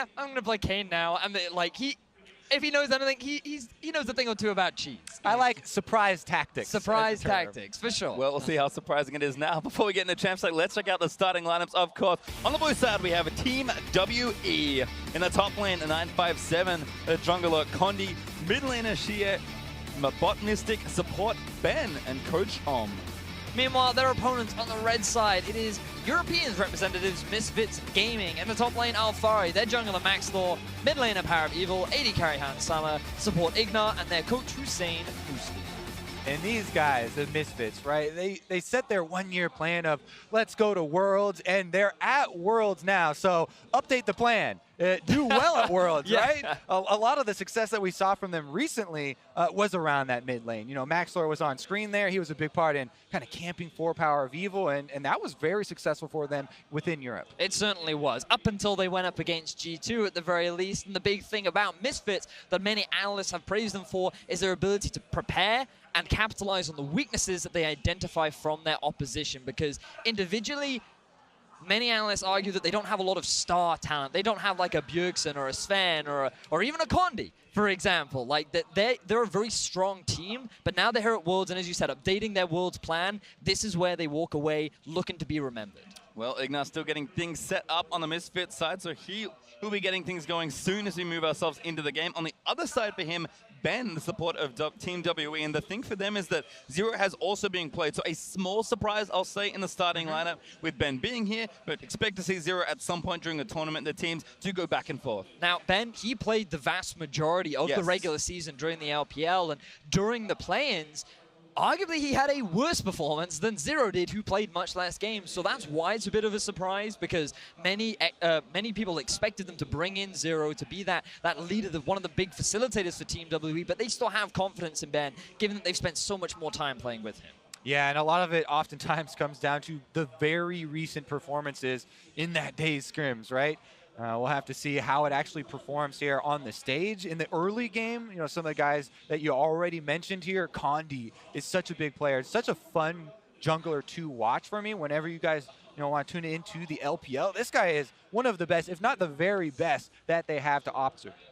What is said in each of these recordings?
yeah, I'm going to play Kane now. And if he knows anything, he knows a thing or two about cheese. I like surprise tactics. Surprise tactics, for sure. Well, we'll see how surprising it is now. Before we get into Champs League, let's check out the starting lineups, of course. On the blue side, we have a Team WE. In the top lane, a 957, the jungler Condi, mid laner Shia, bot Mystic, support Ben, and Coach Om. Meanwhile, their opponents on the red side, it is Europeans representatives Misfits Gaming. In the top lane, Alfari, their jungler Max Law, mid laner Power of Evil, AD carry Hans Summer, support Ignar, and their coach Hussein Boosty. And these guys, the Misfits, right, they set their one-year plan of let's go to Worlds, and they're at Worlds now. So update the plan. Do well at Worlds, Yeah. right? A lot of the success that we saw from them recently was around that mid lane. You know, Maxlor was on screen there. He was a big part in kind of camping for Power of Evil, and that was very successful for them within Europe. It certainly was, up until they went up against G2 at the very least. And the big thing about Misfits that many analysts have praised them for is their ability to prepare and capitalize on the weaknesses that they identify from their opposition, because individually, many analysts argue that they don't have a lot of star talent. They don't have like a Bjergsen or a Sven or even a Condi, for example. Like that, they're a very strong team, but now they're here at Worlds, and as you said, updating their Worlds plan, this is where they walk away looking to be remembered. Well, Ignar's still getting things set up on the Misfits side, so he'll be getting things going soon as we move ourselves into the game. On the other side for him, Ben, the support of Team WE, and the thing for them is that Zero has also been played, so a small surprise, I'll say, in the starting lineup with Ben being here, but expect to see Zero at some point during the tournament. The teams do go back and forth. Now, Ben, he played the vast majority of the regular season during the LPL, and during the play-ins, arguably he had a worse performance than Zero did, who played much less games. So that's why it's a bit of a surprise, because many people expected them to bring in Zero to be that leader, one of the big facilitators for Team WE, but they still have confidence in Ben, given that they've spent so much more time playing with him. Yeah, and a lot of it oftentimes comes down to the very recent performances in that day's scrims, right? We'll have to see how it actually performs here on the stage. In the early game, you know, some of the guys that you already mentioned here, Condi is such a big player. It's such a fun jungler to watch for me whenever you guys, you know, want to tune into the LPL. This guy is one of the best, if not the very best, that they have to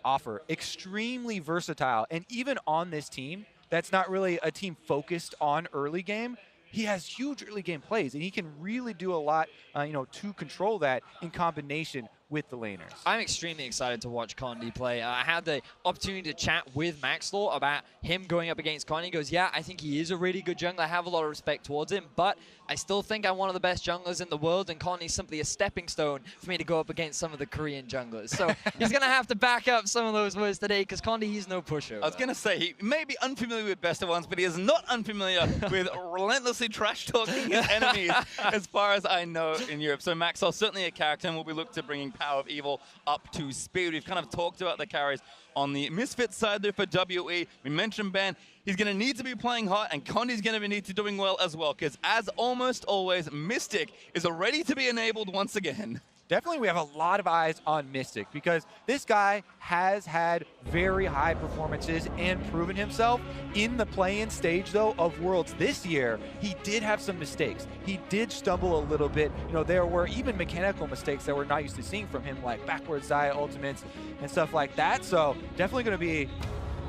offer. Extremely versatile, and even on this team, that's not really a team focused on early game. He has huge early game plays, and he can really do a lot, you know, to control that in combination with the laners. I'm extremely excited to watch Condi play. I had the opportunity to chat with Maxlaw about him going up against Condi. He goes, yeah, I think he is a really good jungler. I have a lot of respect towards him, but I still think I'm one of the best junglers in the world, and Condi's simply a stepping stone for me to go up against some of the Korean junglers. So he's going to have to back up some of those words today, because Condi, he's no pushover. I was going to say, he may be unfamiliar with Best of Ones, but he is not unfamiliar with relentlessly trash-talking his enemies, as far as I know, in Europe. So Maxwell, certainly a character, and we'll be looking to bringing Power of Evil up to speed. We've kind of talked about the carries on the Misfits side there for WE. We mentioned Ben. He's going to need to be playing hot, and Condi's going to need to doing well as well, because as almost always, Mystic is ready to be enabled once again. Definitely, we have a lot of eyes on Mystic, because this guy has had very high performances and proven himself. In the play-in stage, though, of Worlds this year, he did have some mistakes. He did stumble a little bit. You know, there were even mechanical mistakes that we're not used to seeing from him, like backwards Xayah ultimates and stuff like that. So definitely going to be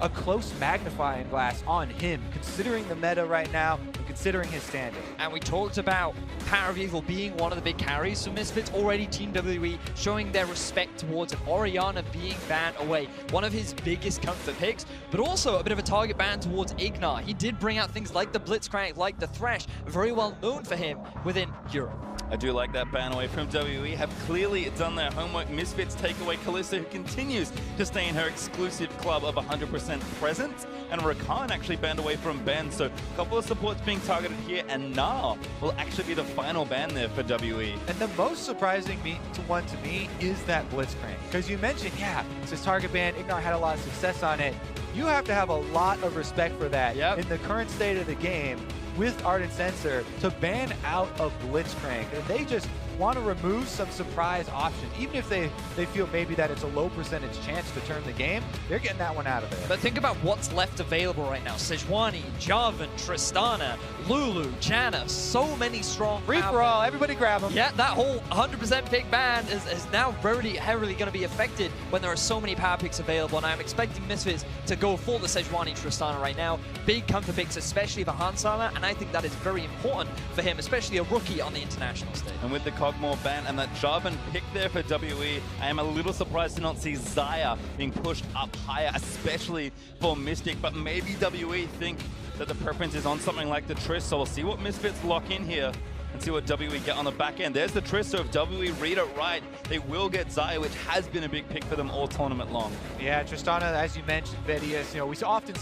a close magnifying glass on him, considering the meta right now and considering his standing. And we talked about Power of Evil being one of the big carries for Misfits. Already Team WE showing their respect towards it. Orianna being banned away, one of his biggest comfort picks, but also a bit of a target ban towards Ignar. He did bring out things like the Blitzcrank, like the Thresh, very well known for him within Europe. I do like that ban away from WE. Have clearly done their homework. Misfits take away Kalista, who continues to stay in her exclusive club of 100% presence. And Rakan actually banned away from Ben. So a couple of supports being targeted here. And Nar will actually be the final ban there for WE. And the most surprising one to me is that Blitzcrank. Because you mentioned, yeah, it's his target ban. Ignar had a lot of success on it. You have to have a lot of respect for that in the current state of the game with Ardent Sensor to ban out of Blitzcrank. And they just want to remove some surprise options. Even if they feel maybe that it's a low percentage chance to turn the game, they're getting that one out of there. But think about what's left available right now. Sejuani, Jarvan, Tristana, Lulu, Janna, so many strong Free for all, everybody grab them. Yeah, that whole 100% pick ban is now very heavily going to be affected when there are so many power picks available, and I'm expecting Misfits to go for the Sejuani Tristana right now. Big comfort picks, especially for Hansama, and I think that is very important for him, especially a rookie on the international stage. And with the Cogmore ban and that Jarvan pick there for WE, I am a little surprised to not see Xayah being pushed up higher, especially for Mystic, but maybe WE think that the preference is on something like the Triss, so we'll see what Misfits lock in here and see what WE get on the back end. There's the Triss, so if WE read it right, they will get Xayah, which has been a big pick for them all tournament long. Yeah, Tristana, as you mentioned, Vedius, we often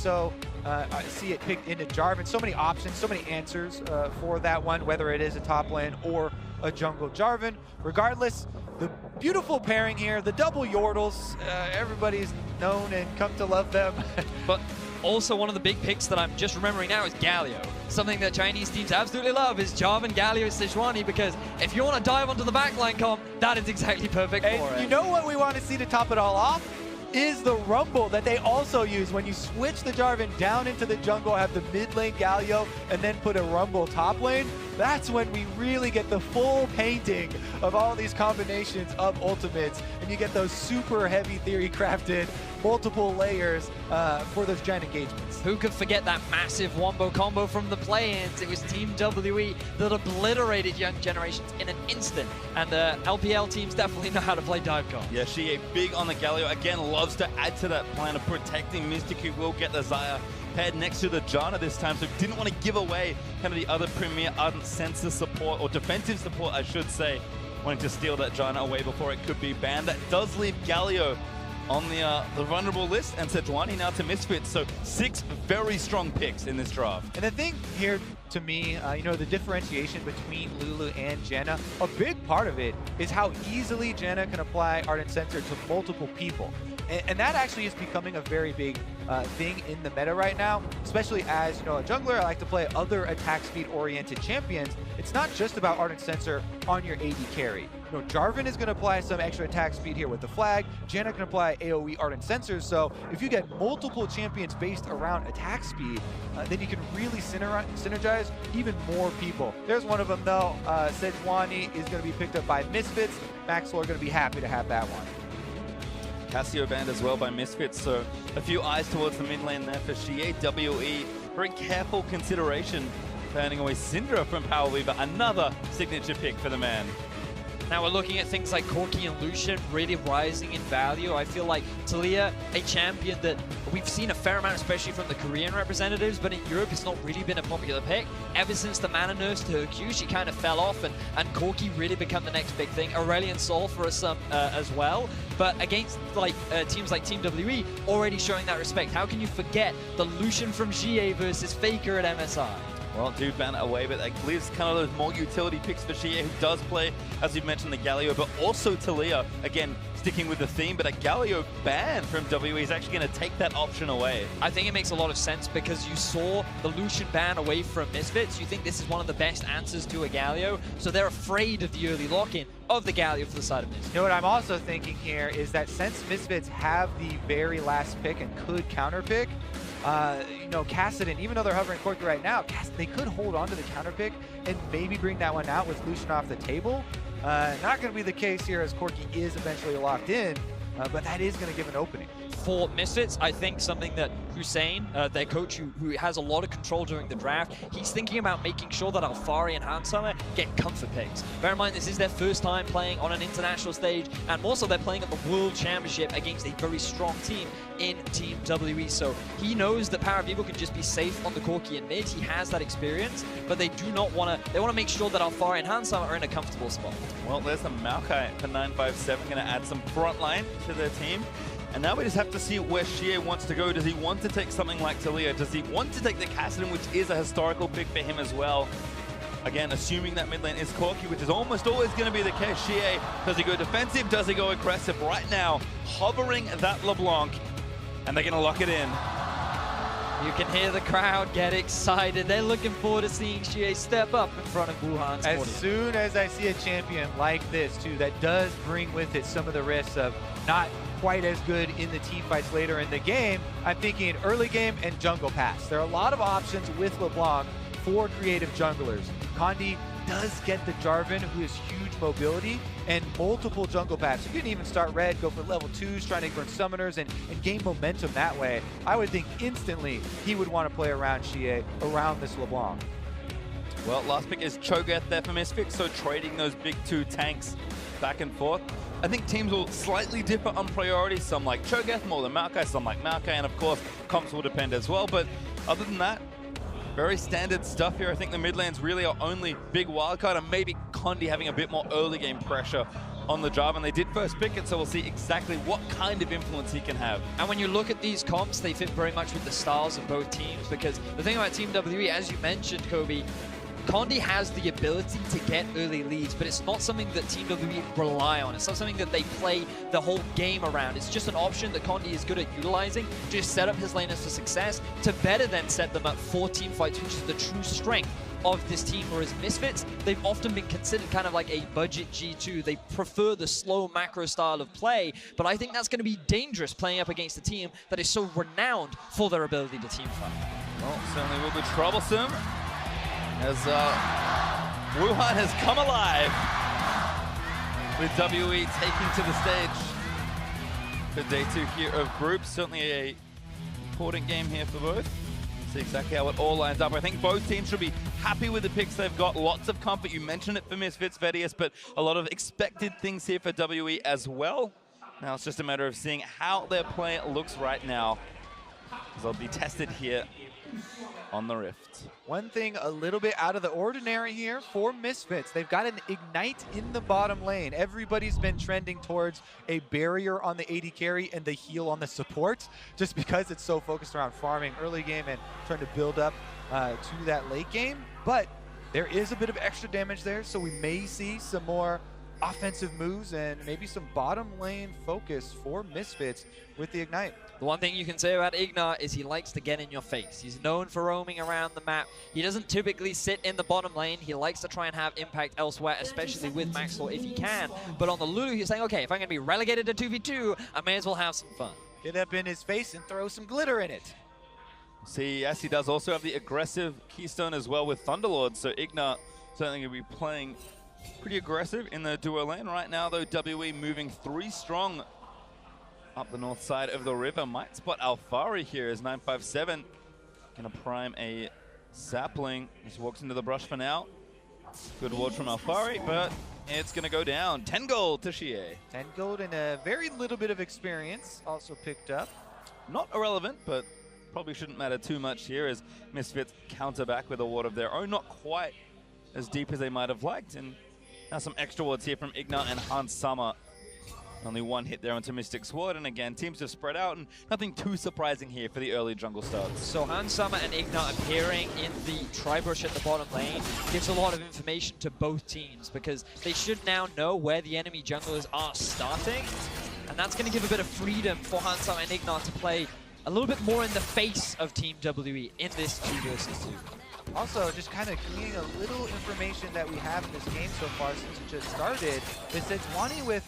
see it picked into Jarvan. So many options, so many answers for that one, whether it is a top lane or a jungle Jarvan. Regardless, the beautiful pairing here, the double Yordles, everybody's known and come to love them. But also one of the big picks that I'm just remembering now is Galio. Something that Chinese teams absolutely love is Jarvan, Galio, Sejuani, because if you want to dive onto the backline comp, that is exactly perfect for it. You know what we want to see to top it all off? Is the Rumble that they also use when you switch the Jarvan down into the jungle, have the mid lane Galio, and then put a Rumble top lane. That's when we really get the full painting of all these combinations of ultimates, and you get those super heavy theory crafted multiple layers for those giant engagements. Who could forget that massive wombo combo from the play-ins? It was Team WE that obliterated young generations in an instant, and LPL teams definitely know how to play dive comp. Yeah, Xie big on the Galio, again loves to add to that plan of protecting Mystic, who will get the Xayah paired next to the Janna this time, so didn't want to give away kind of the other premier Ardent sensor support, or defensive support I should say, wanting to steal that Janna away before it could be banned. That does leave Galio on the vulnerable list, and Sejuani now to Misfits, so 6 very strong picks in this draft. And the thing here, to me, the differentiation between Lulu and Janna, a big part of it is how easily Janna can apply Ardent Sensor to multiple people. And that actually is becoming a very big thing in the meta right now, especially as, a jungler. I like to play other attack speed oriented champions. It's not just about Ardent Sensor on your AD carry. Jarvan is going to apply some extra attack speed here with the flag. Janna can apply AoE Ardent Sensors. So if you get multiple champions based around attack speed, then you can really synergize even more people. There's one of them though. Sejuani is going to be picked up by Misfits. Maxwell are going to be happy to have that one. Cassio banned as well by Misfits, so a few eyes towards the mid lane there for Xie WE. Very careful consideration, turning away Syndra from Power Weaver, another signature pick for the man. Now we're looking at things like Corki and Lucian really rising in value. I feel like Taliyah, a champion that we've seen a fair amount, especially from the Korean representatives, but in Europe it's not really been a popular pick. Ever since the Mana Nurse to her Q, she kind of fell off, and Corki really become the next big thing. Aurelion Sol for us as well. But against teams like Team WE, already showing that respect. How can you forget the Lucian from Xie versus Faker at MSI? Well, do ban it away, but that leaves kind of those more utility picks for Xie, who does play, as you mentioned, the Galio, but also Taliyah. Again, sticking with the theme, but a Galio ban from WE is actually going to take that option away. I think it makes a lot of sense because you saw the Lucian ban away from Misfits. You think this is one of the best answers to a Galio, so they're afraid of the early lock-in of the Galio for the side of Misfits. What I'm also thinking here is that since Misfits have the very last pick and could counter pick, Kassadin, even though they're hovering Corki right now, they could hold on to the counter pick and maybe bring that one out with Lucian off the table. Not going to be the case here as Corki is eventually locked in, but that is going to give an opening. For Misfits, I think something that Hussein, their coach who has a lot of control during the draft, he's thinking about making sure that Alfari and Hansama get comfort picks. Bear in mind, this is their first time playing on an international stage, and also they're playing at the World Championship against a very strong team in Team WE. So he knows that Power of Evil can just be safe on the Corki and mid. He has that experience, but they do not want to, they want to make sure that Alfari and Hansama are in a comfortable spot. Well, there's a Maokai for 957, going to add some front line to their team. And now we just have to see where Xie wants to go. Does he want to take something like Taliyah? Does he want to take the Kassadin, which is a historical pick for him as well? Again, assuming that mid lane is Corki, which is almost always going to be the case. Xie, does he go defensive? Does he go aggressive? Right now, hovering that LeBlanc, and they're going to lock it in. You can hear the crowd get excited. They're looking forward to seeing Xie step up in front of Wuhan's As audience. soon as I see a champion like this, too, that does bring with it some of the risks of not quite as good in the team fights later in the game, I'm thinking early game and jungle pass. There are a lot of options with LeBlanc for creative junglers. Condi does get the Jarvan, who has huge mobility, and multiple jungle paths. You can even start red, go for level 2s, trying to burn summoners, and gain momentum that way. I would think instantly he would want to play around Xie, around this LeBlanc. Well, last pick is Cho'Gath there for MISFITS, so trading those big 2 tanks back and forth. I think teams will slightly differ on priority. Some like Cho'Gath more than Maokai, some like Maokai, and of course, comps will depend as well. But other than that, very standard stuff here. I think the mid lanes really are only big wildcard, and maybe Condi having a bit more early game pressure on the Jarvan. They did first pick it, so we'll see exactly what kind of influence he can have. And when you look at these comps, they fit very much with the styles of both teams, because the thing about Team WE, as you mentioned, Kobe, Condi has the ability to get early leads, but it's not something that Team WE rely on. It's not something that they play the whole game around. It's just an option that Condi is good at utilizing to set up his laners for success, to better then set them up for team fights, which is the true strength of this team. Whereas MISFITS, they've often been considered kind of like a budget G2. They prefer the slow macro style of play, but I think that's going to be dangerous playing up against a team that is so renowned for their ability to team fight. Well, certainly will be troublesome, as Wuhan has come alive with WE taking to the stage for day 2 here of groups. Certainly a important game here for both. See exactly how it all lines up. I think both teams should be happy with the picks they've got. Lots of comfort. You mentioned it for MISFITS, Vedius, but a lot of expected things here for WE as well. Now it's just a matter of seeing how their play looks right now, as they'll be tested here on the Rift. One thing a little bit out of the ordinary here for MISFITS, they've got an Ignite in the bottom lane. Everybody's been trending towards a barrier on the AD carry and the heal on the support, just because it's so focused around farming early game and trying to build up to that late game. But there is a bit of extra damage there, so we may see some more offensive moves and maybe some bottom lane focus for MISFITS with the Ignite. The one thing you can say about Ignat is he likes to get in your face. He's known for roaming around the map. He doesn't typically sit in the bottom lane. He likes to try and have impact elsewhere, especially with Maxwell if he can. But on the Lulu, he's saying, okay, if I'm going to be relegated to 2v2, I may as well have some fun. Get up in his face and throw some glitter in it. See, yes, he does also have the aggressive Keystone as well with Thunderlord, so Ignat certainly going to be playing pretty aggressive in the duo lane. Right now, though, WE moving 3 strong up the north side of the river. Might spot Alfari here as 957 going to prime a sapling. Just walks into the brush for now. Good ward from Alfari, but it's going to go down. 10 gold to Xie. 10 gold and a very little bit of experience also picked up. Not irrelevant, but probably shouldn't matter too much here as MISFITS counter back with a ward of their own. Not quite as deep as they might have liked. And now some extra wards here from Ignat and Hans Sama. Only 1 hit there onto Mystic Sword, and again, teams have spread out, and nothing too surprising here for the early jungle starts. So Hansama and Ignat appearing in the tri-brush at the bottom lane gives a lot of information to both teams, because they should now know where the enemy junglers are starting, and that's going to give a bit of freedom for Hansama and Ignat to play a little bit more in the face of Team WE in this 2 versus 2. Also, just kind of gleaning a little information that we have in this game so far since it just started, is that Sejuani with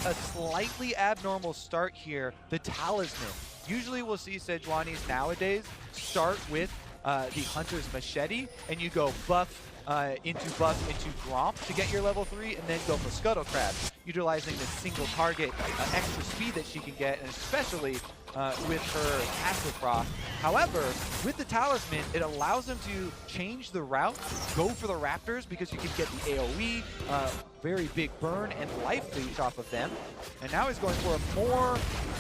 a slightly abnormal start here, the Talisman. Usually we'll see Sejuani's nowadays start with the Hunter's Machete, and you go buff into Gromp to get your level 3, and then go for Scuttle Crab, utilizing the single target extra speed that she can get, and especially with her passive proc. However, with the Talisman, it allows them to change the route, go for the Raptors, because you can get the AoE, very big burn, and life leech off of them. And now he's going for a more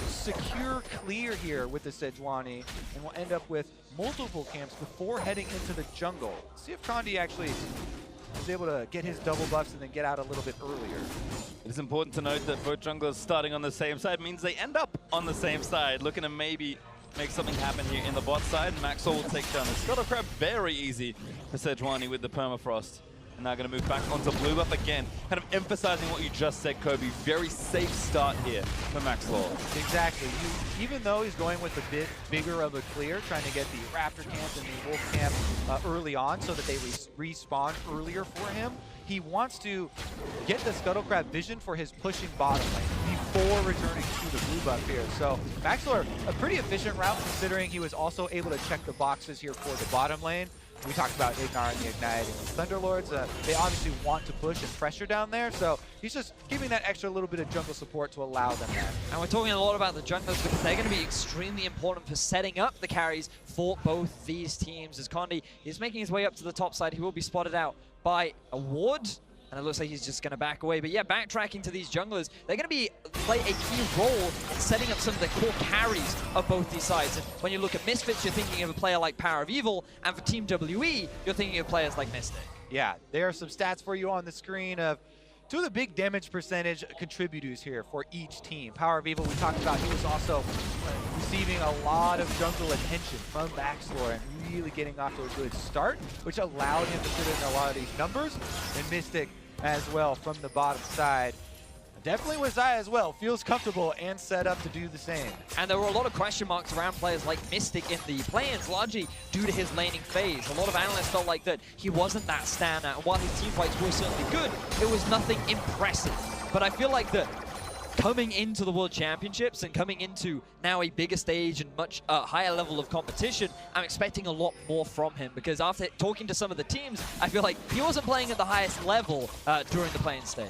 secure clear here with the Sejuani, and we'll end up with multiple camps before heading into the jungle. See if Condi actually is able to get his double buffs and then get out a little bit earlier. It is important to note that both junglers starting on the same side means they end up on the same side, looking to maybe make something happen here in the bot side. Maxwell will take down the Scuttle Crab very easy for Sejuani with the permafrost. And now going to move back onto blue buff again, kind of emphasizing what you just said, Kobe. Very safe start here for Max Law. Exactly. Even though he's going with a bit bigger of a clear, trying to get the Raptor camp and the Wolf camp early on so that they respawn earlier for him, he wants to get the Scuttle Crab vision for his pushing bottom lane before returning to the blue buff here. So Maxlor, a pretty efficient route considering he was also able to check the boxes here for the bottom lane. We talked about Ignar and the Ignite and the Thunderlords. They obviously want to push and pressure down there, so he's just giving that extra little bit of jungle support to allow them that. And we're talking a lot about the junglers because they're going to be extremely important for setting up the carries for both these teams. As Condi is making his way up to the top side, he will be spotted out by a ward. And it looks like he's just going to back away. But yeah, backtracking to these junglers, they're going to play a key role in setting up some of the core carries of both these sides. And when you look at Misfits, you're thinking of a player like Power of Evil. And for Team WE, you're thinking of players like Mystic. Yeah, there are some stats for you on the screen of two of the big damage percentage contributors here for each team. Power of Evil, we talked about, he was also receiving a lot of jungle attention from Maxlor and really getting off to a good start, which allowed him to put in a lot of these numbers. And Mystic as well from the bottom side. Definitely Wazai as well, feels comfortable and set up to do the same. And there were a lot of question marks around players like Mystic in the play-ins, largely due to his laning phase. A lot of analysts felt like that he wasn't that standout, and while his team fights were certainly good, it was nothing impressive. But I feel like that coming into the World Championships and coming into now a bigger stage and much higher level of competition, I'm expecting a lot more from him, because after talking to some of the teams, I feel like he wasn't playing at the highest level during the playing stage.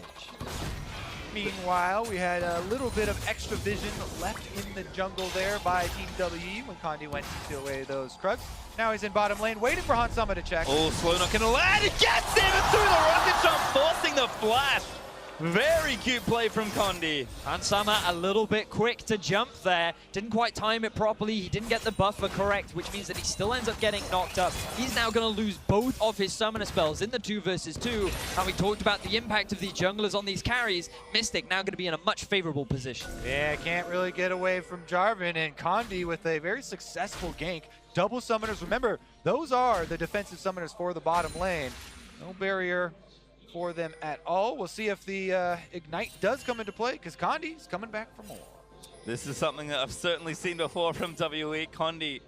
Meanwhile, we had a little bit of extra vision left in the jungle there by Team WE when Condi went to steal away those Krugs. Now he's in bottom lane, waiting for Hansama to check. Oh, Slow not going to land. It gets him through the rocket shot, forcing the flash. Very cute play from Condi. Hansama a little bit quick to jump there. Didn't quite time it properly. He didn't get the buffer correct, which means that he still ends up getting knocked up. He's now going to lose both of his summoner spells in the 2 versus 2. And we talked about the impact of these junglers on these carries. Mystic now going to be in a much favorable position. Yeah, can't really get away from Jarvan, and Condi with a very successful gank. Double summoners. Remember, those are the defensive summoners for the bottom lane. No barrier for them at all. We'll see if the Ignite does come into play, because Condi's coming back for more. This is something that I've certainly seen before from WE. Condi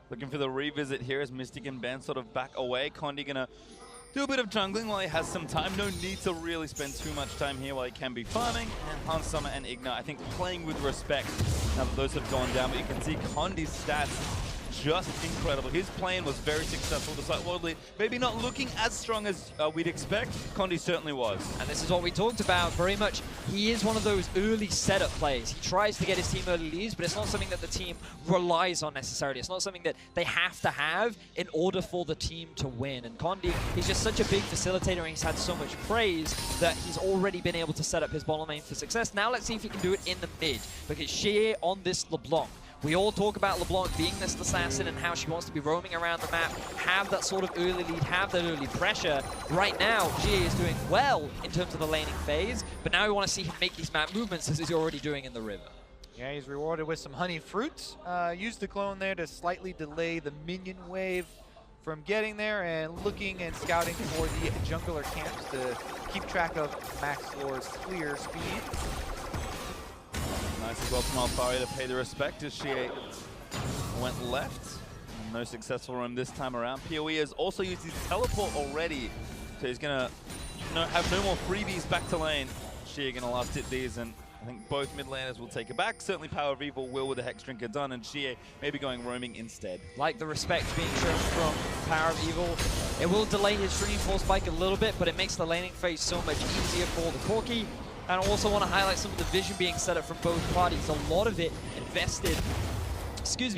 looking for the revisit here as Mystic and Ben sort of back away. Condi gonna do a bit of jungling while he has some time. No need to really spend too much time here while he can be farming. And Hansama and Ignite, I think, playing with respect now that those have gone down. But you can see Condi's stats just incredible. His plan was very successful despite Worldly maybe not looking as strong as we'd expect. Condi certainly was. And this is what we talked about very much. He is one of those early setup plays. He tries to get his team early leads, but it's not something that the team relies on necessarily. It's not something that they have to have in order for the team to win. And Condi, he's just such a big facilitator, and he's had so much praise that he's already been able to set up his bottom lane for success. Now let's see if he can do it in the mid, because Shea on this LeBlanc. We all talk about LeBlanc being this assassin and how she wants to be roaming around the map, have that sort of early lead, have that early pressure. Right now, Jie is doing well in terms of the laning phase, but now we want to see him make these map movements as he's already doing in the river. Yeah, he's rewarded with some honey fruits. Used the clone there to slightly delay the minion wave from getting there, and looking and scouting for the jungler camps to keep track of Maxlor's clear speed. Nice as well from Alfaria to pay the respect as she went left. No successful run this time around. PoE has also used his teleport already, so he's going to have no more freebies back to lane. Shea going to last hit these, and I think both mid laners will take it back. Certainly Power of Evil will with the Hex Drinker done, and Shea maybe going roaming instead. Like the respect being shown from Power of Evil. It will delay his Shrinking Force spike a little bit, but it makes the laning phase so much easier for the Corki. And I also want to highlight some of the vision being set up from both parties. A lot of it invested,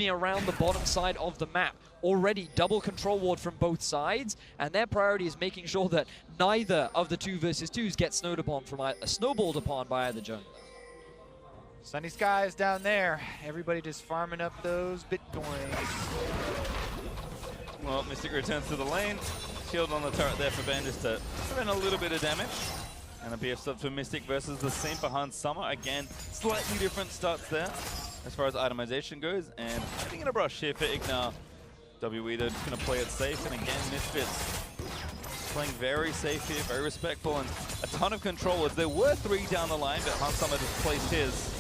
around the bottom side of the map. Already double control ward from both sides, and their priority is making sure that neither of the 2 versus 2s get snowballed upon by either jungler. Sunny skies down there. Everybody just farming up those Bitcoins. Well, Mystic returns to the lane. Shield on the turret there for Ben just to prevent a little bit of damage. And a BF sub for Mystic versus the same for Hansama. Again, slightly different starts there as far as itemization goes. And getting in a brush here for Ignar. WE, they're just going to play it safe. And again, Misfits playing very safe here, very respectful, and a ton of controllers. There were 3 down the line, but Hans Summer just placed his.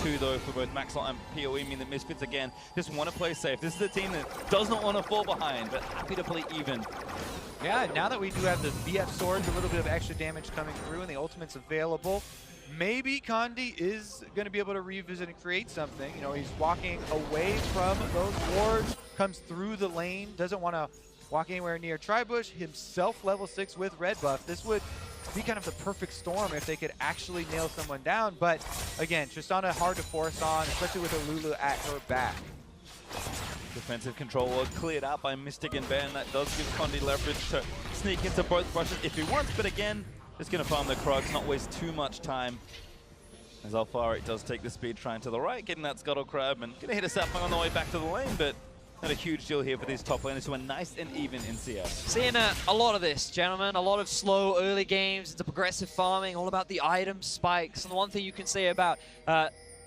2 though for both Maxwell and PoE, mean that Misfits again just want to play safe. This is a team that does not want to fall behind, but happy to play even. Yeah, now that we do have the BF swords, a little bit of extra damage coming through, and the ultimate's available, maybe Condi is going to be able to revisit and create something. You know, he's walking away from those wards, comes through the lane, doesn't want to walk anywhere near Tribush, himself level 6 with red buff. This would be kind of the perfect storm if they could actually nail someone down. But again, Tristana hard to force on, especially with a Lulu at her back. Defensive control was cleared out by Mystic and Ben. That does give Condi leverage to sneak into both brushes if he wants, but again, just going to farm the Krugs, not waste too much time. As Alfari does take the speed trying to the right, getting that Scuttle Crab, and going to hit a sapling on the way back to the lane, but not a huge deal here for these top laners who are nice and even in CS. Seeing a lot of this, gentlemen, a lot of slow early games, it's a progressive farming, all about the item spikes. And the one thing you can say about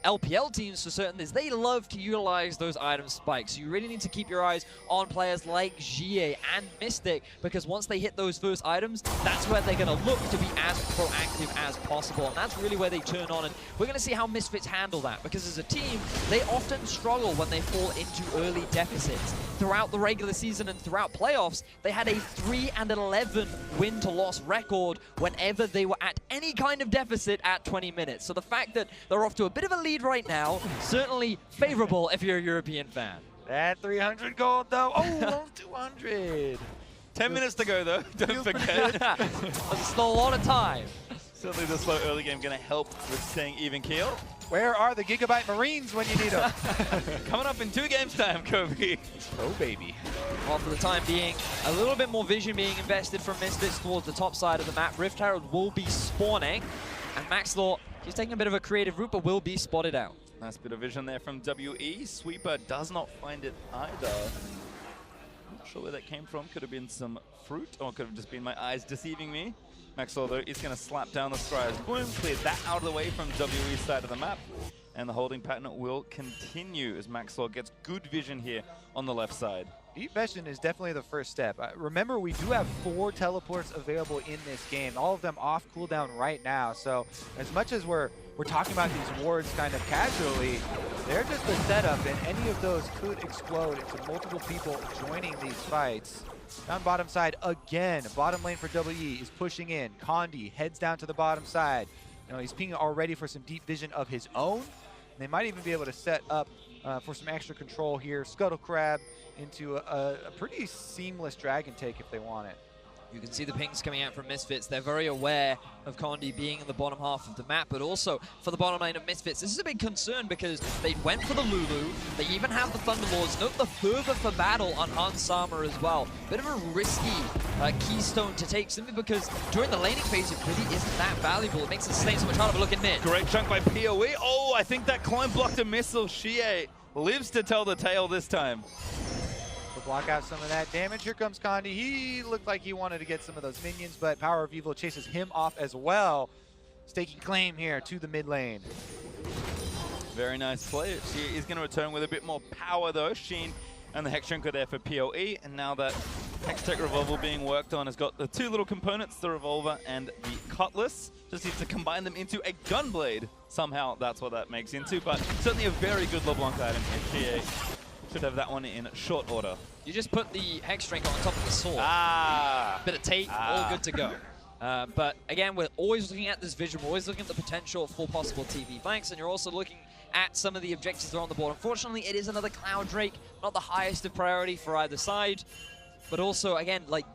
LPL teams for certain is they love to utilize those item spikes. So you really need to keep your eyes on players like Jie and Mystic, because once they hit those first items, that's where they're going to look to be as proactive as possible. And that's really where they turn on. And we're going to see how Misfits handle that, because as a team, they often struggle when they fall into early deficits. Throughout the regular season and throughout playoffs, they had a 3-11 win to loss record whenever they were at any kind of deficit at 20 minutes. So the fact that they're off to a bit of a lead right now, certainly favorable if you're a European fan. That 300 gold though, oh, 200. 10 minutes to go though, don't forget. That's still a lot of time. Certainly the slow early game going to help with staying even keel. Where are the Gigabyte Marines when you need them? Coming up in 2 games time, Kobe. Oh, baby. Well, for the time being, a little bit more vision being invested from Misfits towards the top side of the map. Rift Herald will be spawning, and Maxlaw, he's taking a bit of a creative route, but will be spotted out. Nice bit of vision there from WE. Sweeper does not find it either. Not sure where that came from. Could have been some fruit, or could have just been my eyes deceiving me. Maxwell, though, is going to slap down the Scryers. Boom, cleared that out of the way from WE's side of the map. And the holding pattern will continue as Maxwell gets good vision here on the left side. Deep vision is definitely the first step. Remember, we do have 4 teleports available in this game, all of them off cooldown right now. So as much as we're talking about these wards kind of casually, they're just a setup, and any of those could explode into multiple people joining these fights. Down bottom side again, bottom lane for WE is pushing in. Condi heads down to the bottom side. You know, he's pinging already for some deep vision of his own. They might even be able to set up for some extra control here. Scuttle Crab into a pretty seamless dragon take if they want it. You can see the pings coming out from Misfits. They're very aware of Condi being in the bottom half of the map, but also for the bottom lane of Misfits. This is a big concern because they went for the Lulu. They even have the Thunderlords. Note the fervor for battle on Hans Sama as well. Bit of a risky keystone to take, simply because during the laning phase, it really isn't that valuable. It makes the slate so much harder, but look at mid. Great chunk by PoE. Oh, I think that climb blocked a missile. Shie lives to tell the tale this time. To block out some of that damage. Here comes Condi. He looked like he wanted to get some of those minions, but Power of Evil chases him off as well. Staking claim here to the mid lane. Very nice play. She is going to return with a bit more power though. Sheen and the Hex Shrinker there for PoE, and now that Hextech Revolver being worked on has got the 2 little components, the Revolver and the Cutlass. Just needs to combine them into a Gunblade. Somehow that's what that makes into, but certainly a very good LeBlanc item here. Should have that one in short order. You just put the Hex Strength on top of the sword. Bit of tape, all good to go. But again, we're always looking at this vision. We're always looking at the potential for possible TV flanks, and you're also looking at some of the objectives that are on the board. Unfortunately, it is another Cloud Drake, not the highest of priority for either side. But also, again, like,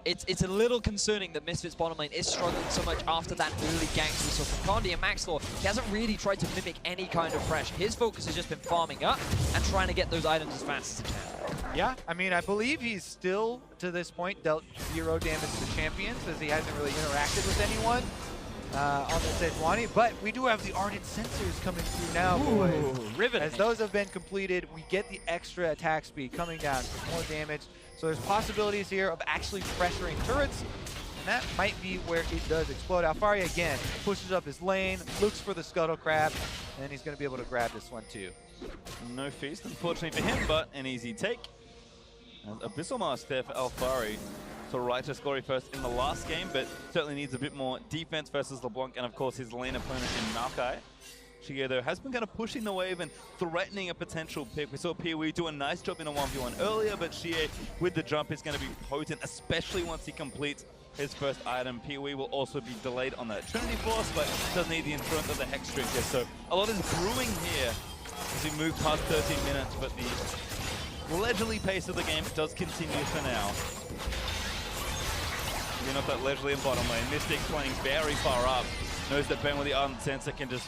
it's a little concerning that Misfits bottom lane is struggling so much after that early ganks we saw from Condi and Maxlaw. He hasn't really tried to mimic any kind of pressure. His focus has just been farming up and trying to get those items as fast as he can. Yeah, I mean, I believe he's still, to this point, dealt 0 damage to the champions, as he hasn't really interacted with anyone on the Sejuani. But we do have the Ardent Sensors coming through now, boys. Riveting. As those have been completed, we get the extra attack speed coming down for more damage. So there's possibilities here of actually pressuring turrets, and that might be where it does explode. Alfari again pushes up his lane, looks for the Scuttle Crab, and then he's going to be able to grab this one too. No feast, unfortunately for him, but an easy take. And Abyssal Mask there for Alfari. So right to score first in the last game, but certainly needs a bit more defense versus LeBlanc and of course his lane opponent in Maokai. Shige though has been kind of pushing the wave and threatening a potential pick. We saw PoE do a nice job in a 1v1 earlier, but Shige with the jump is going to be potent, especially once he completes his first item. PoE will also be delayed on that Trinity Force, but doesn't need the influence of the Hex Drinker. So a lot is brewing here as we move past 13 minutes, but the leisurely pace of the game does continue for now. Off that leisurely in bottom lane. Mystic playing very far up. Knows that Ben with the Ardent Sensor can just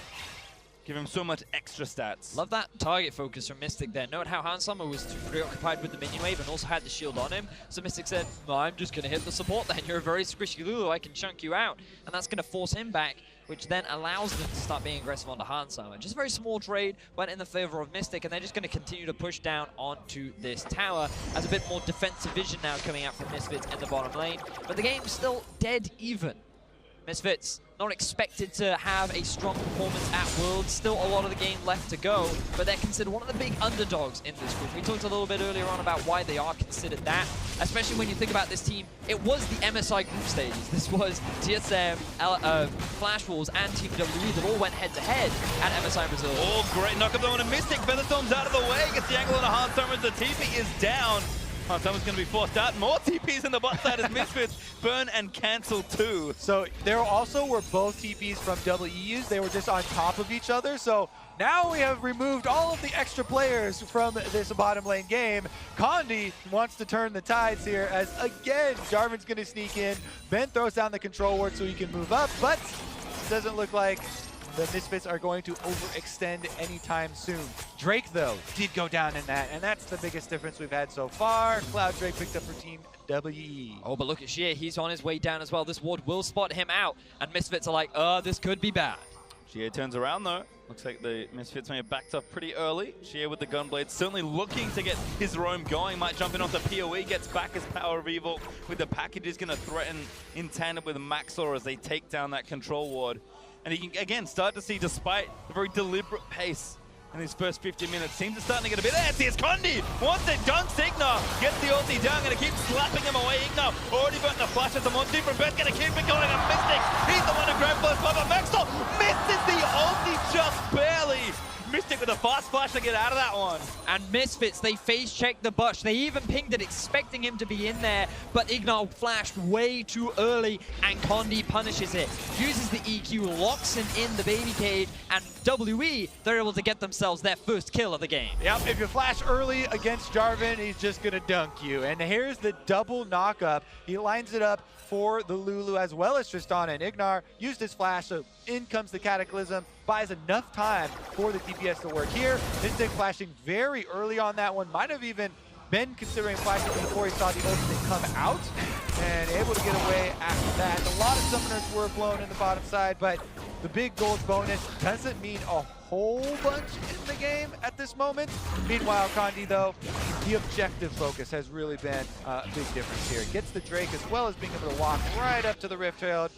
give him so much extra stats. Love that target focus from Mystic there. Note how Handsummer was too preoccupied with the minion wave and also had the shield on him. So Mystic said, well, I'm just going to hit the support then. You're a very squishy Lulu. I can chunk you out. And that's going to force him back, which then allows them to start being aggressive onto Handsummer. Just a very small trade went in the favor of Mystic, and they're just going to continue to push down onto this tower as a bit more defensive vision now coming out from Misfits in the bottom lane. But the game's still dead even. Misfits not expected to have a strong performance at Worlds. Still a lot of the game left to go, but they're considered one of the big underdogs in this group. We talked a little bit earlier on about why they are considered that, especially when you think about this team. It was the MSI group stages. This was TSM, Flash Wolves, and Team WWE that all went head-to-head at MSI Brazil. Oh, great knock-up though on a Mystic. Featherstorm's out of the way, gets the angle on a Handsummer as the TP is down. Handsummer's going to be forced out. More TPs in the bot side as Misfits burn and cancel too. So there also were both TPs from WEUs. They were just on top of each other. So now we have removed all of the extra players from this bottom lane game. Condi wants to turn the tides here as, again, Jarvan's going to sneak in. Ben throws down the control ward so he can move up, but it doesn't look like the Misfits are going to overextend anytime soon. Drake, though, did go down in that, and that's the biggest difference we've had so far. Cloud Drake picked up for Team WE. Oh, but look at Shia. He's on his way down as well. This ward will spot him out, and Misfits are like, this could be bad. Shia turns around, though. Looks like the Misfits may have backed off pretty early. Shia with the Gunblade, certainly looking to get his roam going. Might jump in off the PoE, gets back his Power of Evil with the package. Is going to threaten in tandem with Maxor as they take down that control ward. And he can, again, start to see, despite the very deliberate pace in these first 50 minutes, teams are starting to get a bit antsy as Condi wants it, dunks Ignar, gets the ulti down, going to keep slapping him away. Ignar already burnt the flash at the Monty from Beth, going to keep it going on Mystic. He's the one to grab first, but Maxor misses the ulti just barely. Mystic with a fast flash to get out of that one. And Misfits, they face checked the Bush. They even pinged it, expecting him to be in there, but Ignar flashed way too early, and Condi punishes it. Uses the EQ, locks him in the baby cage, and WE, they're able to get themselves their first kill of the game. Yep, if you flash early against Jarvan, he's just going to dunk you. And here's the double knock-up. He lines it up for the Lulu as well as Tristana, and Ignar used his flash, so in comes the Cataclysm, buys enough time for the DPS to work here. Mystic flashing very early on that one, might have even been considering flashing before he saw the ultimate come out, and able to get away after that. A lot of summoners were blown in the bottom side, but the big gold bonus doesn't mean a whole bunch in the game at this moment. Meanwhile, Condi, though, the objective focus has really been a big difference here. Gets the Drake as well as being able to walk right up to the Rift Herald,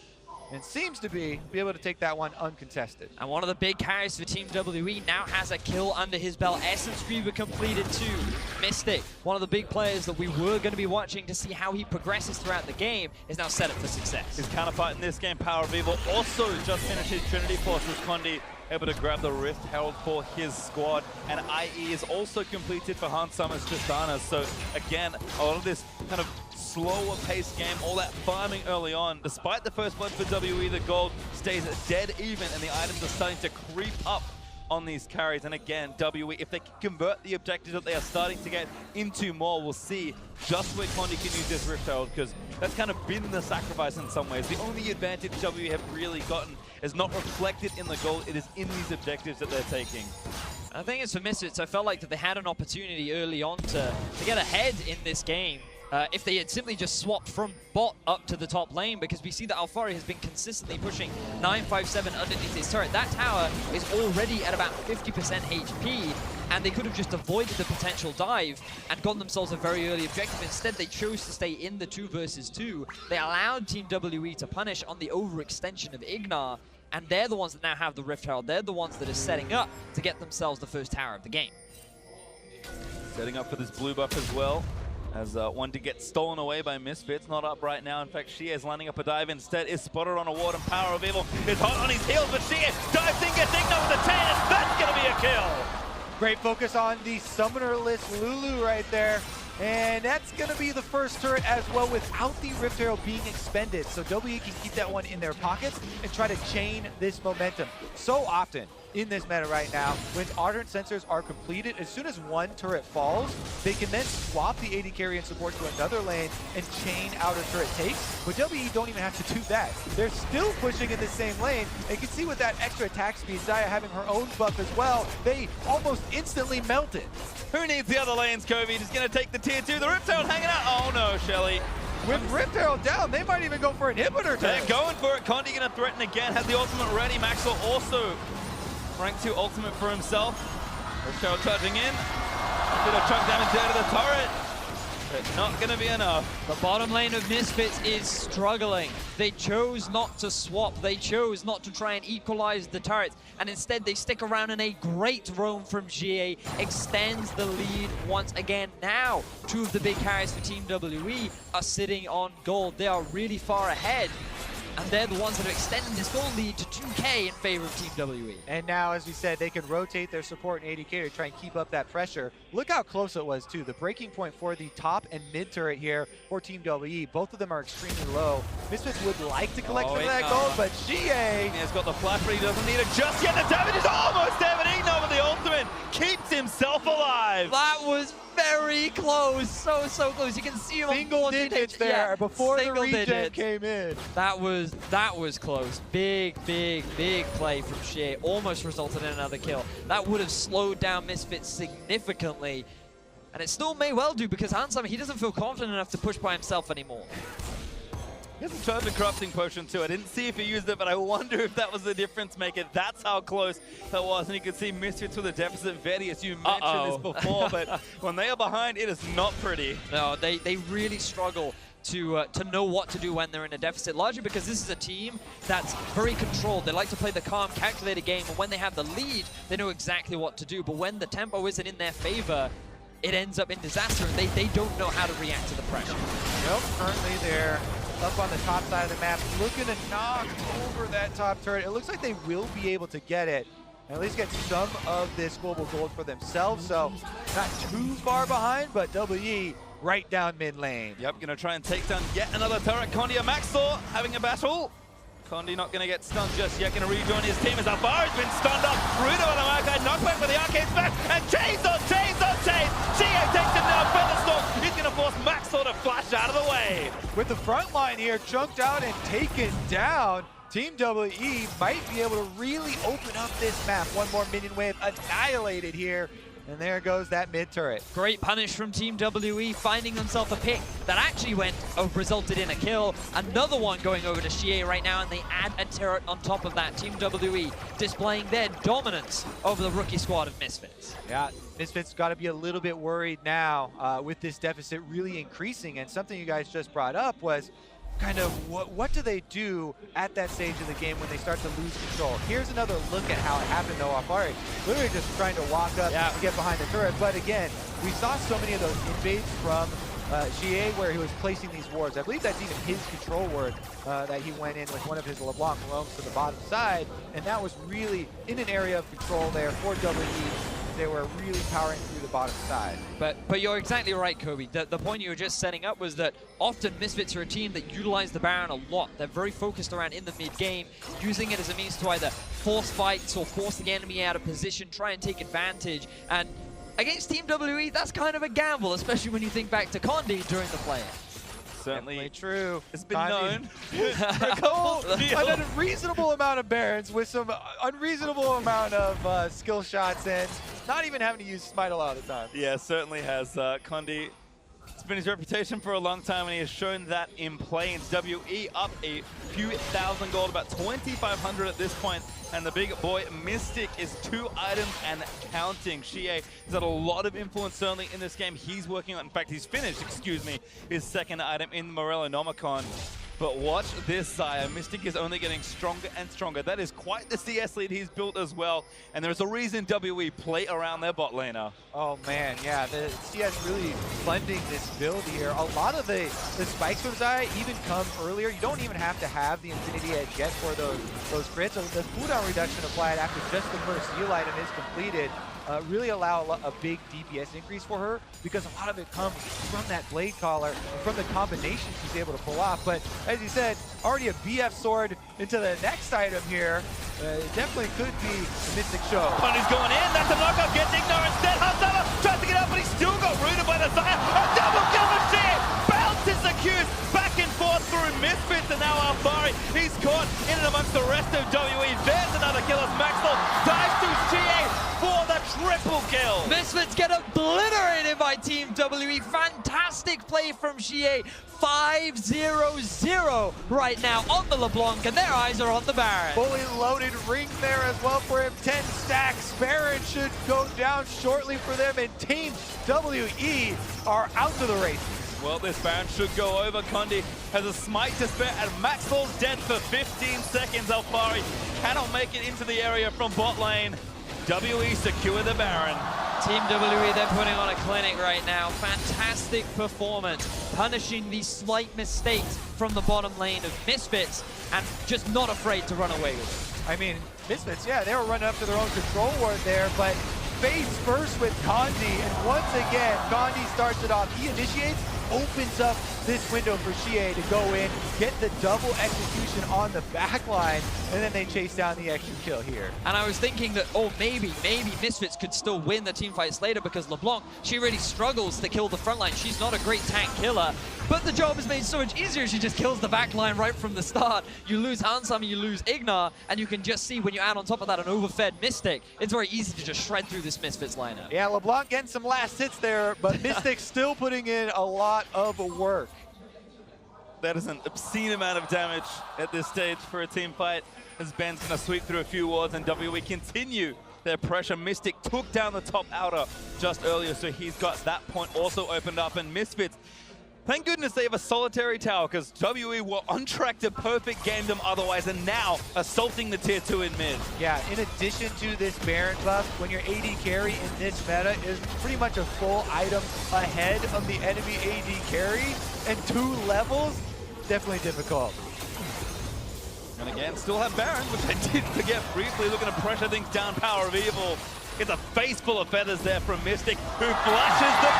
and seems to be able to take that one uncontested. And one of the big carries for Team WE now has a kill under his belt. Essence Reaver completed too. Mystic, one of the big players that we were going to be watching to see how he progresses throughout the game, is now set up for success. His counterpart in this game, Power of Evil, also just finished his Trinity Force with Condi able to grab the Rift Herald for his squad, and IE is also completed for Handsummer's Tristana. So again, a lot of this kind of slower paced game, all that farming early on. Despite the first blood for WE, the gold stays dead even, and the items are starting to creep up on these carries. And again, WE, if they can convert the objectives that they are starting to get into more, we'll see just where Condi can use this Rift Herald, because that's kind of been the sacrifice in some ways. The only advantage WE have really gotten is not reflected in the gold, it is in these objectives that they're taking. I think it's for Misfits. I felt like that they had an opportunity early on to get ahead in this game. If they had simply just swapped from bot up to the top lane, because we see that Alfari has been consistently pushing 957 underneath his turret. That tower is already at about 50% HP, and they could have just avoided the potential dive and gotten themselves a very early objective. Instead, they chose to stay in the 2 versus 2. They allowed Team WE to punish on the overextension of Ignar, and they're the ones that now have the Rift Herald. They're the ones that are setting up to get themselves the first tower of the game. Setting up for this blue buff as well. as one to get stolen away by Misfits. Not up right now. In fact, Shie is lining up a dive instead. Is spotted on a ward, and Power of Evil is hot on his heels, but Shie dives in, gets Igno with the chain, and that's going to be a kill. Great focus on the summonerless Lulu right there. And that's going to be the first turret as well without the Rift Arrow being expended. So WE can keep that one in their pockets and try to chain this momentum. So often in this meta right now, when Ardent Sensors are completed, as soon as one turret falls, they can then swap the AD carry and support to another lane and chain outer turret takes. But WE don't even have to do that. They're still pushing in the same lane. And you can see with that extra attack speed, Xayah having her own buff as well, they almost instantly melted. Who needs the other lanes, Kobe? Just going to take the tier 2. The Rift Arrow hanging out. Oh no, Shelly. With Rift Arrow down, they might even go for an inhibitor. They're going for it. Condi going to threaten again. Has the ultimate ready. Maxwell also rank 2 ultimate for himself. Rift Arrow charging in. A bit of chunk damage there to the turret. But not going to be enough. The bottom lane of Misfits is struggling. They chose not to swap. They chose not to try and equalize the turrets. And instead, they stick around, and a great roam from GA extends the lead once again. Now, 2 of the big carries for Team WE are sitting on gold. They are really far ahead. And they're the ones that are extending this goal lead to 2K in favor of Team WE. And now, as we said, they can rotate their support and AD carry to try and keep up that pressure. Look how close it was, too. The breaking point for the top and mid turret here for Team WE, both of them are extremely low. Misfits would like to collect some of that gold, but GA... He's got the flash, but he doesn't need it just yet. The damage is almost there, but Igno with the ultimate keeps himself alive. That was very close. So close. You can see him single on digits there before the regen came in. That was close. Big play from Shie. Almost resulted in another kill. That would have slowed down Misfits significantly. And it still may well do, because Hansam, he doesn't feel confident enough to push by himself anymore. He has a charge of corrupting potion too. I didn't see if he used it, but I wonder if that was the difference maker. That's how close that was. And you can see Misfits with a deficit. Vedius, you mentioned this before, but when they are behind, it is not pretty. No, they really struggle to know what to do when they're in a deficit, largely because this is a team that's very controlled. They like to play the calm, calculated game, and when they have the lead, they know exactly what to do. But when the tempo isn't in their favor, it ends up in disaster, and they don't know how to react to the pressure. Nope, currently they're up on the top side of the map, looking to knock over that top turret. It looks like they will be able to get it, and at least get some of this global gold for themselves. So not too far behind, but WE right down mid lane. Yep, gonna try and take down yet another turret. Condi and Maxor having a battle. Condi not gonna get stunned just yet, gonna rejoin his team as Alvaro's been stunned up. Rudo on the arcade, knockback for the arcade smash, and chains on chains on chains. GA takes him down, Featherstorm. He's gonna force Maxor to flash out of the way. With the front line here chunked out and taken down, Team WE might be able to really open up this map. One more minion wave annihilated here. And there goes that mid turret. Great punish from Team WE, finding themselves a pick that actually resulted in a kill. Another one going over to Shie right now, and they add a turret on top of that. Team WE displaying their dominance over the rookie squad of Misfits. Yeah, Misfits got to be a little bit worried now with this deficit really increasing. And something you guys just brought up was kind of what do they do at that stage of the game when they start to lose control? Here's another look at how it happened though. Afari literally just trying to walk up and get behind the turret. But again, we saw so many of those invades from GA where he was placing these wards. I believe that's even his control ward that he went in with one of his LeBlanc roams to the bottom side. And that was really in an area of control there for WE. They were really powering through the bottom side. But you're exactly right, Kobe. The point you were just setting up was that often Misfits are a team that utilize the Baron a lot. They're very focused around in the mid-game, using it as a means to either force fights or force the enemy out of position, try and take advantage. And against Team WE, that's kind of a gamble, especially when you think back to Condi during the play. Certainly true. It's been known. An unreasonable amount of Barons with some unreasonable amount of skill shots and not even having to use Smite a lot of the time. Yeah, certainly has. Condi, it's been his reputation for a long time, and he has shown that in play. It's WE up a few thousand gold, about 2,500 at this point. And the big boy Mystic is 2 items and counting. Shie has had a lot of influence certainly in this game. He's working on, in fact, he's finished, excuse me, his second item in Morellonomicon. But watch this, Zaya. Mystic is only getting stronger and stronger. That is quite the CS lead he's built as well. And there's a reason WE play around their bot laner. Oh man, yeah, the CS really funding this build here. A lot of the spikes from Zaya even come earlier. You don't even have to have the Infinity Edge yet for those crits. So the cooldown reduction applied after just the first heal item is completed really allow a big DPS increase for her, because a lot of it comes from that blade collar and from the combination she's able to pull off. But as you said, already a BF sword into the next item here. It definitely could be a Mystic show. Bunny's going in, that's a knockout, gets Ignore instead. Hansama tries to get up, but he's still got rooted by the Zaya. A double kill for Shea! Bounces the Qs back and forth through Misfits, and now Alfari, he's caught in and amongst the rest of WE. There's another kill as Maxwell dives through Shea for the triple kill. Misfits get obliterated by Team WE. Fantastic play from Shea. 5-0-0 right now on the LeBlanc, and their eyes are on the Baron. Fully loaded ring there as well for him. 10 stacks. Baron should go down shortly for them, and Team WE are out to the races. Well, this Baron should go over. Condi has a smite to spare, and Maxwell's dead for 15 seconds. Alfari cannot make it into the area from bot lane. WE secure the Baron. Team WE, they're putting on a clinic right now. Fantastic performance, punishing these slight mistakes from the bottom lane of Misfits, and just not afraid to run away with it. I mean, Misfits, yeah, they were running up to their own control ward there, but face first with Condi, and once again, Condi starts it off. He initiates, opens up this window for Shea to go in, get the double execution on the back line, and then they chase down the extra kill here. And I was thinking that, oh, maybe Misfits could still win the team fights later, because LeBlanc, she really struggles to kill the front line. She's not a great tank killer, but the job is made so much easier. She just kills the back line right from the start. You lose Hansam, you lose Ignar, and you can just see when you add on top of that an overfed Mystic, it's very easy to just shred through this Misfits lineup. Yeah, LeBlanc getting some last hits there, but Mystic still putting in a lot of work. That is an obscene amount of damage at this stage for a team fight, as Ben's going to sweep through a few wards, and WE continue their pressure. Mystic took down the top outer just earlier, so he's got that point also opened up. And Misfits, thank goodness they have a solitary tower, because WE were on track to perfect game them otherwise, and now assaulting the tier 2 in mid. Yeah, in addition to this Baron buff, when your AD carry in this meta is pretty much a full item ahead of the enemy AD carry, and 2 levels, definitely difficult. And again, still have Baron, which I did forget briefly, looking to pressure things down. Power of Evil gets a face full of feathers there from Mystic, who flashes the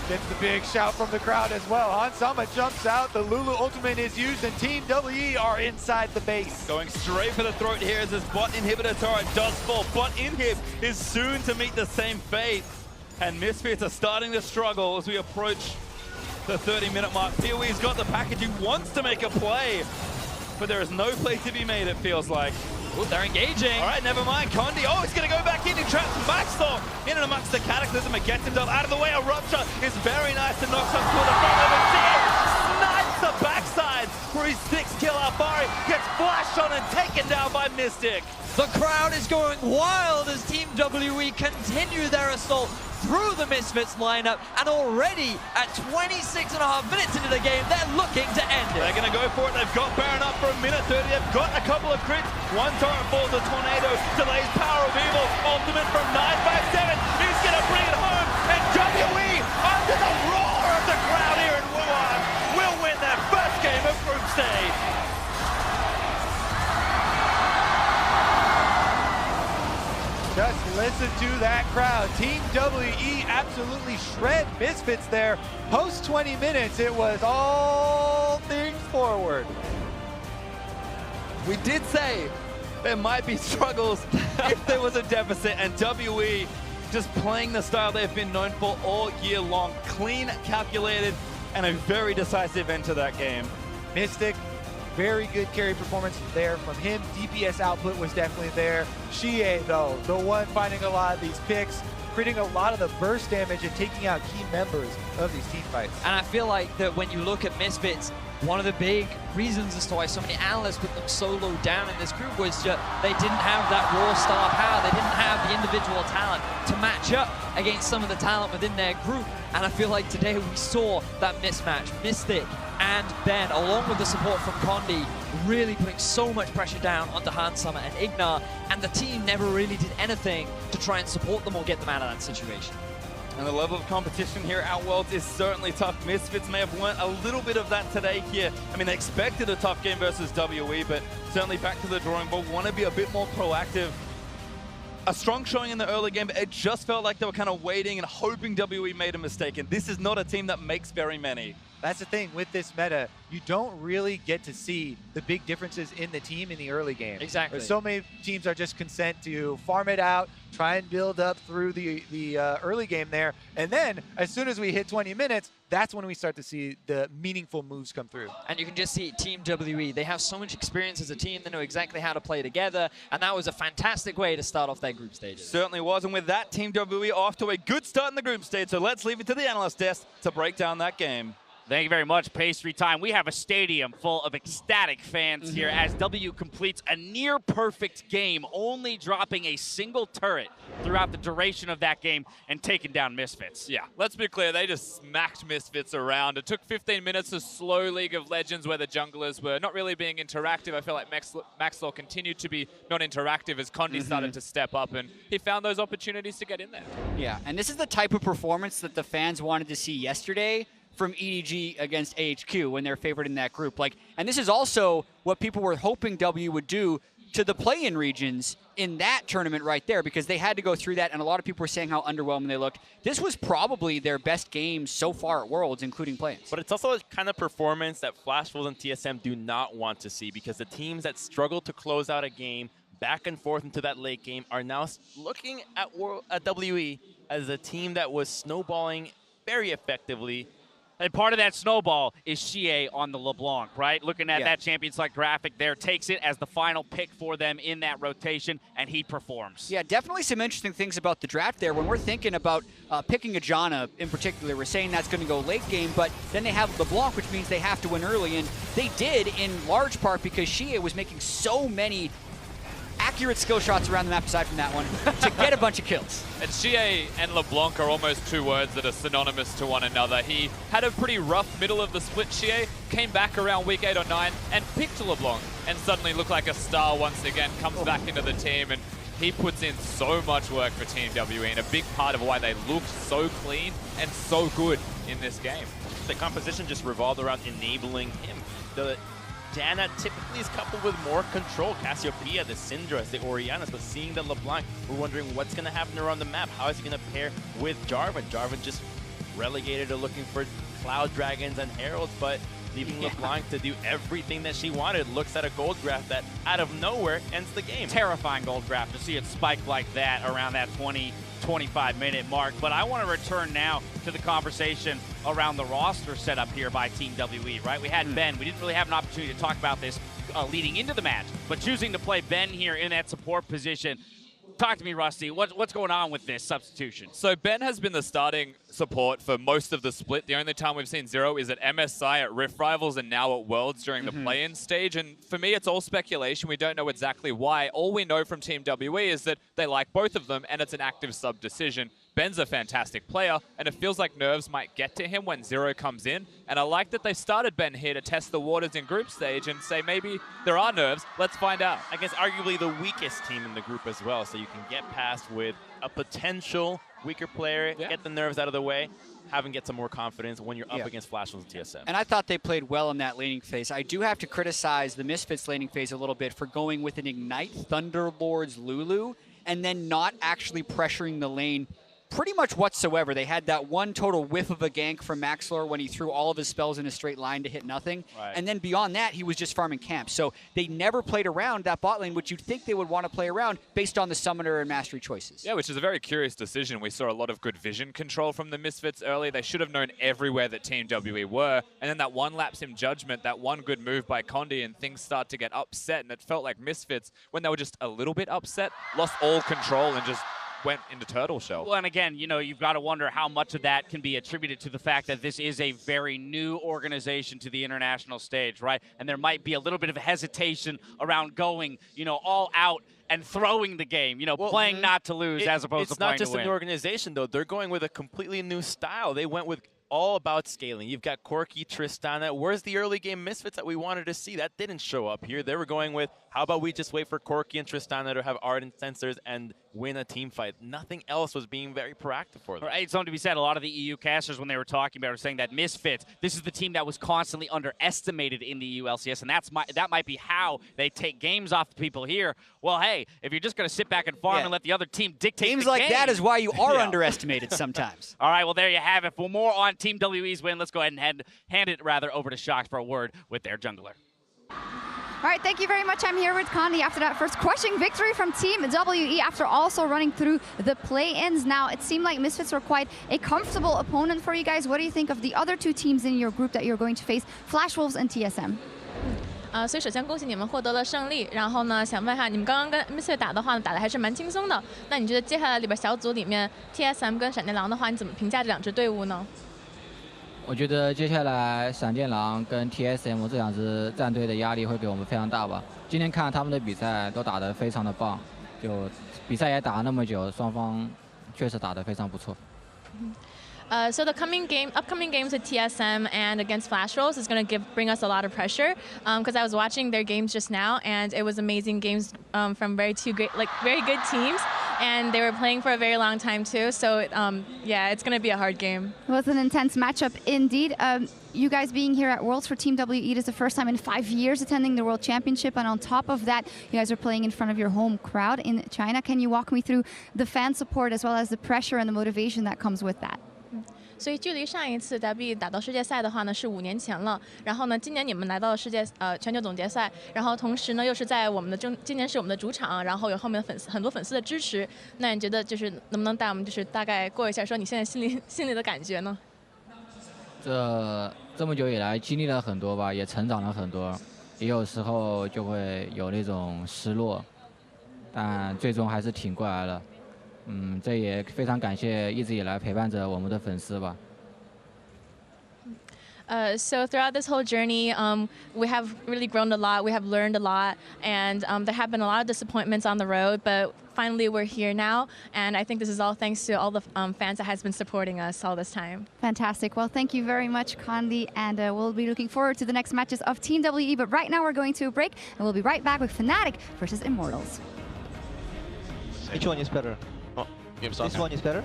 flare. Gets the big shout from the crowd as well. Hansama jumps out, the Lulu ultimate is used, and Team WE are inside the base. Going straight for the throat here as this bot inhibitor turret does fall. Bot inhib is soon to meet the same fate. And Misfits are starting to struggle as we approach the 30-minute mark. PoE's got the package, he wants to make a play, but there is no play to be made, it feels like. Ooh, they're engaging. All right, never mind. Condi, oh, he's going to go back in. He traps Maxwell in and amongst the Cataclysm. It gets himself out of the way. A rupture is very nice to knock some to the front of it. Snipes the backside for his 6th kill. Alfari gets flashed on and taken down by Mystic. The crowd is going wild as Team WE continue their assault through the Misfits lineup, and already at 26.5 minutes into the game, they're looking to end it. They're going to go for it. They've got Baron up for a minute 30. They've got a couple of crits. One turret falls, a tornado delays Power of Evil. Ultimate from 957. He's going to bring it home, and WE, under the roar of the crowd here in Wuhan, will win their first game of group stage. Just listen to that crowd. Team WE absolutely shred Misfits there. Post 20 minutes, it was all things forward. We did say there might be struggles if there was a deficit, and WE just playing the style they've been known for all year long. Clean, calculated, and a very decisive end to that game. Mystic, very good carry performance there from him. DPS output was definitely there. Shea, though, the one finding a lot of these picks, creating a lot of the burst damage and taking out key members of these team fights. And I feel like that when you look at Misfits, one of the big reasons as to why so many analysts put them so low down in this group was that they didn't have that raw star power. They didn't have the individual talent to match up against some of the talent within their group. And I feel like today we saw that mismatch. Mystic and Ben, along with the support from Condi, really putting so much pressure down onto Hansama and Ignar, and the team never really did anything to try and support them or get them out of that situation. And the level of competition here at Worlds is certainly tough. Misfits may have learned a little bit of that today here. I mean, they expected a tough game versus WE, but certainly back to the drawing board, want to be a bit more proactive. A strong showing in the early game, but it just felt like they were kind of waiting and hoping WE made a mistake. And this is not a team that makes very many. That's the thing with this meta. You don't really get to see the big differences in the team in the early game. Exactly. So many teams are just content to farm it out, try and build up through the early game there. And then as soon as we hit 20 minutes, that's when we start to see the meaningful moves come through. And you can just see Team WE. They have so much experience as a team. They know exactly how to play together. And that was a fantastic way to start off their group stages. Certainly was. And with that, Team WE off to a good start in the group stage. So let's leave it to the analyst desk to break down that game. Thank you very much, Pastry Time. We have a stadium full of ecstatic fans here as W completes a near-perfect game, only dropping a single turret throughout the duration of that game and taking down Misfits. Yeah, let's be clear, they just smacked Misfits around. It took 15 minutes of slow League of Legends where the junglers were not really being interactive. I feel like Maxwell continued to be non-interactive as Condi started to step up, and he found those opportunities to get in there. Yeah, and this is the type of performance that the fans wanted to see yesterday from EDG against AHQ when they're favored in that group. And this is also what people were hoping W would do to the play-in regions in that tournament right there, because they had to go through that, and a lot of people were saying how underwhelming they looked. This was probably their best game so far at Worlds, including play-ins. But it's also a kind of performance that Flash Wolves and TSM do not want to see, because the teams that struggle to close out a game back and forth into that late game are now looking at WE as a team that was snowballing very effectively. And part of that snowball is Xie on the LeBlanc, right? Looking at that Champion Select graphic there, takes it as the final pick for them in that rotation, and he performs. Yeah, definitely some interesting things about the draft there. When we're thinking about picking a Janna in particular, we're saying that's going to go late game, but then they have LeBlanc, which means they have to win early, and they did in large part because Xie was making so many accurate skill shots around the map aside from that one to get a bunch of kills. And Xie and LeBlanc are almost two words that are synonymous to one another. He had a pretty rough middle of the split. Xie came back around week 8 or 9 and picked LeBlanc and suddenly looked like a star once again, comes back into the team, and he puts in so much work for Team WE, and a big part of why they looked so clean and so good in this game. The composition just revolved around enabling him. The Janna typically is coupled with more control. Cassiopeia, the Syndras, the Orianas, but seeing the LeBlanc, we're wondering what's going to happen around the map. How is he going to pair with Jarvan? Jarvan just relegated to looking for Cloud Dragons and Heralds, but leaving LeBlanc to do everything that she wanted. Looks at a gold graph that out of nowhere ends the game. Terrifying gold graph to see it spike like that around that 25-minute mark. But I want to return now to the conversation around the roster set up here by Team WE, right? We had Ben. We didn't really have an opportunity to talk about this leading into the match, but choosing to play Ben here in that support position. Talk to me, Rusty. What's going on with this substitution? So Ben has been the starting support for most of the split. The only time we've seen Zero is at MSI, at Rift Rivals, and now at Worlds during the play-in stage. And for me, it's all speculation. We don't know exactly why. All we know from Team WE is that they like both of them, and it's an active sub decision. Ben's a fantastic player, and it feels like nerves might get to him when Zero comes in. And I like that they started Ben here to test the waters in group stage and say maybe there are nerves. Let's find out. I guess arguably the weakest team in the group as well, so you can get past with a potential weaker player, get the nerves out of the way, have him get some more confidence when you're up against Flash Wolves and TSM. And I thought they played well in that laning phase. I do have to criticize the Misfits laning phase a little bit for going with an Ignite Thunderlords Lulu and then not actually pressuring the lane pretty much whatsoever. They had that one total whiff of a gank from Maxlor when he threw all of his spells in a straight line to hit nothing. Right. And then beyond that, he was just farming camps. So they never played around that bot lane, which you'd think they would want to play around based on the summoner and mastery choices. Yeah, which is a very curious decision. We saw a lot of good vision control from the Misfits early. They should have known everywhere that Team WE were. And then that one lapse in judgment, that one good move by Condi, and things start to get upset. And it felt like Misfits, when they were just a little bit upset, lost all control and just went into turtle shell. Well, and again, you know, you've got to wonder how much of that can be attributed to the fact that this is a very new organization to the international stage, right? And there might be a little bit of hesitation around going, you know, all out and throwing the game, you know, playing not to lose as opposed to playing to win. It's not just an organization, though. They're going with a completely new style. They went with all about scaling. You've got Corki, Tristana. Where's the early game Misfits that we wanted to see? That didn't show up here. They were going with, how about we just wait for Corki and Tristana to have ardent sensors and win a team fight? Nothing else was being very proactive for them. Right, something to be said. A lot of the EU casters, when they were talking about it, were saying that Misfits, this is the team that was constantly underestimated in the EU LCS, and that might be how they take games off the people here. Well, hey, if you're just going to sit back and farm and let the other team dictate Games the like game, that is why you are underestimated sometimes. All right, well, there you have it. For more on Team WE's win, let's go ahead and hand it over to Shox for a word with their jungler. All right, thank you very much. I'm here with Condi after that first crushing victory from Team WE after also running through the play-ins. Now, it seemed like Misfits were quite a comfortable opponent for you guys. What do you think of the other two teams in your group that you're going to face, Flash Wolves and TSM? 所以首先恭喜你们获得了胜利。然后呢，想问一下，你们刚刚跟 MISFITS 打的话呢，打的还是蛮轻松的。那你觉得接下来里边小组里面 TSM 跟闪电狼的话，你怎么评价这两支队伍呢？ 我觉得接下来闪电狼跟 TSM 这两支战队的压力会给我们非常大吧。今天看他们的比赛都打得非常的棒，就比赛也打了那么久，双方确实打得非常不错。 So the upcoming games with TSM and against Flash Rolls is going to bring us a lot of pressure. Because I was watching their games just now, and it was amazing games from very good teams, and they were playing for a very long time too. So yeah, it's going to be a hard game. It was an intense matchup indeed. You guys being here at Worlds for Team WE is the first time in 5 years attending the World Championship, and on top of that, you guys are playing in front of your home crowd in China. Can you walk me through the fan support as well as the pressure and the motivation that comes with that? 所以距离上一次 WE 打到世界赛的话呢是5年前了。然后呢，今年你们来到了全球总决赛，然后同时呢又是在我们的今年是我们的主场，然后有后面很多粉丝的支持。那你觉得就是能不能带我们就是大概过一下，说你现在心里的感觉呢？这么久以来经历了很多吧，也成长了很多，也有时候就会有那种失落，但最终还是挺过来了。 这也非常感谢一直以来陪伴着我们的粉丝吧。So throughout this whole journey, we have really grown a lot. We have learned a lot, and there have been a lot of disappointments on the road. But finally, we're here now, and I think this is all thanks to all the fans that has been supporting us all this time. Fantastic. Well, thank you very much, Condi, and we'll be looking forward to the next matches of Team WE. But right now, we're going to a break, and we'll be right back with FNATIC versus Immortals. Which one is better? This one is better?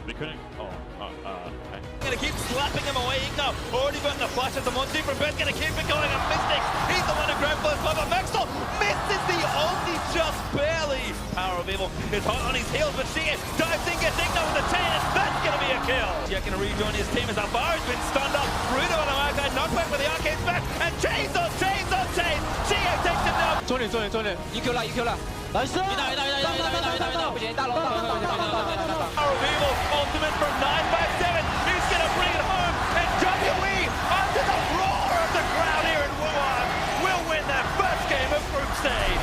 We couldn't. Okay. Gonna keep slapping him away. Igno already got the flash as a monster from Bed's gonna keep it going. And Mystic, he's the one who grabbed first blood, but Maxwell misses the ulti just barely. Power of Evil is hot on his heels, but Shia dives in, gets Igno with the chain, and that's gonna be a kill. Shia gonna rejoin his team as Alvaro's been stunned up. Rudo on the arcade, knockback with the arcade back, and chains on chains on chains. Shia takes it down. 重点 ，EQ 了，来射！ Power of Evil, ultimate from 957. He's gonna bring it home, and WE, under the roar of the crowd here in Wuhan, will win their first game of Group Stage.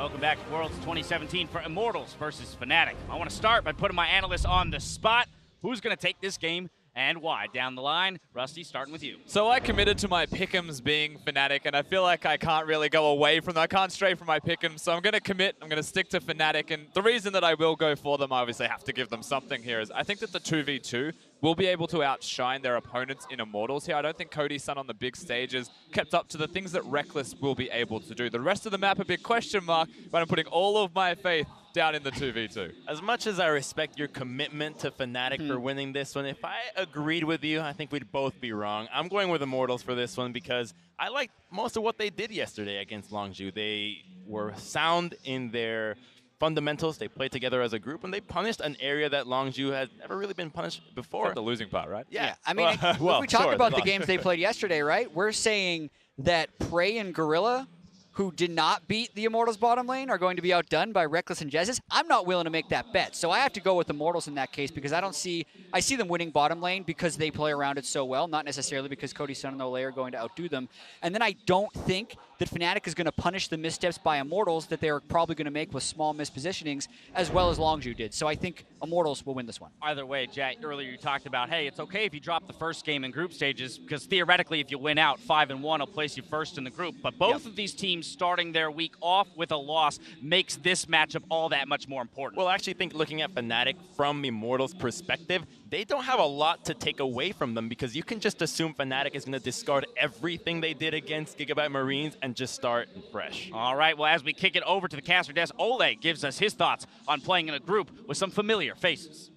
Welcome back to Worlds 2017 for Immortals versus FNATIC. I want to start by putting my analysts on the spot. Who's going to take this game and why? Down the line, Rusty, starting with you. So I committed to my pick'ems being FNATIC, and I feel like I can't really go away from that. I can't stray from my pick'ems, so I'm going to commit. I'm going to stick to FNATIC, and the reason that I will go for them, I obviously have to give them something here, is I think that the 2v2 will be able to outshine their opponents in Immortals here. I don't think Cody's Sun on the big stages kept up to the things that Reckless will be able to do. The rest of the map, a big question mark, but I'm putting all of my faith down in the 2v2. As much as I respect your commitment to FNATIC for winning this one, if I agreed with you, I think we'd both be wrong. I'm going with Immortals for this one because I liked most of what they did yesterday against Longzhu. They were sound in their fundamentals. They played together as a group, and they punished an area that Longzhu had never really been punished before. Except the losing part, right? Yeah. I mean, well, if we talk sure, about they the lost. games they played yesterday, right? We're saying that Prey and Gorilla, who did not beat the Immortals bottom lane, are going to be outdone by Reckless and Jezus. I'm not willing to make that bet. So I have to go with Immortals in that case because I see them winning bottom lane because they play around it so well, not necessarily because Cody Sun and Olay are going to outdo them. And then I don't think that FNATIC is going to punish the missteps by Immortals that they're probably going to make with small mispositionings as well as Longzhu did. So I think Immortals will win this one. Either way, Jack, earlier you talked about, hey, it's okay if you drop the first game in group stages because theoretically if you win out 5-1, it'll place you first in the group. But both of these teams starting their week off with a loss makes this matchup all that much more important. Well, I actually think looking at FNATIC from Immortals' perspective, they don't have a lot to take away from them because you can just assume FNATIC is going to discard everything they did against Gigabyte Marines and just start fresh. All right, well, as we kick it over to the caster desk, Olay gives us his thoughts on playing in a group with some familiar faces.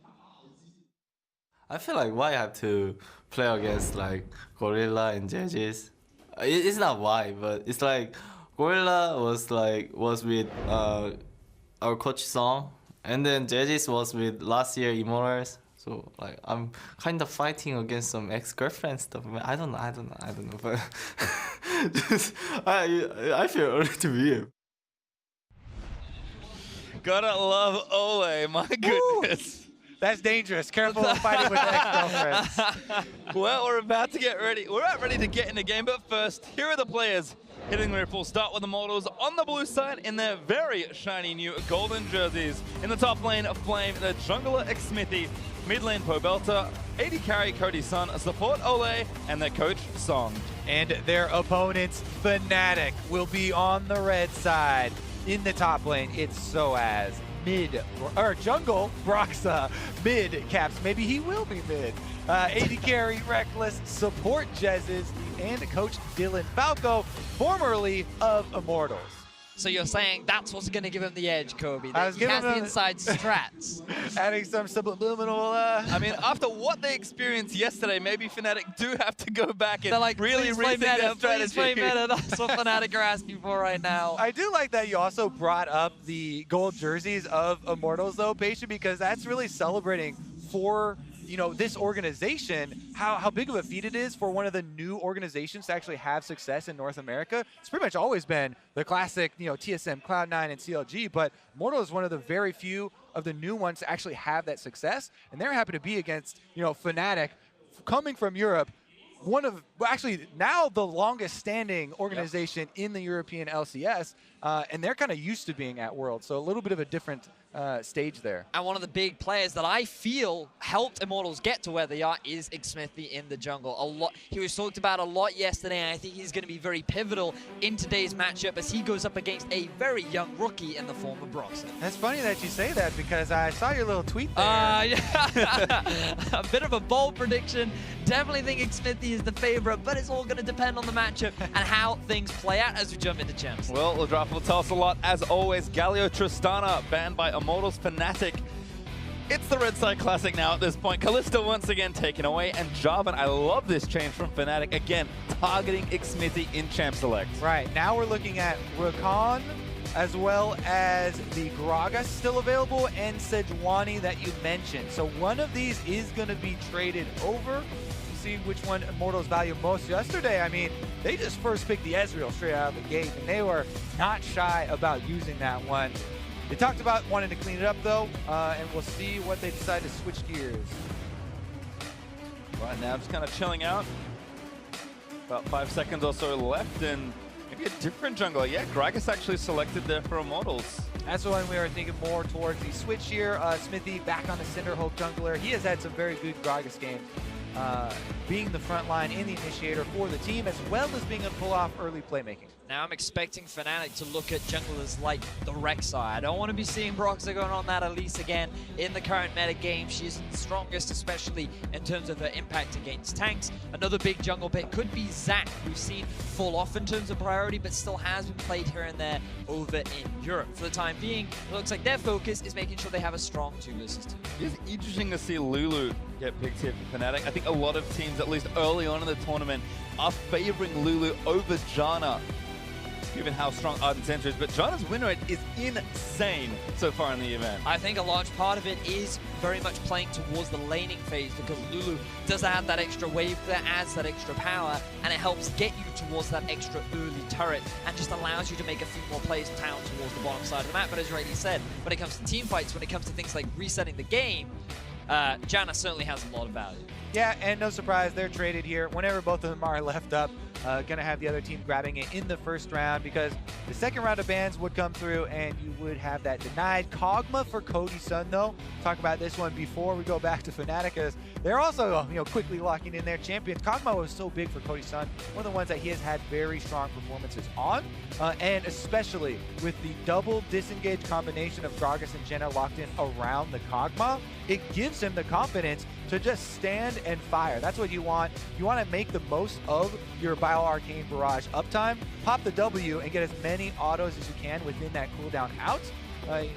I feel like why I have to play against like Gorilla and JJ's. It's not why, but it's like Gorilla was with our coach Song, and then JJ's was with last year Immortals. So like I'm kind of fighting against some ex-girlfriend stuff. I don't know, but just, I feel honored to be here. Gotta love Olay, my goodness. That's dangerous. Careful of fighting with ex-girlfriends. Well, we're about to get ready. We're about ready to get in the game, but first, here are the players hitting their full start with Immortals on the blue side in their very shiny new golden jerseys. In the top lane of Flame, the jungler Xmithy, mid lane Pobelta, AD carry Cody Sun, support Olay, and their coach Song. And their opponents, FNATIC, will be on the red side. In the top lane, it's Soaz. Jungle, Broxa. Mid, Caps. Maybe he will be mid. AD carry, Reckless, support Jezus, and coach Dylan Falco, formerly of Immortals. So you're saying that's what's going to give him the edge, Kobe? I was he has giving the him inside strats. Adding some subliminal. I mean, after what they experienced yesterday, maybe FNATIC do have to go back and They're like, really rethink their strategy. Please play meta. That's what FNATIC are asking for right now. I do like that you also brought up the gold jerseys of Immortals, though, Patient, because that's really celebrating for this organization, how big of a feat it is for one of the new organizations to actually have success in North America. It's pretty much always been the classic, TSM, Cloud9, and CLG, but Immortals is one of the very few of the new ones to actually have that success, and they're happy to be against, FNATIC, coming from Europe, actually now the longest standing organization in the European LCS, and they're kind of used to being at Worlds, so a little bit of a different stage there. And one of the big players that I feel helped Immortals get to where they are is Xmithy in the jungle. He was talked about a lot yesterday, and I think he's going to be very pivotal in today's matchup as he goes up against a very young rookie in the form of Broxton. That's funny that you say that because I saw your little tweet there. A bit of a bold prediction. Definitely think Xmithy is the favorite, but it's all going to depend on the matchup and how things play out as we jump into champs. Well, the draft will tell us a lot. As always, Galio Tristana banned by Immortals FNATIC. It's the Red Side Classic now at this point. Kalista once again taken away, and Jarvan, I love this change from FNATIC. Again, targeting Xmithy in Champ Select. Right, now we're looking at Rakan, as well as the Gragas still available, and Sejuani that you mentioned. So one of these is going to be traded over. We'll see which one Immortals value most. Yesterday, I mean, they just first picked the Ezreal straight out of the gate, and they were not shy about using that one. They talked about wanting to clean it up, though, and we'll see what they decide to switch gears. Right now, just kind of chilling out. About 5 seconds or so left, and Maybe a different jungler. Yeah, Gragas actually selected there for Immortals. That's when we were thinking more towards the switch here. Smithy back on the Cinderhulk jungler. He has had some very good Gragas games, being the front line and the initiator for the team, as well as being able to pull off early playmaking. Now I'm expecting FNATIC to look at junglers like the Rek'Sai. I don't want to be seeing Broxah going on that Elise again in the current meta game. She isn't the strongest, especially in terms of her impact against tanks. Another big jungle pick could be Zac. We've seen fall off in terms of priority, but still has been played here and there over in Europe. For the time being, it looks like their focus is making sure they have a strong 2 versus 2. It's interesting to see Lulu get picked here for FNATIC. I think a lot of teams, at least early on in the tournament, are favoring Lulu over Janna, given how strong Ardent Center is. But Janna's win rate is insane so far in the event. I think a large part of it is very much playing towards the laning phase, because Lulu does add that extra wave that adds that extra power, and it helps get you towards that extra early turret and just allows you to make a few more plays down towards the bottom side of the map. But as Rayleigh said, when it comes to team fights, when it comes to things like resetting the game, Janna certainly has a lot of value. Yeah, and no surprise, they're traded here. Whenever both of them are left up, going to have the other team grabbing it in the first round, because the second round of bans would come through and you would have that denied. Kog'Maw for Cody Sun, though. Talk about this one before we go back to FNATIC, as they're also quickly locking in their champions. Kog'Maw was so big for Cody Sun, one of the ones that he has had very strong performances on, and especially with the double disengage combination of Gragas and Jenna locked in around the Kog'Maw, it gives him the confidence to just stand and fire. That's what you want. You want to make the most of your Bio Arcane Barrage uptime, pop the W, and get as many autos as you can within that cooldown out.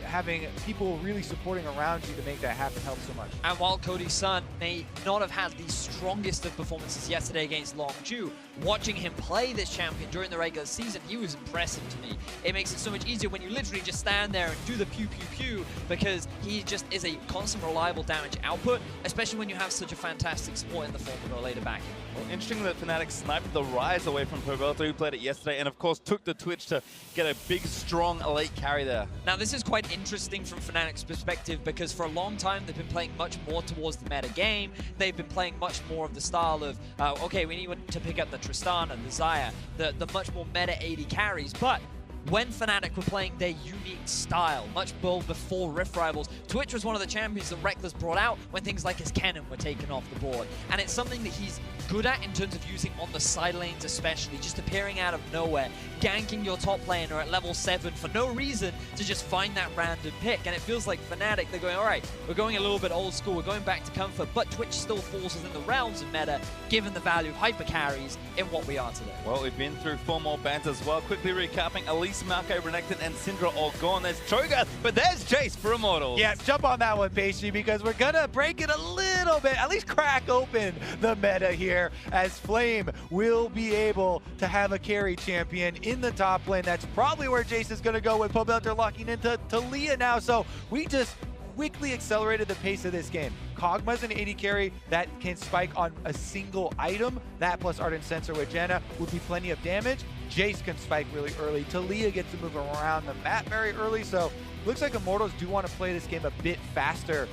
Having people really supporting around you to make that happen helps so much. And while Cody Sun may not have had the strongest of performances yesterday against Longju, watching him play this champion during the regular season, he was impressive to me. It makes it so much easier when you literally just stand there and do the pew pew pew, because he just is a constant reliable damage output, especially when you have such a fantastic support in the form of a later back. Well, interesting that FNATIC sniped the Rise away from Pervelta, who played it yesterday, and of course took the Twitch to get a big, strong late carry there. Now this is quite interesting from FNATIC's perspective, because for a long time they've been playing much more towards the meta game. They've been playing much more of the style of, okay, we need to pick up the Tristana, the Xayah, the much more meta AD carries, but when FNATIC were playing their unique style, much before Rift Rivals, Twitch was one of the champions that Rekkles brought out when things like his cannon were taken off the board. And it's something that he's good at in terms of using on the side lanes especially, just appearing out of nowhere, ganking your top laner at level 7 for no reason to just find that random pick. And it feels like FNATIC, they're going, all right, we're going a little bit old school, we're going back to comfort, but Twitch still falls within the realms of meta, given the value of hyper carries in what we are today. Well, we've been through 4 more bans as well. Quickly recapping, Elise, Malco, Renekton, and Syndra all gone. There's Cho'Gath, but there's Jace for Immortals. Yeah, jump on that one, Pastry, because we're going to break it a little bit, at least crack open the meta here, as Flame will be able to have a carry champion in the top lane. That's probably where Jace is going to go, with Pobelter locking into Leah now. So we just quickly accelerated the pace of this game. Kog'Maw's an AD carry that can spike on a single item. That plus Ardent Sensor with Janna would be plenty of damage. Jace can spike really early. Talia gets to move around the map very early. So looks like Immortals do want to play this game a bit faster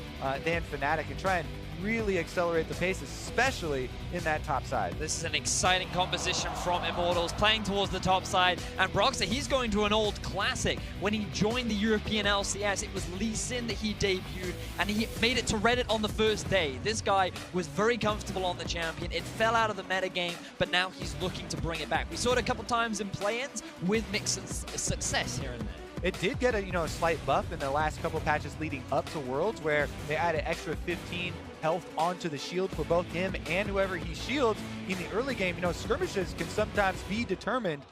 than FNATIC and try and really accelerate the pace, especially in that top side. This is an exciting composition from Immortals, playing towards the top side. And Broxah, he's going to an old classic. When he joined the European LCS, it was Lee Sin that he debuted, and he made it to Reddit on the first day. This guy was very comfortable on the champion. It fell out of the meta game, but now he's looking to bring it back. We saw it a couple times in play-ins with mixed success here and there. It did get a slight buff in the last couple patches leading up to Worlds, where they added extra 15 health onto the shield for both him and whoever he shields in the early game. Skirmishes can sometimes be determined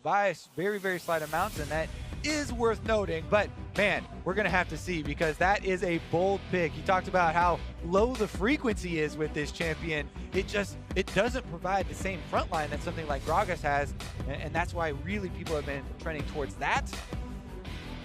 by very, very slight amounts, and that is worth noting. But man, we're gonna have to see, because that is a bold pick. He talked about how low the frequency is with this champion. It doesn't provide the same front line that something like Gragas has, and that's why really people have been trending towards that.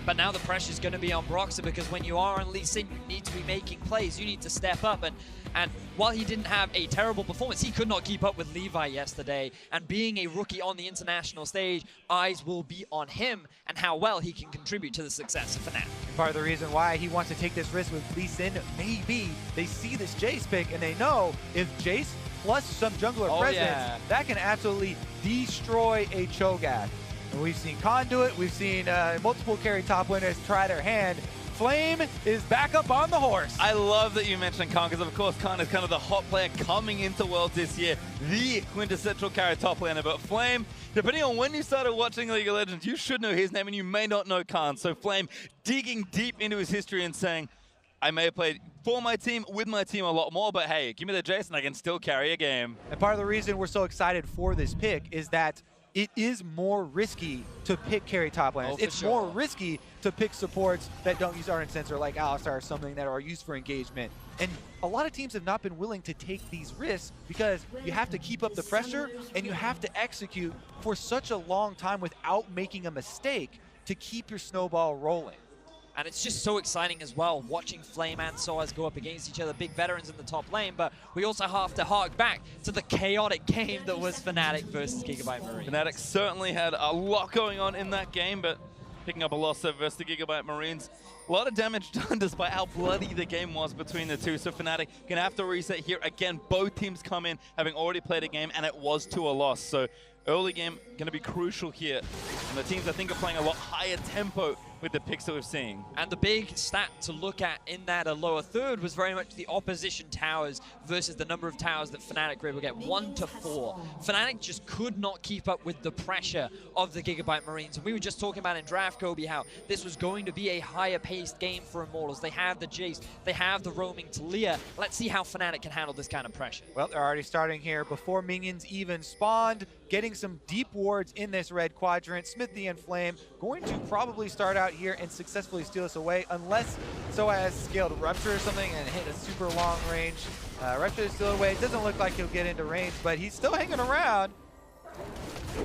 But now the pressure is going to be on Broxah, because when you are on Lee Sin, you need to be making plays. You need to step up. And while he didn't have a terrible performance, he could not keep up with Levi yesterday. And being a rookie on the international stage, eyes will be on him and how well he can contribute to the success of FNATIC. Part of the reason why he wants to take this risk with Lee Sin, maybe they see this Jace pick and they know if Jace plus some jungler presence, that can absolutely destroy a Cho'Gath. And we've seen Conduit, we've seen multiple carry top laners try their hand. Flame is back up on the horse. I love that you mentioned Khan, because of course Khan is kind of the hot player coming into Worlds this year, the quintessential carry top laner. But Flame, depending on when you started watching League of Legends, you should know his name and you may not know Khan. So Flame digging deep into his history and saying, I may have played for my team, with my team a lot more, but hey, give me the Jason, I can still carry a game. And part of the reason we're so excited for this pick is that it is more risky to pick carry top laners. It's more risky to pick supports that don't use Ardent Sensor like Alistar or something that are used for engagement. And a lot of teams have not been willing to take these risks because you have to keep up the pressure and you have to execute for such a long time without making a mistake to keep your snowball rolling. And it's just so exciting as well, watching Flame and Soaz go up against each other, big veterans in the top lane, but we also have to hark back to the chaotic game that was FNATIC versus Gigabyte Marines. FNATIC certainly had a lot going on in that game, but picking up a loss there versus the Gigabyte Marines. A lot of damage done despite how bloody the game was between the two. So FNATIC gonna have to reset here. Again, both teams come in having already played a game, and it was to a loss. So early game gonna be crucial here. And the teams, I think, are playing a lot higher tempo with the picks that we're seeing. And the big stat to look at in that lower third was very much the opposition towers versus the number of towers that FNATIC were able to get, 1 to 4. FNATIC just could not keep up with the pressure of the Gigabyte Marines. And we were just talking about in draft, Kobe, how this was going to be a higher paced game for Immortals. They have the Jace, they have the roaming Talia. Let's see how FNATIC can handle this kind of pressure. Well, they're already starting here before minions even spawned, getting some deep wards in this red quadrant. Smithy and Flame going to probably start out here and successfully steal us away, unless Soaz scaled Rupture or something and hit a super long range. Rupture is still away. It doesn't look like he'll get into range, but he's still hanging around.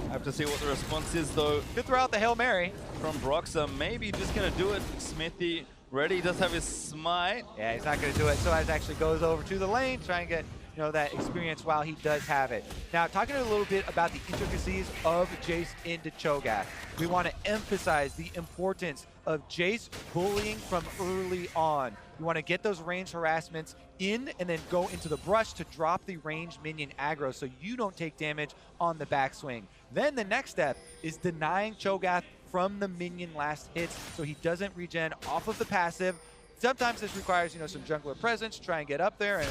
I have to see what the response is, though. Could throw out the Hail Mary from Broxa. Maybe just going to do it. Smithy ready, does have his smite. Yeah, he's not going to do it. Soaz actually goes over to the lane, trying to get that experience while he does have it. Now, talking a little bit about the intricacies of Jace into Cho'Gath, we want to emphasize the importance of Jace bullying from early on. You want to get those range harassments in and then go into the brush to drop the ranged minion aggro so you don't take damage on the backswing. Then the next step is denying Cho'Gath from the minion last hits so he doesn't regen off of the passive. Sometimes this requires, some jungler presence, try and get up there and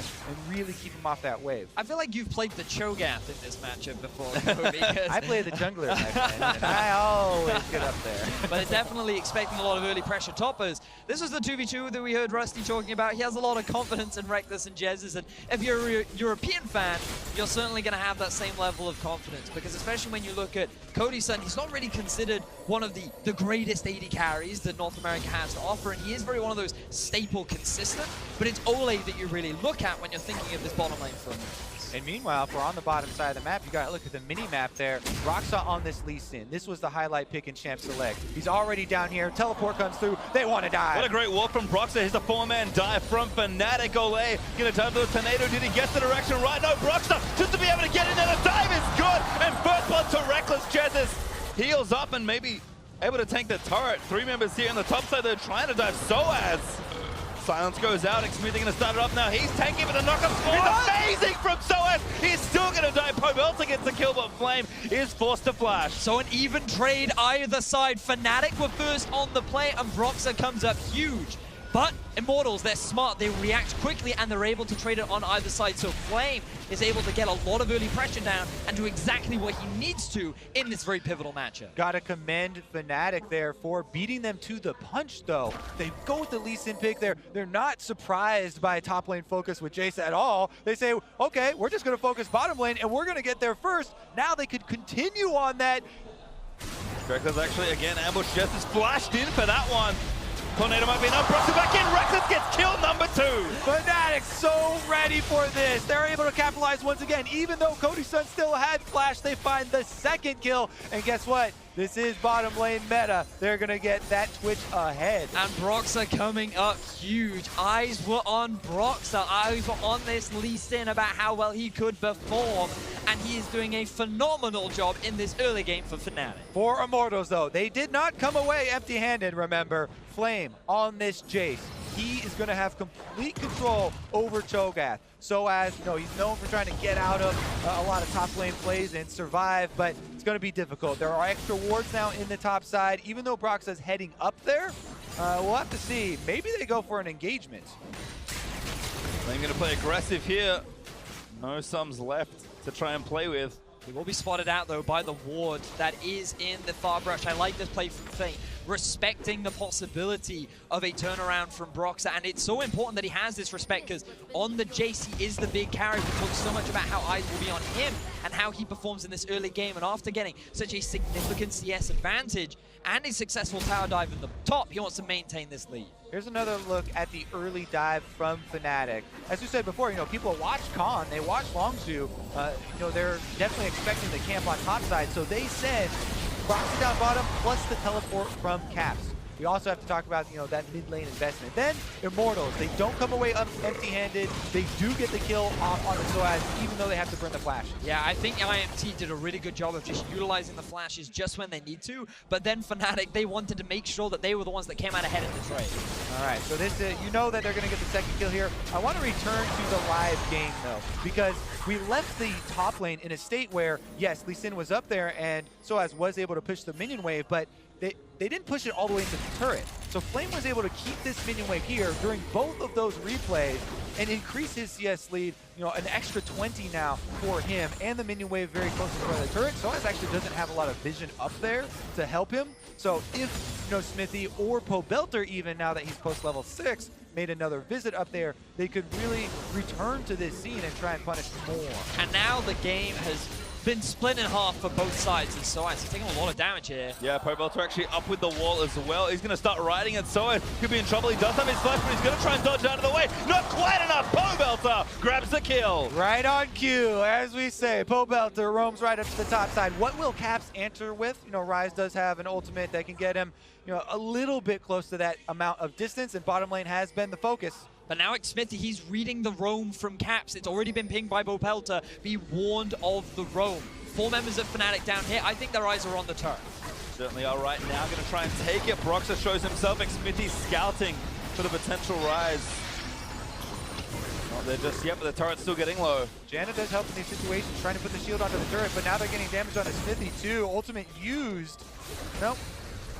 really keep him off that wave. I feel like you've played the Cho'Gath in this matchup before, Kobe. I play the jungler, my friend, and I always get up there. But it's definitely expecting a lot of early pressure toppers. This was the 2v2 that we heard Rusty talking about. He has a lot of confidence in Reckless and Jez's, and if you're a European fan, you're certainly going to have that same level of confidence, because especially when you look at Cody's son, he's not really considered one of the greatest AD carries that North America has to offer, and he is very one of those staple consistent, but it's Ole that you really look at when you're thinking of this bottom lane for him. And meanwhile, if we're on the bottom side of the map, you got to look at the mini-map there. Broxa on this Lee Sin. This was the highlight pick in Champ Select. He's already down here. Teleport comes through. They want to die. What a great walk from Broxa. Here's a 4-man dive from FNATIC. Ole going to dive to the tornado. Did he get the direction right? No, Broxa just to be able to get in there. The dive is good. And first blood to Reckless. Jez's heals up and maybe able to tank the turret. 3 members here on the top side. They're trying to dive. Soaz. Silence goes out. Smithy going to start it up now. He's tanking for the knockup. It's amazing from Soaz. He's still going to die. Pobelta gets the kill, but Flame is forced to flash. So an even trade either side. FNATIC were first on the play, and Broxa comes up huge. But Immortals, they're smart, they react quickly, and they're able to trade it on either side. So Flame is able to get a lot of early pressure down and do exactly what he needs to in this very pivotal matchup. Gotta commend FNATIC there for beating them to the punch, though. They go with the Lee Sin pick there. They're not surprised by top lane focus with Jace at all. They say, okay, we're just gonna focus bottom lane, and we're gonna get there first. Now they could continue on that. Reckless actually, again, ambush just is flashed in for that one. Tornado might be enough. Broxa back in. Reckless gets kill number 2. FNATIC so ready for this. They're able to capitalize once again. Even though Cody's son still had flash, they find the second kill. And guess what? This is bottom lane meta. They're going to get that Twitch ahead. And Broxa coming up huge. Eyes were on Broxa. Eyes were on this Lee Sin about how well he could perform. And he is doing a phenomenal job in this early game for FNATIC. For Immortals, though, they did not come away empty-handed, remember. Flame on this Jace. he is going to have complete control over Cho'Gath. So as, you know, he's known for trying to get out of a lot of top lane plays and survive, but it's going to be difficult. There are extra wards now in the top side. Even though Broxa's heading up there, we'll have to see. Maybe they go for an engagement. They're going to play aggressive here. No sums left to try and play with. He will be spotted out, though, by the ward that is in the far brush. I like this play from Fate, respecting the possibility of a turnaround from Broxah. And it's so important that he has this respect, because on the Jace, he is the big carry. We talk so much about how eyes will be on him and how he performs in this early game. And after getting such a significant CS advantage and a successful tower dive in the top, he wants to maintain this lead. Here's another look at the early dive from FNATIC. As we said before, you know, people watch Khan, they watch Longzhu. You know, they're definitely expecting the camp on top side. So they said Broxah down bottom plus the teleport from Caps. We also have to talk about, you know, that mid lane investment. Then Immortals, they don't come away empty-handed. They do get the kill on the Soaz, even though they have to burn the flashes. Yeah, I think IMT did a really good job of just utilizing the flashes just when they need to. But then FNATIC, they wanted to make sure that they were the ones that came out ahead in the trade. All right, so this, you know that they're going to get the second kill here. I want to return to the live game, though, because we left the top lane in a state where, yes, Lee Sin was up there and Soaz was able to push the minion wave, but they didn't push it all the way into the turret. So Flame was able to keep this minion wave here during both of those replays and increase his CS lead, you know, an extra 20 now for him, and the minion wave very close in front of the turret. Soaz actually doesn't have a lot of vision up there to help him. So if, you know, Smithy or Pobelter, even now that he's post level 6, made another visit up there, they could really return to this scene and try and punish more. And now the game has been split in half for both sides, and Soaz is taking a lot of damage here. Yeah, Pobelter actually up with the wall as well. He's going to start riding it. Soaz could be in trouble. He does have his flash, but he's going to try and dodge out of the way. Not quite enough. Pobelter grabs the kill. Right on cue, as we say. Pobelter roams right up to the top side. What will Caps answer with? You know, Ryze does have an ultimate that can get him, you know, a little bit close to that amount of distance, and bottom lane has been the focus. But now Smithy, he's reading the roam from Caps. It's already been pinged by Pobelter. Be warned of the roam. 4 members of FNATIC down here. I think their eyes are on the turret. Certainly are right now. Going to try and take it. Broxah shows himself. Smithy scouting for the potential rise. Not there just yet, but the turret's still getting low. Janna does help in these situations, trying to put the shield onto the turret, but now they're getting damage onto Smithy too. Ultimate used. Nope.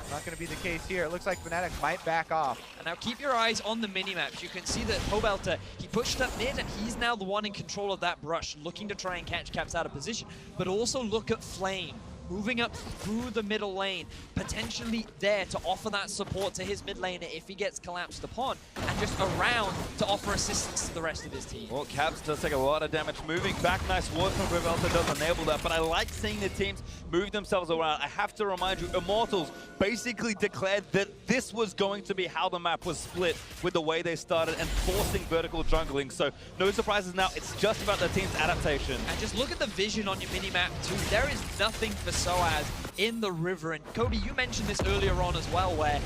Not going to be the case here. It looks like FNATIC might back off. And now keep your eyes on the minimaps. You can see that Pobelter, he pushed up mid, and he's now the one in control of that brush, looking to try and catch Caps out of position. But also look at Flame, moving up through the middle lane, potentially there to offer that support to his mid laner if he gets collapsed upon, and just around to offer assistance to the rest of his team. Well, Caps does take a lot of damage moving back. Nice ward from Pobelter does enable that, but I like seeing the teams move themselves around. I have to remind you, Immortals basically declared that this was going to be how the map was split with the way they started and forcing vertical jungling. So no surprises now. It's just about the team's adaptation. And just look at the vision on your minimap too. There is nothing for Soaz in the river. And Cody, you mentioned this earlier on as well, where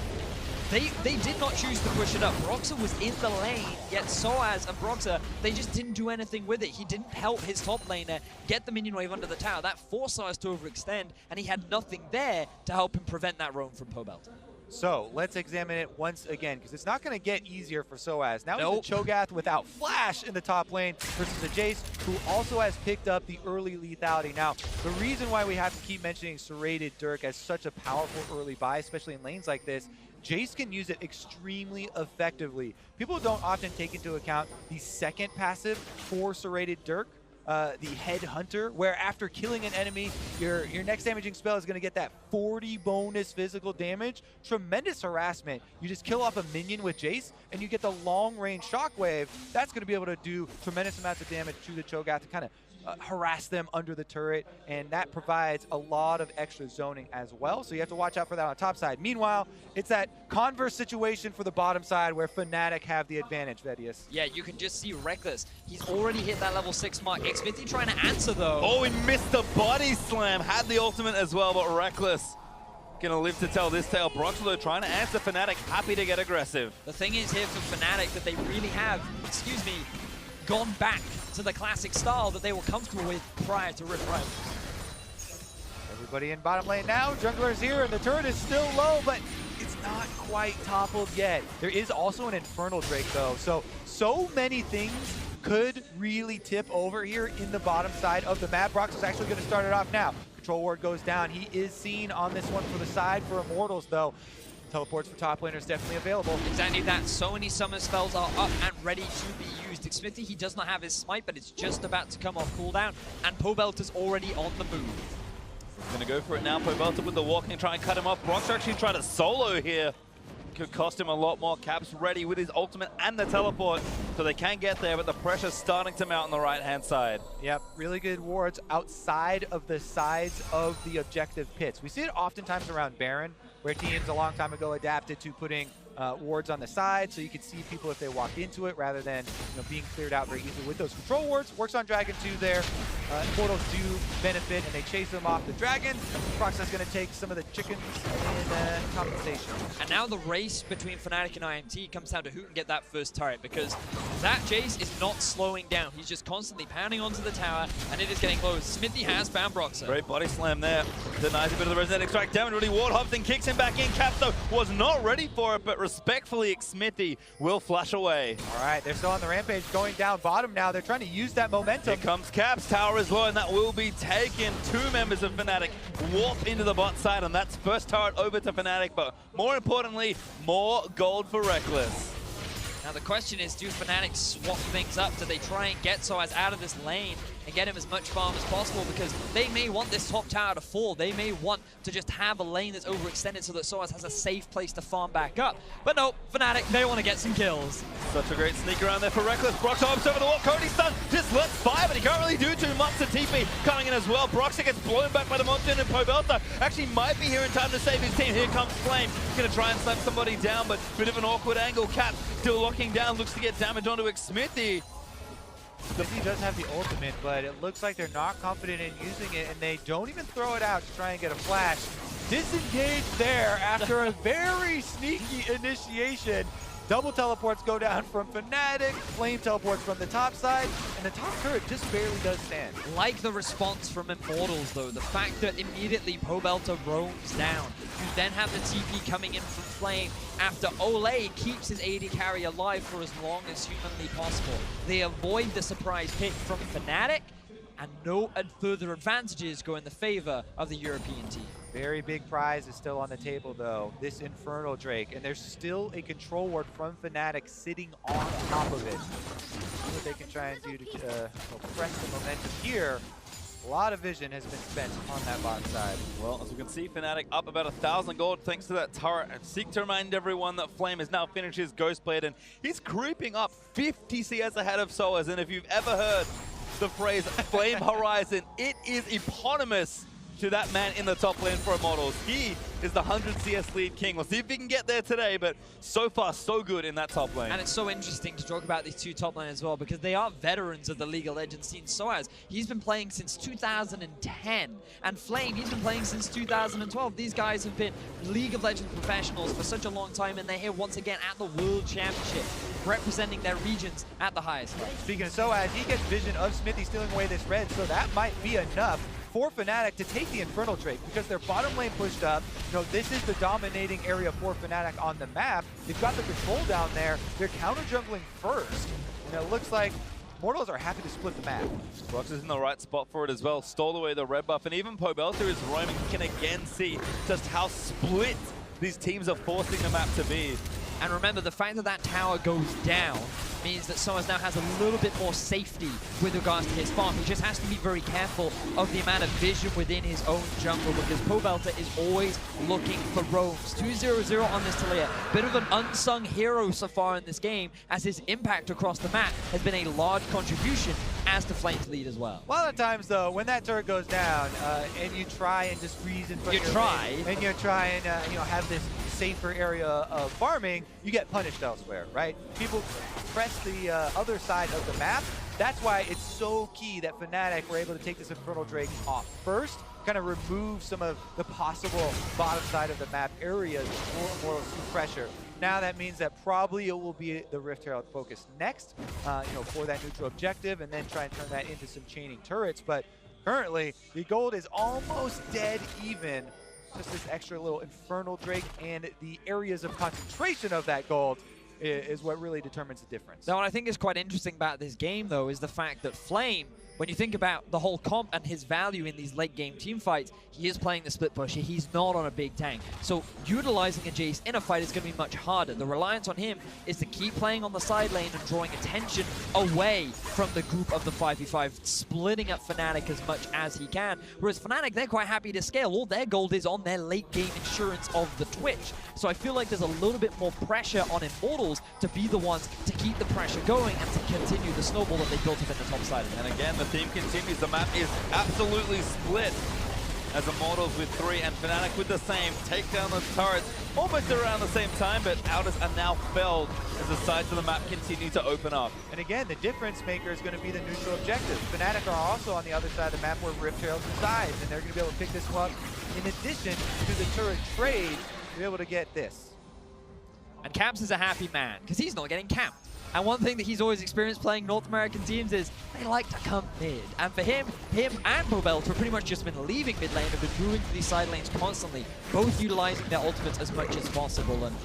they did not choose to push it up. Broxah was in the lane, yet Soaz and Broxah, they just didn't do anything with it. He didn't help his top laner get the minion wave under the tower. That forced Soaz to overextend, and he had nothing there to help him prevent that roam from Pobelter. So let's examine it once again, because it's not going to get easier for Soaz. Now Nope. He's a Cho'Gath without flash in the top lane versus the Jace, who also has picked up the early lethality. Now, the reason why we have to keep mentioning Serrated Dirk as such a powerful early buy, especially in lanes like this, Jace can use it extremely effectively. People don't often take into account the second passive for Serrated Dirk, the Headhunter, where after killing an enemy, your next damaging spell is going to get that 40 bonus physical damage. Tremendous harassment. You just kill off a minion with Jace, and you get the long-range shockwave. That's going to be able to do tremendous amounts of damage to the Cho'Gath to kind of harass them under the turret, and that provides a lot of extra zoning as well. So you have to watch out for that on the top side. Meanwhile, it's that converse situation for the bottom side where FNATIC have the advantage, Vedius. Yeah, you can just see Reckless. He's already hit that level 6 mark. Xmithy trying to answer though. Oh, he missed the body slam. Had the ultimate as well, but Reckless gonna live to tell this tale. Broxah, though, trying to answer FNATIC, happy to get aggressive. The thing is here for FNATIC that they really have, gone back to the classic style that they were comfortable with prior to Rift Rivals. Everybody in bottom lane now. Jungler's here, and the turret is still low, but it's not quite toppled yet. There is also an Infernal Drake though, so many things could really tip over here in the bottom side of the map. Brox is actually going to start it off now. Control ward goes down. He is seen on this one for the side for Immortals though. Teleports for top laners definitely available. Exactly that. So many summer spells are up and ready to be used. Smithy, he does not have his smite, but it's just about to come off cooldown, and Pobelt is already on the move. Gonna go for it now. Pobelta with the walking, try and cut him off. Brock's actually trying to solo here. Could cost him a lot more. Cap's ready with his ultimate and the teleport, so they can get there, but the pressure's starting to mount on the right-hand side. Yep, really good wards outside of the sides of the objective pits. We see it oftentimes around Baron, where teams a long time ago adapted to putting wards on the side, so you could see people if they walk into it rather than being cleared out very easily with those control wards. Works on Dragon 2 there. Immortals do benefit, and they chase them off the Dragon. Proxa's going to take some of the chickens in compensation. And now the race between FNATIC and IMT comes down to who can get that first turret, because that Jace is not slowing down. He's just constantly pounding onto the tower, and it is getting close. Smithy has found Broxer. Great body slam there. Denies a bit of the resident extract damage. Really ward hops and kicks him back in. Cap, though, was not ready for it, but respectfully, Smithy will flash away. All right, they're still on the rampage, going down bottom now. They're trying to use that momentum. Here comes Caps. Tower is low, and that will be taken. 2 members of FNATIC warp into the bot side, and that's first turret over to FNATIC, but more importantly, more gold for Reckless. Now the question is, do FNATIC swap things up? Do they try and get Soaz out of this lane and get him as much farm as possible? Because they may want this top tower to fall. They may want to just have a lane that's overextended so that Soaz has a safe place to farm back up. But no, FNATIC, they want to get some kills. Such a great sneak around there for Reckless. Brox hops over the wall. Cody's stun. Just lets fire, but he can't really do too much. The TP coming in as well. Broxy gets blown back by the monster, and Pobelta actually might be here in time to save his team. Here comes Flame. He's going to try and slap somebody down, but bit of an awkward angle. Cap still locking down. Looks to get damage onto Smithy. Smithy does have the ultimate, but it looks like they're not confident in using it, and they don't even throw it out to try and get a flash. Disengage there after a very sneaky initiation. Double teleports go down from FNATIC, Flame teleports from the top side, and the top turret just barely does stand. Like the response from Immortals though, the fact that immediately Pobelta roams down. You then have the TP coming in from Flame after Ole keeps his AD carry alive for as long as humanly possible. They avoid the surprise pick from FNATIC, and no further advantages go in the favor of the European team. Very big prize is still on the table though, this Infernal Drake, and there's still a control ward from FNATIC sitting on top of it. See what they can try and do to press the momentum here. A lot of vision has been spent on that bot side. Well, as we can see, FNATIC up about 1,000 gold thanks to that turret. And seek to remind everyone that Flame has now finished his Ghostblade, and he's creeping up 50 CS ahead of Soaz. And if you've ever heard the phrase Flame Horizon, it is eponymous to that man in the top lane for Immortals. He is the 100 CS lead king. We'll see if he can get there today, but so far so good in that top lane. And it's so interesting to talk about these two top lanes as well, because they are veterans of the League of Legends scene. Soaz, he's been playing since 2010, and Flame, he's been playing since 2012. These guys have been League of Legends professionals for such a long time, and they're here once again at the World Championship, representing their regions at the highest level. Speaking of Soaz, he gets vision of Smithy stealing away this red, so that might be enough for FNATIC to take the Infernal Drake, because their bottom lane pushed up. This is the dominating area for FNATIC on the map. They've got the control down there. They're counter jungling first, and it looks like Immortals are happy to split the map. Brox is in the right spot for it as well. Stole away the red buff, and even Pobelta is roaming. He can again see just how split these teams are forcing the map to be. And remember, the fact that that tower goes down means that Soaz now has a little bit more safety with regards to his farm. He just has to be very careful of the amount of vision within his own jungle, because Pobelta is always looking for roams. 2-0-0 on this Talia. Bit of an unsung hero so far in this game, as his impact across the map has been a large contribution as to Flame's lead as well. A lot of times though, when that turret goes down and you try and just freeze in front of your lane, and you try and have this safer area of farming, you get punished elsewhere, right? People press the other side of the map. That's why it's so key that FNATIC were able to take this Infernal Drake off first, kind of remove some of the possible bottom side of the map areas for Immortals to pressure. Now that means that probably it will be the Rift Herald focus next, for that neutral objective, and then try and turn that into some chaining turrets. But currently, the gold is almost dead even just this extra little Infernal Drake and the areas of concentration of that gold is what really determines the difference. Now, what I think is quite interesting about this game, though, is the fact that Flame, when you think about the whole comp and his value in these late game team fights, he is playing the split pusher. He's not on a big tank. So utilizing a Jace in a fight is going to be much harder. The reliance on him is to keep playing on the side lane and drawing attention away from the group of the 5v5, splitting up FNATIC as much as he can. Whereas FNATIC, they're quite happy to scale. All their gold is on their late game insurance of the Twitch. So I feel like there's a little bit more pressure on Immortals to be the ones to keep the pressure going and to continue the snowball that they built up in the top side. And again, the theme continues. The map is absolutely split as Immortals with 3 and FNATIC with the same. Take down the turrets almost around the same time, but Outers are now felled as the sides of the map continue to open up. And again, the difference maker is going to be the neutral objective. FNATIC are also on the other side of the map where Rift Trails resides, and they're going to be able to pick this one up in addition to the turret trade to be able to get this. And Caps is a happy man because he's not getting capped. And one thing that he's always experienced playing North American teams is they like to come mid. And for him and Bobelt have pretty much just been leaving mid lane and been moving to these side lanes constantly, both utilizing their ultimates as much as possible. And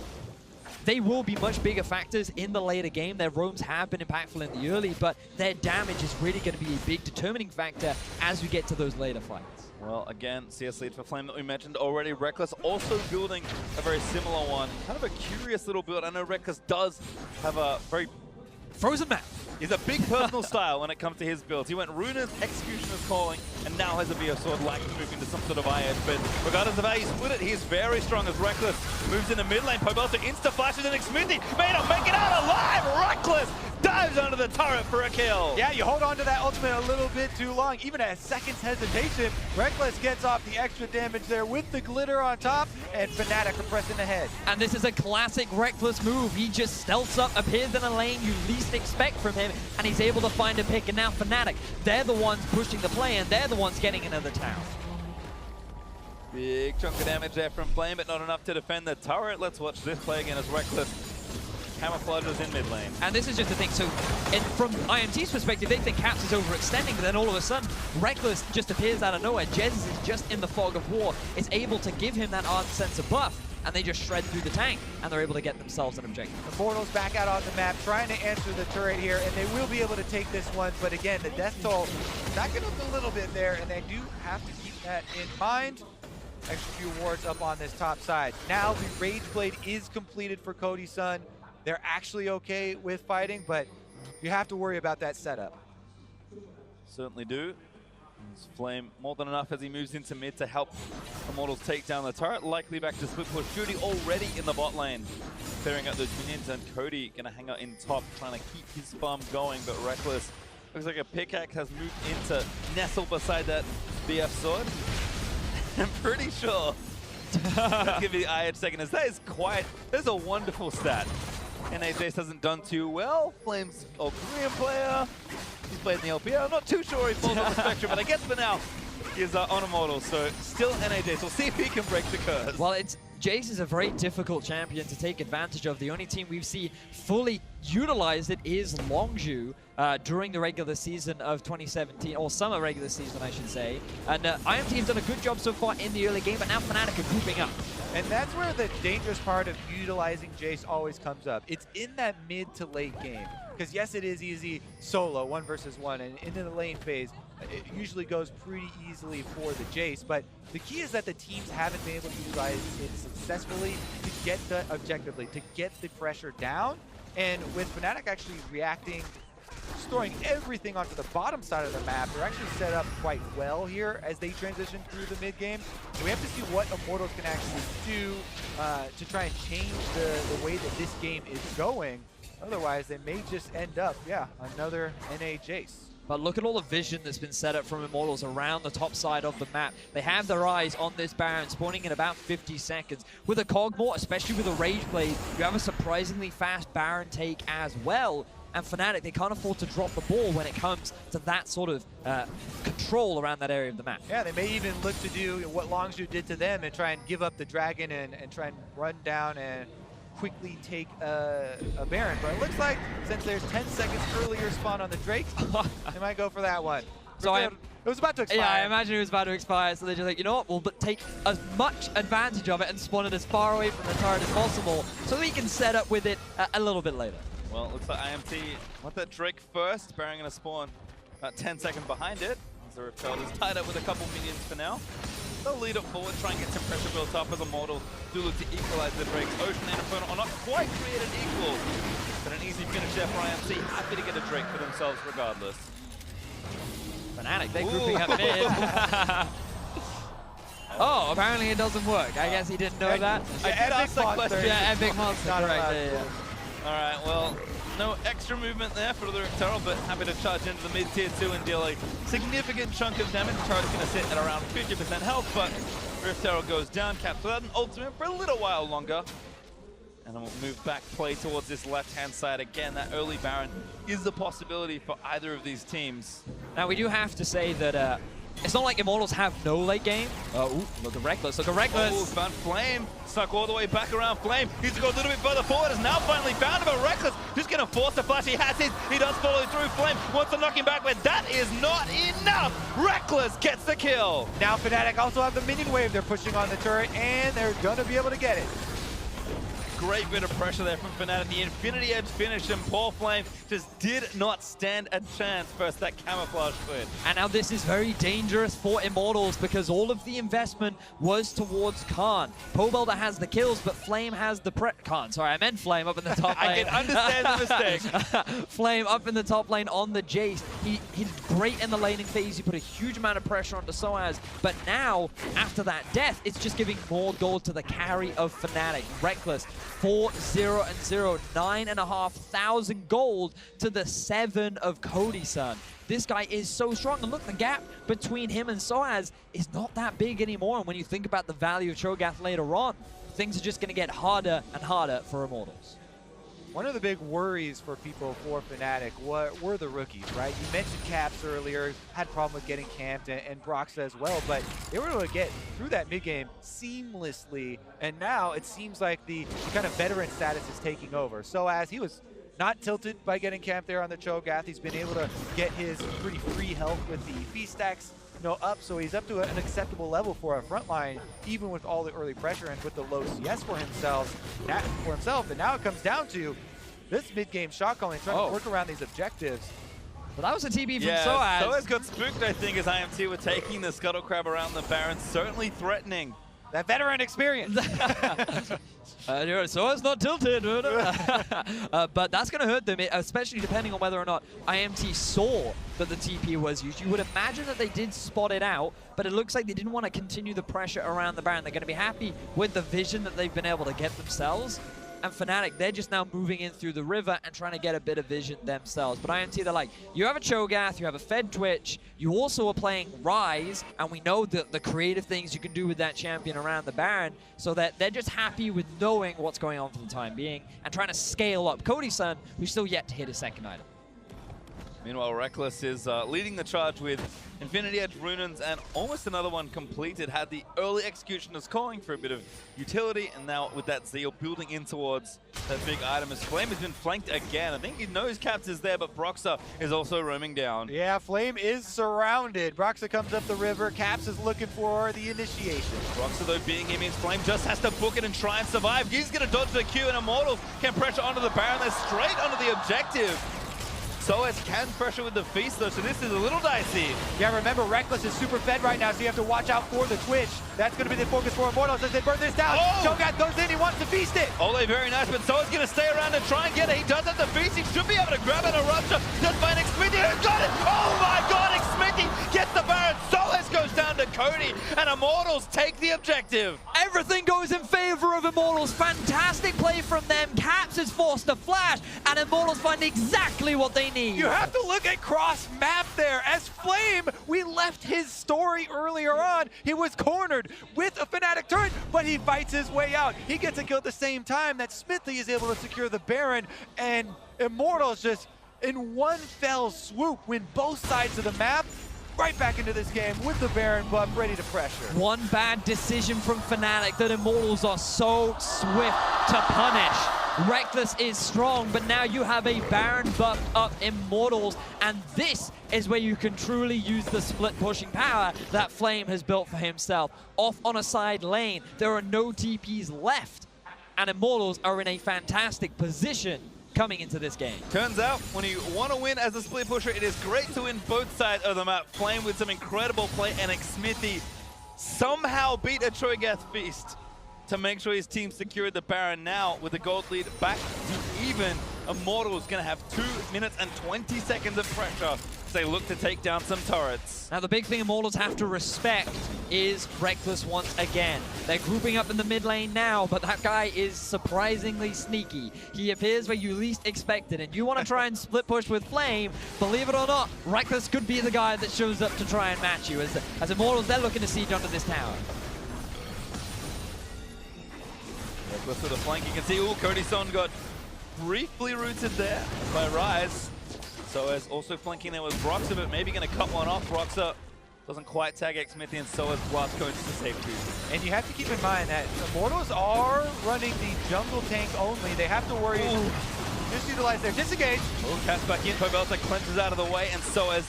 they will be much bigger factors in the later game. Their roams have been impactful in the early, but their damage is really going to be a big determining factor as we get to those later fights. Well, again, CS lead for Flame that we mentioned already. Reckless also building a very similar one. Kind of a curious little build. I know Reckless does have a very... Frozen map. He's a big personal style when it comes to his builds. He went Runas, Executioner's Calling, and now has a VO Sword like to move into some sort of IS. But regardless of how you split it, he's very strong as Reckless moves into mid lane. Pobelto insta-flashes and Xmithie may not make it out alive. Reckless dives under the turret for a kill. Yeah, you hold on to that ultimate a little bit too long. Even at a second's hesitation, Reckless gets off the extra damage there with the glitter on top, and FNATIC are pressing ahead. And this is a classic Reckless move. He just stealths up, appears in a lane you least expect from him, and he's able to find a pick. And now FNATIC, they're the ones pushing the play, and they're the ones getting another tower. Big chunk of damage there from Flame, but not enough to defend the turret. Let's watch this play again as Reckless camouflages in mid lane. And this is just the thing, so from IMT's perspective, they think Caps is overextending, but then all of a sudden, Reckless just appears out of nowhere. Jez is just in the fog of war, is able to give him that Ardent Sensor buff, and they just shred through the tank, and they're able to get themselves an objective. Immortals back out on the map, trying to answer the turret here, and they will be able to take this one, but again, the death toll stacking up a little bit there, and they do have to keep that in mind. Extra few wards up on this top side. Now the Rage Blade is completed for Cody's son. They're actually okay with fighting, but you have to worry about that setup. Certainly do. It's Flame more than enough as he moves into mid to help Immortals take down the turret. Likely back to split push. Judy already in the bot lane, clearing out those minions, and Cody gonna hang out in top, trying to keep his farm going, but Reckless looks like a pickaxe has moved into nestle beside that BF sword. I'm pretty sure. I'll give you the eye edge second, as that is quite, that's a wonderful stat. NAJs hasn't done too well. Flame's a Korean player. He's played in the LPL. I'm not too sure he falls on the spectrum, but I guess for now, he's on Immortals, so still NAJs. We'll see if he can break the curse. Well, Jace is a very difficult champion to take advantage of. The only team we've seen fully utilize it is Longzhu during the regular season of 2017, or summer regular season, I should say. And IMT have done a good job so far in the early game, but now FNATIC are grouping up. And that's where the dangerous part of utilizing Jace always comes up. It's in that mid to late game. Because yes, it is easy solo, 1 versus 1, and into the lane phase, it usually goes pretty easily for the Jace, but the key is that the teams haven't been able to utilize it successfully to get the objectively, to get the pressure down. And with FNATIC actually reacting, storing everything onto the bottom side of the map, they're actually set up quite well here as they transition through the mid game. So we have to see what Immortals can actually do to try and change the way that this game is going. Otherwise, they may just end up, yeah, another NA Jace. But look at all the vision that's been set up from Immortals around the top side of the map. They have their eyes on this Baron, spawning in about 50 seconds. With a Cogmore, especially with a Rage Blade, you have a surprisingly fast Baron take as well. And FNATIC, they can't afford to drop the ball when it comes to that sort of control around that area of the map. Yeah, they may even look to do what Longzhu did to them and try and give up the dragon and try and run down and quickly take a Baron. But it looks like since there's 10 seconds earlier spawn on the Drake, they might go for that one. So It was about to expire. Yeah, I imagine it was about to expire, so they're just like, you know what, we'll take as much advantage of it and spawn it as far away from the turret as possible so we can set up with it a little bit later. Well, it looks like IMT want that Drake first. Baron going to spawn about 10 seconds behind it. As the Reptile is tied up with a couple minions for now. They'll lead it forward, try and get some pressure built up as Immortals do look to equalize the Drakes. Ocean and Inferno are not quite created equal, but an easy finish there for IMT. Happy to get a Drake for themselves regardless. FNATIC, they're grouping up mid. Oh, apparently it doesn't work. I guess he didn't know that. Yeah, Epic Monster. Yeah, Epic Monster, correct. Yeah. All right, well, no extra movement there for the Reptile, but happy to charge into the mid-tier 2 and deal a significant chunk of damage. The turret's going to sit at around 50% health, but Reptile goes down, caps without an ultimate for a little while longer. And then we'll move back play towards this left-hand side again. That early Baron is a possibility for either of these teams. Now, we do have to say that it's not like Immortals have no late game. Ooh, look at Reckless, look at Reckless. Oh, found Flame, stuck all the way back around Flame. He's to go a little bit further forward, has now finally found him, but Reckless just gonna force the flash. He has his, he does follow through. Flame wants to knock him back, but that is not enough. Reckless gets the kill. Now FNATIC also have the minion wave they're pushing on the turret, and they're gonna be able to get it. Great bit of pressure there from FNATIC. The Infinity Edge finish, and poor Flame just did not stand a chance versus that camouflage foot. And now this is very dangerous for Immortals because all of the investment was towards Khan. Pobelder has the kills, but Flame has the Khan, sorry, I meant Flame up in the top lane. I can understand the mistake. Flame up in the top lane on the Jace. He's great in the laning phase. He put a huge amount of pressure onto Soaz, but now, after that death, it's just giving more gold to the carry of FNATIC. Reckless, 4-0-0, 9,500 gold to the 7 of Cody-san. This guy is so strong, and look, the gap between him and Soaz is not that big anymore, and when you think about the value of Cho'Gath later on, things are just going to get harder and harder for Immortals. One of the big worries for people for FNATIC were the rookies, right? You mentioned Caps earlier, had a problem with getting camped, and Broxa as well, but they were able to get through that mid-game seamlessly, and now it seems like the kind of veteran status is taking over. So as he was not tilted by getting camped there on the Cho'Gath, he's been able to get his pretty free health with the feast stacks up, so he's up to an acceptable level for a front line, even with all the early pressure and with the low CS for himself. And now it comes down to this mid-game shot calling, trying to work around these objectives. Well, that was a TB from Soaz. Soaz got spooked, I think, as IMT were taking the Scuttle Crab around the Baron, certainly threatening. That veteran experience. Soaz not tilted. But that's going to hurt them, especially depending on whether or not IMT saw that the TP was used. You would imagine that they did spot it out, but it looks like they didn't want to continue the pressure around the Baron. They're going to be happy with the vision that they've been able to get themselves. And FNATIC, they're just now moving in through the river and trying to get a bit of vision themselves. But IMT, they're like, you have a Cho'Gath, you have a Fed Twitch, you also are playing Ryze, and we know the creative things you can do with that champion around the Baron, so that they're just happy with knowing what's going on for the time being and trying to scale up Cody-san, who's still yet to hit his second item. Meanwhile, Reckless is leading the charge with Infinity Edge Runins and almost another one completed. Had the early Executioners calling for a bit of utility, and now with that Zeal building in towards that big item as Flame has been flanked again. I think he knows Caps is there, but Broxa is also roaming down. Yeah, Flame is surrounded. Broxa comes up the river. Caps is looking for the initiation. Broxa, though, being him means Flame just has to book it and try and survive. He's going to dodge the Q, and Immortals can pressure onto the Baron. They're straight onto the objective. Soaz can pressure with the feast, though, so this is a little dicey. Yeah, remember, Reckless is super fed right now, so you have to watch out for the Twitch. That's going to be the focus for Immortals as they burn this down. Cho'Gath goes in, he wants to feast it. Ole, very nice, but Soaz going to stay around and try and get it. He does have the feast. He should be able to grab it. A rupture. Does find Xmithy, who's got it. Oh my god, Xmithy gets the Baron. Soaz goes down to Cody, and Immortals take the objective. Everything goes in favor of Immortals. Fantastic play from them. Caps is forced to flash, and Immortals find exactly what they need. You have to look at cross map there. As Flame, we left his story earlier on. He was cornered with a FNATIC turret, but he fights his way out. He gets a kill at the same time that Smithy is able to secure the Baron, and Immortals just in one fell swoop win both sides of the map. Right back into this game with the Baron buff ready to pressure. One bad decision from FNATIC that Immortals are so swift to punish. Reckless is strong, but now you have a Baron buffed up Immortals, and this is where you can truly use the split pushing power that Flame has built for himself. Off on a side lane, there are no TPs left, and Immortals are in a fantastic position coming into this game. Turns out, when you want to win as a split pusher, it is great to win both sides of the map. Flame with some incredible play, and Xmithy somehow beat a Cho'Gath Feast to make sure his team secured the Baron. Now, with the gold lead back to even, Immortals going to have 2 minutes and 20 seconds of pressure as they look to take down some turrets. Now, the big thing Immortals have to respect is Reckless once again. They're grouping up in the mid lane now, but that guy is surprisingly sneaky. He appears where you least expect it, and you want to try and split push with Flame, believe it or not, Reckless could be the guy that shows up to try and match you. As Immortals, they're looking to siege onto this tower. Reckless with a flank, you can see, Cody Son got briefly rooted there by Rise. So as also flanking there was Broxah, but maybe going to cut one off. Broxah doesn't quite tag Xmithy, and so is Blast going to save 2. And you have to keep in mind that Immortals are running the jungle tank only. They have to worry, just utilize their disengage. Cast back in, Pobelta cleanses out of the way, and so as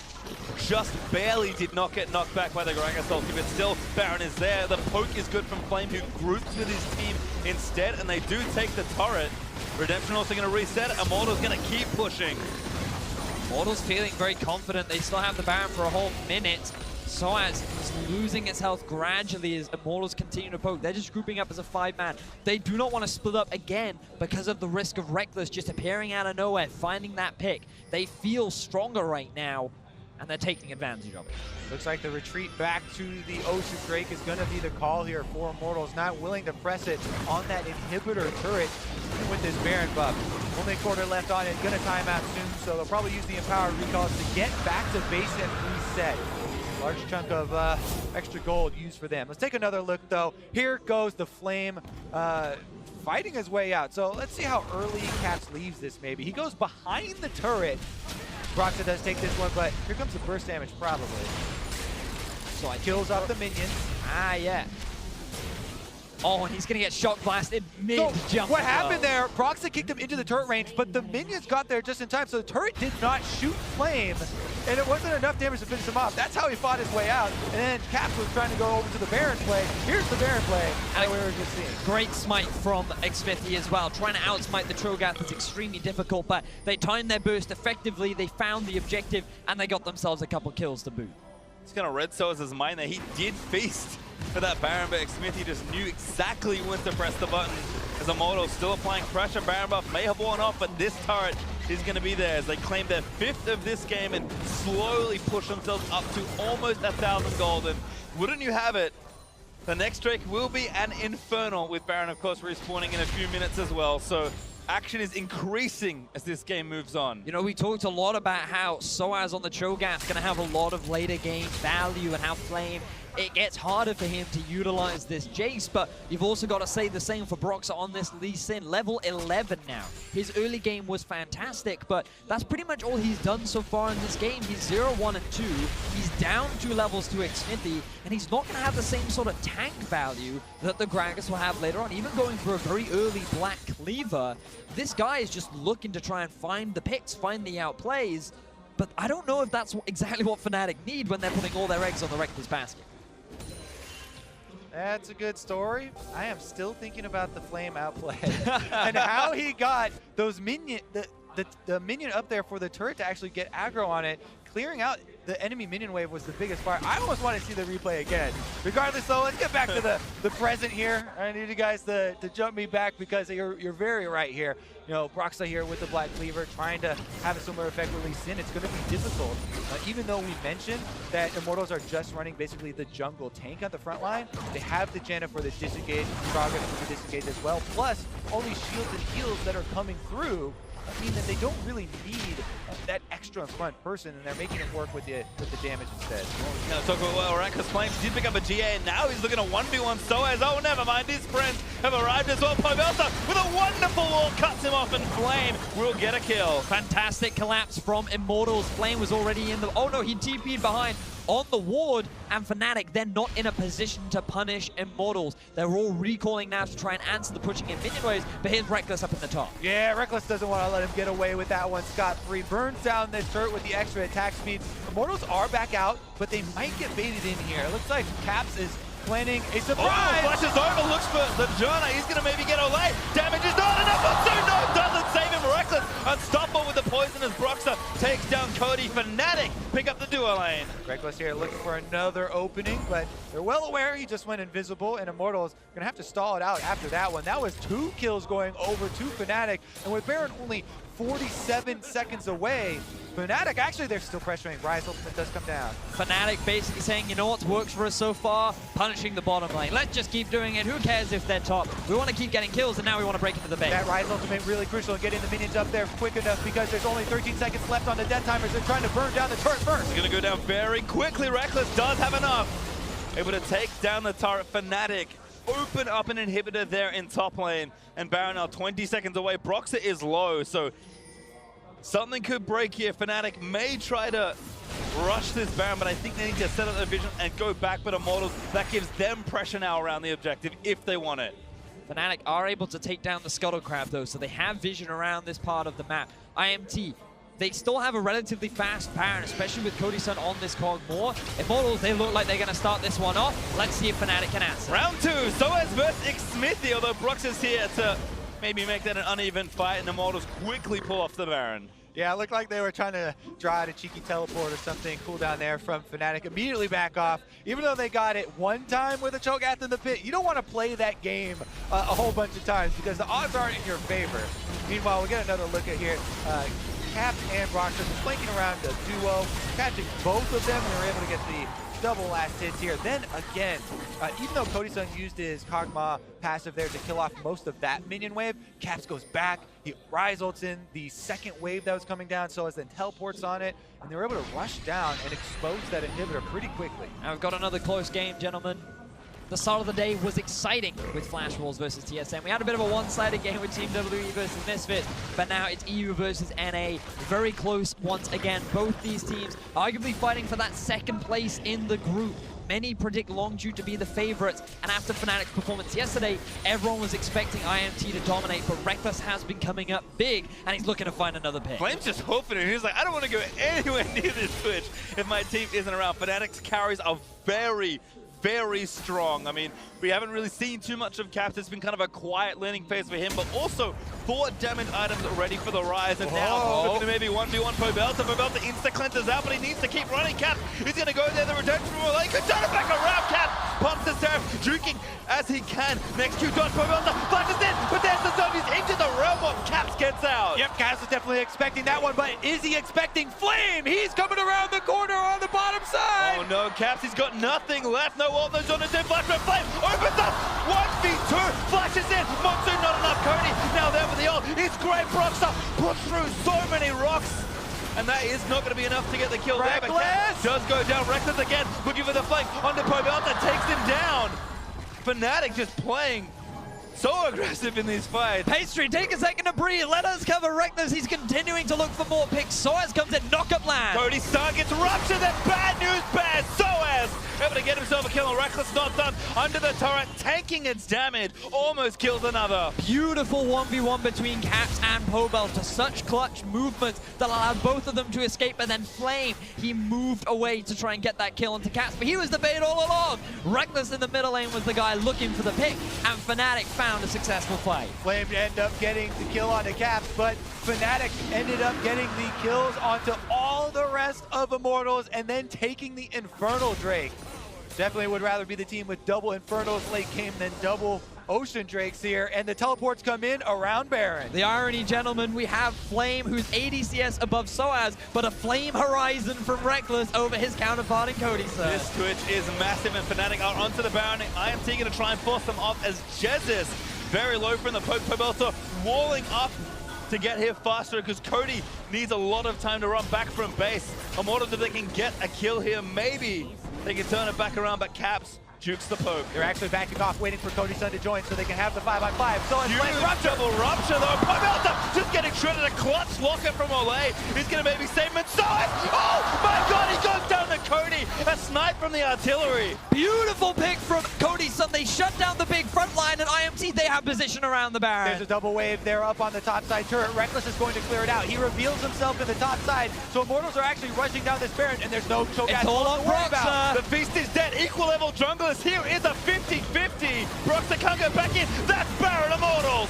just barely did not get knocked back by the Gragas ulti, but still Baron is there. The poke is good from Flame, who groups with his team instead, and they do take the turret. Redemption also going to reset. Immortals going to keep pushing. Immortals feeling very confident. They still have the Baron for a whole minute. Soaz is losing its health gradually as Immortals continue to poke. They're just grouping up as a 5-man. They do not want to split up again because of the risk of Reckless just appearing out of nowhere, finding that pick. They feel stronger right now, and they're taking advantage of it. Looks like the retreat back to the Ocean Drake is going to be the call here for Immortals. Not willing to press it on that inhibitor turret with this Baron buff. Only a quarter left on it, going to time out soon, so they'll probably use the Empower recalls to get back to base and reset. Large chunk of extra gold used for them. Let's take another look, though. Here goes the Flame fighting his way out. So let's see how early Caps leaves this, maybe. He goes behind the turret. Broxah does take this one, but here comes the burst damage, probably. So I kills off the minions. Yeah. Oh, and he's going to get shock blasted mid-jump. What happened there, Broxah kicked him into the turret range, but the minions got there just in time, so the turret did not shoot Flame, and it wasn't enough damage to finish him off. That's how he fought his way out, and then Caps was trying to go over to the Baron play. Here's the Baron play that we were just seeing. Great smite from Xmithy as well. Trying to outsmite the Cho'Gath is extremely difficult, but they timed their burst effectively, they found the objective, and they got themselves a couple kills to boot. He's going to red Soaz's mind there. He did feast for that Baron, but Xmithy just knew exactly when to press the button. As Immortals still applying pressure, Baron buff may have worn off, but this turret is going to be there as they claim their 5th of this game and slowly push themselves up to almost 1,000 gold. And wouldn't you have it, the next Drake will be an Infernal, with Baron, of course, respawning in a few minutes as well. So action is increasing as this game moves on. You know, we talked a lot about how Soaz on the Cho'Gath is going to have a lot of later game value and how Flame, it gets harder for him to utilize this Jace, but you've also got to say the same for Broxah on this Lee Sin. Level 11 now. His early game was fantastic, but that's pretty much all he's done so far in this game. He's 0, 1, and 2. He's down 2 levels to Xmithy, and he's not going to have the same sort of tank value that the Gragas will have later on. Even going for a very early Black Cleaver, this guy is just looking to try and find the picks, find the outplays, but I don't know if that's exactly what FNATIC need when they're putting all their eggs on the Reckless basket. That's a good story. I am still thinking about the Flame outplay and how he got those minion, the minion up there for the turret to actually get aggro on it. Clearing out the enemy minion wave was the biggest part. I almost want to see the replay again. Regardless, though, let's get back to the present here. I need you guys to jump me back because you're very right here. You know, Broxah here with the Black Cleaver trying to have a similar effect with Lee Sin. It's going to be difficult. Even though we mentioned that Immortals are just running basically the jungle tank at the front line, they have the Janna for the disengage, Progress for the disengage as well, plus all these shields and heals that are coming through mean that they don't really need that extra front person, and they're making it work with the damage instead. Now talk about well, right? Because Flame did pick up a GA, and now he's looking at 1v1 Soaz. Oh, never mind, his friends have arrived as well. Pobelta with a wonderful wall cuts him off, and Flame will get a kill. Fantastic collapse from Immortals. Flame was already in the... Oh no, he TP'd behind. on the ward, and FNATIC then not in a position to punish Immortals. They're all recalling now to try and answer the pushing in minion waves, but here's Reckless up in the top. Yeah, Reckless doesn't want to let him get away with that one scot-free. Burns down this turret with the extra attack speed. Immortals are back out, but they might get baited in here. It looks like Caps is planning a surprise. Oh, flashes over, looks for the Jonah. He's going to maybe get away. Damage is not enough. No, doesn't save him. Reckless, unstoppable with the poison as Broxah takes down Cody. FNATIC pick up the duo lane. Reckless here looking for another opening, but they're well aware he just went invisible, and Immortals going to have to stall it out after that one. That was 2 kills going over to FNATIC, and with Baron only 47 seconds away, FNATIC, actually, they're still pressuring. Rise ultimate does come down. FNATIC basically saying, you know what works for us so far? Punishing the bottom lane. Let's just keep doing it. Who cares if they're top? We want to keep getting kills, and now we want to break into the base. That Rise ultimate really crucial in getting the minions up there quick enough because there's only 13 seconds left on the death timers. They're trying to burn down the turret first. It's going to go down very quickly. Reckless does have enough. Able to take down the turret. FNATIC open up an inhibitor there in top lane, and Baron now 20 seconds away. Broxah is low, so something could break here. FNATIC may try to rush this Baron, but I think they need to set up their vision and go back with Immortals. That gives them pressure now around the objective if they want it. FNATIC are able to take down the Scuttle Crab though, so they have vision around this part of the map. IMT, they still have a relatively fast Baron, especially with Cody Sun on this cog more. Immortals, they look like they're going to start this one off. Let's see if FNATIC can answer. Round 2, Soaz versus Smithy, although Broxah's here to maybe make that an uneven fight, and Immortals quickly pull off the Baron. Yeah, it looked like they were trying to draw out a cheeky teleport or something cool down there from FNATIC. Immediately back off, even though they got it one time with a Cho'Gath in the pit. You don't want to play that game a whole bunch of times because the odds aren't in your favor. Meanwhile, we get another look at here. Caps and Broxah flanking around a duo, catching both of them, and they were able to get the double last hits here. Then again, even though Cody Sun used his Kog'Maw passive there to kill off most of that minion wave, Caps goes back, he Rise ults in the second wave that was coming down, so as then teleports on it, and they were able to rush down and expose that inhibitor pretty quickly. Now we've got another close game, gentlemen. The start of the day was exciting with Flash Wolves versus TSM. We had a bit of a one-sided game with Team WE versus Misfits, but now it's EU versus NA. Very close once again. Both these teams arguably fighting for that second place in the group. Many predict Longitude to be the favorites, and after FNATIC's performance yesterday, everyone was expecting IMT to dominate, but Reckless has been coming up big, and he's looking to find another pick. Flame's just hoofing it. He's like, I don't want to go anywhere near this Twitch if my team isn't around. FNATIC's carries are very strong. I mean, we haven't really seen too much of Caps. It's been kind of a quiet learning phase for him, but also 4 damage items ready for the Rise, and now looking to maybe 1v1 Pobelta. Pobelta insta-cleanses out, but he needs to keep running. Caps is going to go there. The redemption from Malay could turn it back around. Caps pumps the Seraph, juking as he can. Next Q dodge, Pobelta flashes in, but there's the zombies into the realm of Caps gets out. Yep, Caps is definitely expecting that one, but is he expecting Flame? He's coming around the corner on the bottom side. Oh no, Caps, he's got nothing left. No ult, no zone, no flash, no Flame opens up. 1v2, flashes in. Monsoon not enough. Cody now there with the ult. It's great. Broxah puts through so many rocks. And that is not going to be enough to get the kill there. But Caps does go down. Reckless again, looking for the flank onto Pobelta, takes him down. FNATIC just playing so aggressive in these fights. Pastry, take a second to breathe. Let us cover Reckless. He's continuing to look for more picks. Soaz comes in, knock-up land. Cody's star gets ruptured. Then bad news bears. Soaz able to get himself a kill. Reckless not done. Under the turret, tanking its damage. Almost kills another. Beautiful 1v1 between Caps and Pobelta. Such clutch movements that allowed both of them to escape. And then Flame, he moved away to try and get that kill into Caps. But he was the bait all along. Reckless in the middle lane was the guy looking for the pick. And FNATIC found a successful fight. Flame ended up getting the kill onto Caps, but FNATIC ended up getting the kills onto all the rest of Immortals and then taking the Infernal Drake. Definitely would rather be the team with double Infernals late game than double Ocean Drakes here, and the teleports come in around Baron. The irony, gentlemen, we have Flame, who's 80 CS above Soaz, but a Flame Horizon from Reckless over his counterpart in Cody, sir. This Twitch is massive, and FNATIC are onto the Baron. IMT going to try and force them off as Jesus very low from the poke. Pobelta walling up to get here faster because Cody needs a lot of time to run back from base. Immortals, if they can get a kill here, maybe they can turn it back around, but Caps jukes the poke. They're actually backing off, waiting for Cody Sun to join so they can have the 5-on-5. So it's Huge double rupture though. Pobelta just getting shredded. A clutch locker from Olay. He's going to maybe save him inside. Oh my god, he goes down to Cody. A snipe from the artillery. Beautiful pick from Cody Sun. They shut down the big front line, and IMT, they have position around the Baron. There's a double wave there up on the top side turret. Reckless is going to clear it out. He reveals himself in the top side, so Immortals are actually rushing down this Baron, and there's no Cho'Gath It's all on to worry about. Broxah. The feast is dead. Equal level junglers. Here is a 50-50. Broxah can't go back in. That's Baron Immortals.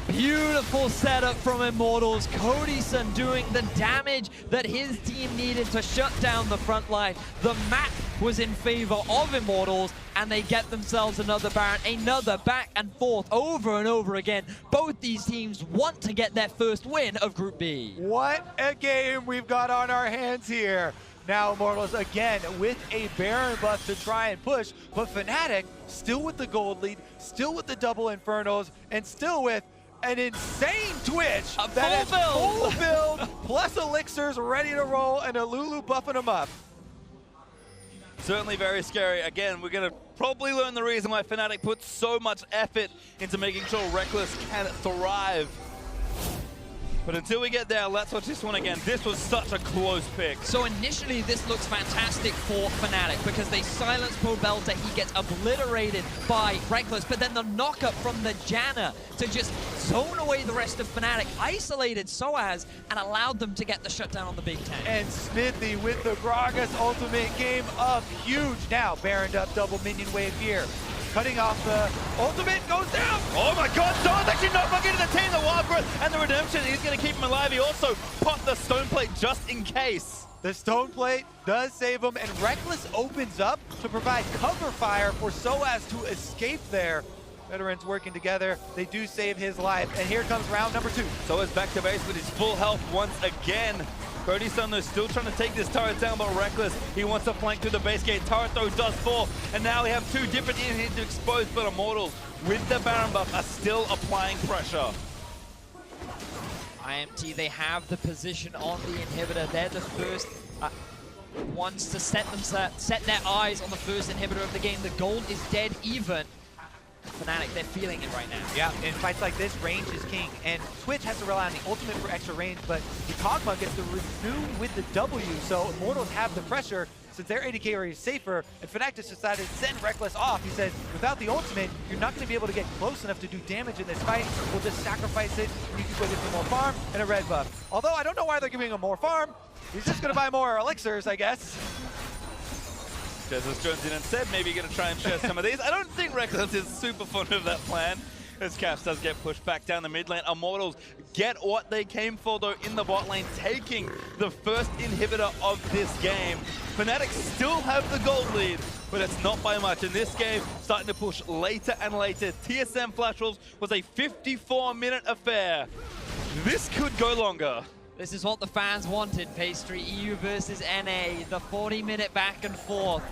Beautiful setup from Immortals. Cody Sun doing the damage that his team needed to shut down the front line. The map was in favor of Immortals, and they get themselves another Baron, another back and forth over and over again. Both these teams want to get their first win of Group B. What a game we've got on our hands here. Now Immortals again with a Baron buff to try and push, but FNATIC still with the gold lead, still with the double Infernos, and still with an insane Twitch that is full build, plus elixirs ready to roll, and a Lulu buffing them up. Certainly very scary. Again, we're going to probably learn the reason why FNATIC put so much effort into making sure Reckless can thrive. But until we get there, let's watch this one again. This was such a close pick. So initially, this looks fantastic for FNATIC because they silence Pobelta. He gets obliterated by Reckless, but then the knockup from the Janna to just zone away the rest of FNATIC, isolated Soaz, and allowed them to get the shutdown on the Big Tank. And Smithy with the Gragas ultimate game up huge. Now Baroned up double minion wave here. Cutting off the ultimate, goes down. Oh my god, Soaz actually not back into the team. The Wild Growth and the Redemption. He's going to keep him alive. He also popped the Stone Plate just in case. The Stone Plate does save him, and Reckless opens up to provide cover fire for Soaz to escape there. Veterans working together, they do save his life, and here comes round number 2. Soaz back to base with his full health once again. Cody Sun is still trying to take this turret down, but Reckless, he wants to flank through the base gate. Turret though does fall, and now we have 2 different units to expose, but Immortals with the Baron buff are still applying pressure. IMT, they have the position on the inhibitor. They're the first ones to set their eyes on the first inhibitor of the game. The gold is dead even. FNATIC, they're feeling it right now. Yeah, in fights like this, range is king, and Twitch has to rely on the ultimate for extra range, but the Kog'Maw gets the renew with the W, so Immortals have the pressure since their AD carry is safer, and FNATIC just decided to send Reckless off. He said, without the ultimate, you're not going to be able to get close enough to do damage in this fight. We'll just sacrifice it, and you can go get some more farm and a red buff. Although I don't know why they're giving him more farm. He's just going to buy more elixirs, I guess. Jesus joins in and said maybe you're going to try and share some of these. I don't think Reckless is super fond of that plan, as Caps does get pushed back down the mid lane. Immortals get what they came for, though, in the bot lane, taking the first inhibitor of this game. FNATIC still have the gold lead, but it's not by much. In this game, starting to push later and later. TSM Flash Wolves was a 54-minute affair. This could go longer. This is what the fans wanted, Pastry. EU versus NA, the 40-minute back and forth.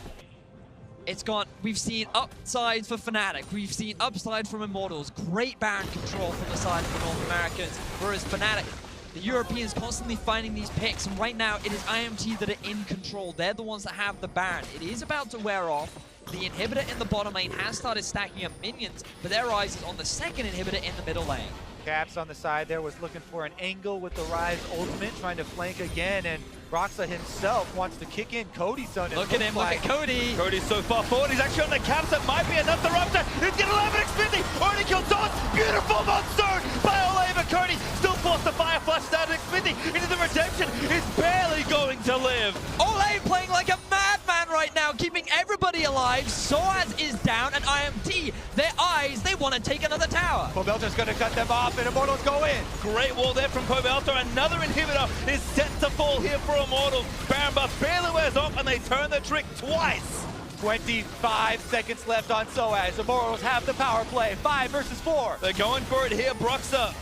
It's gone. We've seen upsides for FNATIC. We've seen upside from Immortals. Great Baron control from the side of the North Americans. Whereas FNATIC, the Europeans constantly finding these picks. And right now, it is IMT that are in control. They're the ones that have the Baron. It is about to wear off. The inhibitor in the bottom lane has started stacking up minions, but their eyes is on the second inhibitor in the middle lane. Caps on the side there was looking for an angle with the Rise ultimate, trying to flank again, and Broxah himself wants to kick in Cody Sun. Look at him, look at Cody. Cody's so far forward, he's actually on the Caps. That might be enough to rupture. He's going to leave it Xfinity. Already killed Zon. Beautiful monster by Olay, but Cody still forced the fire flash down to Xfinity into the Redemption. He's barely going to live. Olay playing like a madman right now, keeping everybody alive. Soaz is down, and IMT, their eyes, they want to take another tower. Pobelta's going to cut them off, and Immortals go in. Great wall there from Pobelta. Another inhibitor is set to fall here for Immortals. Baron buff barely wears off, and they turn the trick twice. 25 seconds left on Soaz. Immortals have the power play. 5 versus 4. They're going for it here. Broxah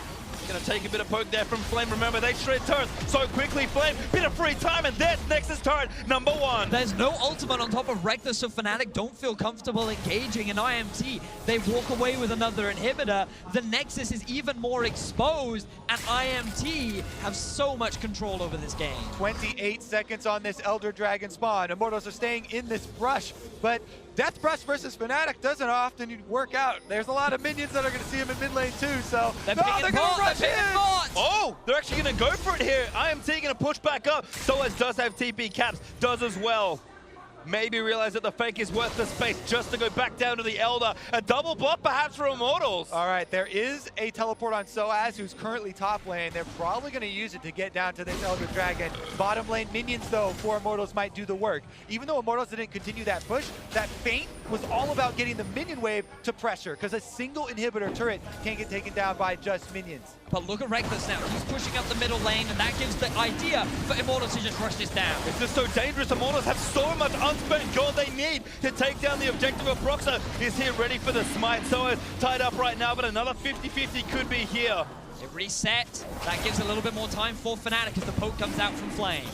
gonna take a bit of poke there from Flame. Remember, they shred turrets so quickly. Flame, bit of free time, and there's Nexus turret number 1. There's no ultimate on top of Reckless, so FNATIC don't feel comfortable engaging in IMT. They walk away with another inhibitor. The Nexus is even more exposed, and IMT have so much control over this game. 28 seconds on this Elder Dragon spawn. Immortals are staying in this brush, but Death Brush versus FNATIC doesn't often work out. There's a lot of minions that are going to see him in mid lane too, so they're going to rush in! Oh, they're actually going to go for it here. IMT going to push back up. Soaz does have TP, Caps does as well. Maybe realize that the fake is worth the space just to go back down to the Elder. A double block perhaps for Immortals. All right, there is a teleport on Soaz, who's currently top lane. They're probably going to use it to get down to this Elder Dragon. Bottom lane minions, though, for Immortals might do the work. Even though Immortals didn't continue that push, that feint was all about getting the minion wave to pressure, because a single inhibitor turret can't get taken down by just minions. But look at Reckless now. He's pushing up the middle lane, and that gives the idea for Immortals to just rush this down. It's just so dangerous. Immortals have so much unspent gold they need to take down the objective of Proxer. Is here ready for the smite. So it's tied up right now, but another 50-50 could be here. It reset. That gives a little bit more time for FNATIC as the poke comes out from Flame.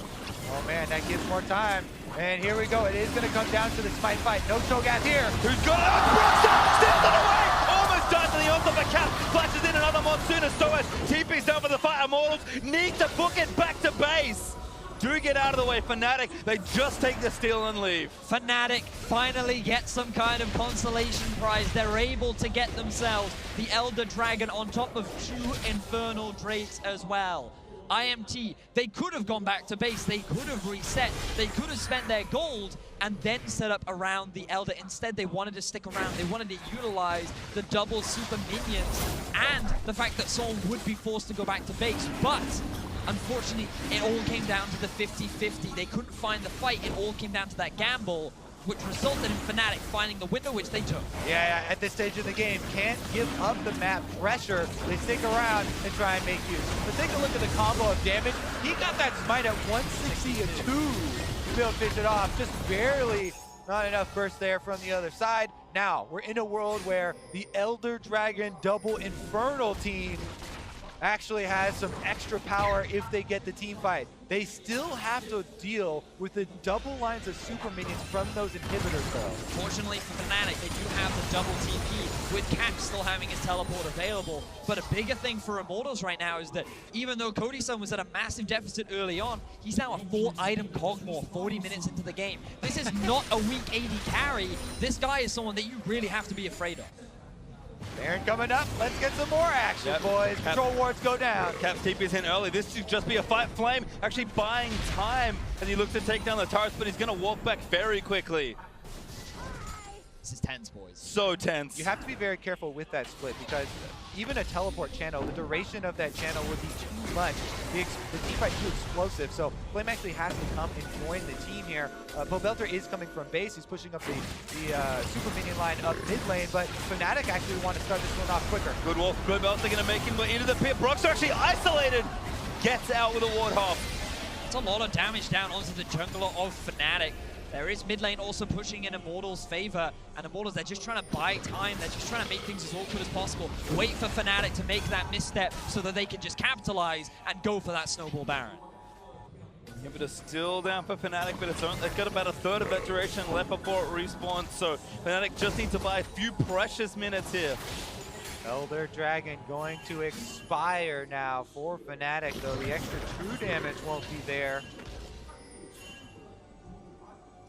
Oh man, that gives more time. And here we go. It is going to come down to the smite fight. No Cho'Gath here. Who's got it? Proxer steals it away! Almost died to the onslaught, but Cap flashes in another monsoon as Soaz TP's down for the fight. Immortals need to book it back to base. Do get out of the way, FNATIC. They just take the steal and leave. FNATIC finally get some kind of consolation prize. They're able to get themselves the Elder Dragon on top of 2 Infernal Drakes as well. IMT, they could have gone back to base, they could have reset, they could have spent their gold and then set up around the Elder. Instead, they wanted to stick around, they wanted to utilize the double super minions and the fact that Soul would be forced to go back to base. But unfortunately, it all came down to the 50-50. They couldn't find the fight, it all came down to that gamble, which resulted in FNATIC finding the window, which they took. Yeah, at this stage of the game, can't give up the map pressure. They stick around and try and make use. But take a look at the combo of damage. He got that smite at 160 and 2 to be able to finish it off. Just barely, not enough burst there from the other side. Now, we're in a world where the Elder Dragon double Infernal team actually has some extra power if they get the team fight. They still have to deal with the double lines of super minions from those inhibitors though. Fortunately for FNATIC, they do have the double TP, with Cap still having his teleport available. But a bigger thing for Immortals right now is that even though Cody-san was at a massive deficit early on, he's now a 4-item Cogmore 40 minutes into the game. This is not a weak AD carry. This guy is someone that you really have to be afraid of. Baron coming up. Let's get some more action, boys. Control wards go down. Cap's TP's in early. This should just be a fight. Flame actually buying time as he looks to take down the turrets, but he's going to walk back very quickly. This is tense, boys. So tense. You have to be very careful with that split because even a teleport channel, the duration of that channel would be too much. The team fight too explosive, so Flame actually has to come and join the team here. Pobelter is coming from base. He's pushing up the super minion line up mid lane, but FNATIC actually want to start this one off quicker. Good wolf. Pobelter going to make him into the pit. Brock's actually isolated. Gets out with a Warthog. It's a lot of damage down onto the jungler of FNATIC. There is mid lane also pushing in Immortals' favor, and Immortals, they're just trying to buy time, they're just trying to make things as awkward as possible. Wait for FNATIC to make that misstep so that they can just capitalize and go for that Snowball Baron. Inhibitor still down for FNATIC, but they've got about a third of that duration left before it respawns, so FNATIC just need to buy a few precious minutes here. Elder Dragon going to expire now for FNATIC, though the extra true damage won't be there.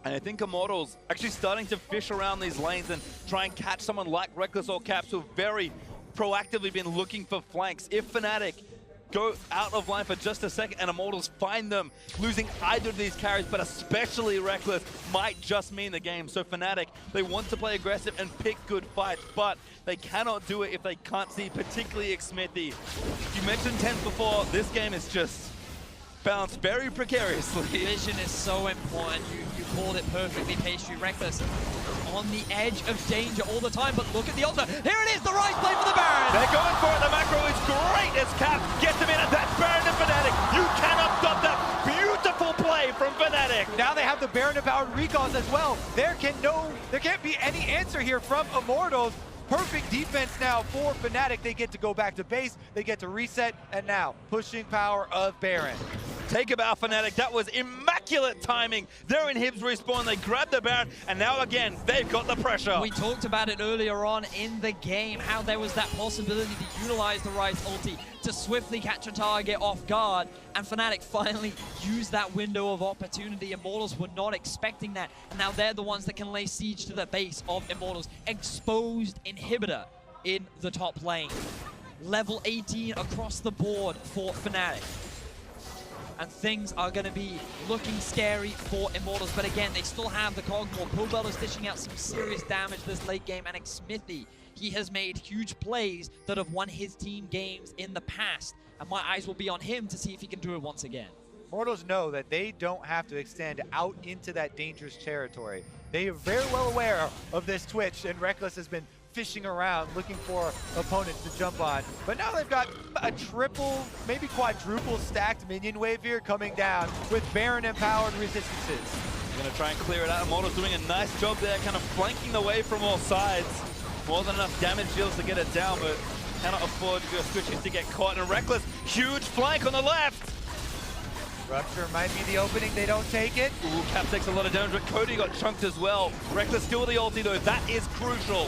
And I think Immortals actually starting to fish around these lanes and try and catch someone like Reckless or Caps who've very proactively been looking for flanks. If FNATIC go out of line for just a second and Immortals find them, losing either of these carries, but especially Reckless, might just mean the game. So FNATIC, they want to play aggressive and pick good fights, but they cannot do it if they can't see particularly Xmithie. You mentioned 10 before, this game is just balanced very precariously. Vision is so important. You called it perfectly, Pastry. Reckless on the edge of danger all the time, but look at the ultimate. Here it is, the right play for the Baron. They're going for it. The macro is great as Cap gets him in, and that's Baron and FNATIC. You cannot stop that beautiful play from FNATIC. Now they have the Baron empowered recalls as well. There can't be any answer here from Immortals. Perfect defense now for FNATIC. They get to go back to base, they get to reset, and now pushing power of Baron. Take about FNATIC. That was immaculate immaculate timing. They're in Hibs respawn, they grab the Baron, and now again, they've got the pressure. We talked about it earlier on in the game, how there was that possibility to utilize the Ryze ulti to swiftly catch a target off guard, and FNATIC finally used that window of opportunity. Immortals were not expecting that, and now they're the ones that can lay siege to the base of Immortals. Exposed inhibitor in the top lane. Level 18 across the board for FNATIC. And things are going to be looking scary for Immortals. But again, they still have the Cogmore. Pobel is dishing out some serious damage this late game. And Smithy, he has made huge plays that have won his team games in the past. And my eyes will be on him to see if he can do it once again. Immortals know that they don't have to extend out into that dangerous territory. They are very well aware of this Twitch, and Rekkles has been fishing around looking for opponents to jump on. But now they've got a triple, maybe quadruple stacked minion wave here coming down with Baron empowered resistances. Gonna try and clear it out. Immortals doing a nice job there, kind of flanking the way from all sides. More than enough damage deals to get it down, but cannot afford to go switches to get caught. And Rekkles, huge flank on the left. Rupture might be the opening, they don't take it. Ooh, Cap takes a lot of damage, but Cody got chunked as well. Rekkles still with the ulti though, that is crucial.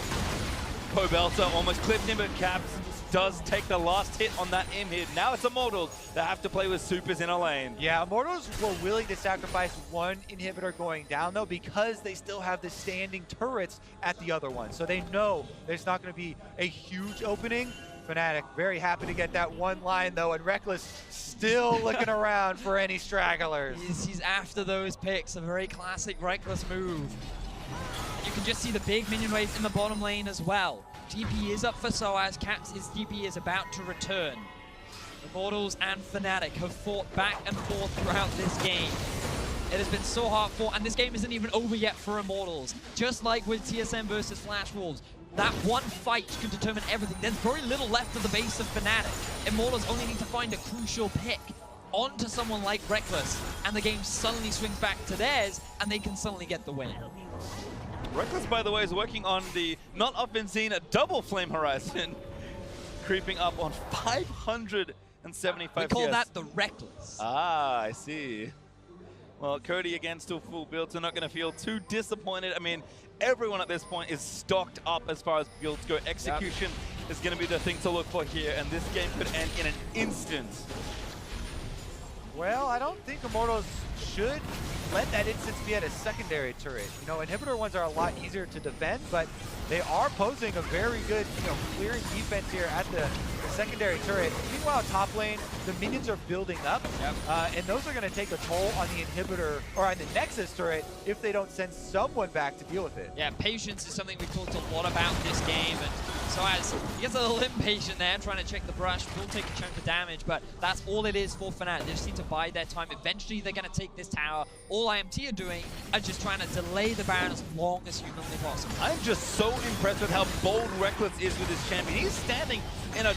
Pobelta almost clipped him, but Caps does take the last hit on that inhib. Now it's Immortals that have to play with supers in a lane. Yeah, Immortals were willing to sacrifice one inhibitor going down though, because they still have the standing turrets at the other one. So they know there's not going to be a huge opening. FNATIC very happy to get that one line though, and Rekkles still looking around for any stragglers. He's after those picks, a very classic Rekkles move. You can just see the big minion wave in the bottom lane as well. DP is up for Soaz. Caps, his DP is about to return. Immortals and FNATIC have fought back and forth throughout this game. It has been so hard fought, and this game isn't even over yet for Immortals. Just like with TSM versus Flash Wolves, that one fight could determine everything. There's very little left of the base of FNATIC. Immortals only need to find a crucial pick onto someone like Rekkles, and the game suddenly swings back to theirs, and they can suddenly get the win. Rekkles, by the way, is working on the not often seen double flame horizon, creeping up on 575. We call that the Rekkles. Ah, I see. Well, Cody again still full build, so not going to feel too disappointed. I mean, everyone at this point is stocked up as far as builds go. Execution is going to be the thing to look for here, and this game could end in an instant. Well, I don't think Immortals should let that instance be at a secondary turret. You know, inhibitor ones are a lot easier to defend, but they are posing a very good, clearing defense here at the secondary turret. Meanwhile, top lane, the minions are building up, and those are going to take a toll on the inhibitor, or on the Nexus turret, if they don't send someone back to deal with it. Yeah, patience is something we've talked a lot about this game, and so as he gets a little impatient there, trying to check the brush, will take a chunk of damage, but that's all it is for FNATIC. They just need to bide their time. Eventually, they're going to take this tower. All IMT are doing are just trying to delay the Baron as long as humanly possible. I'm just so impressed with how bold Rekkles is with his champion. He's standing in a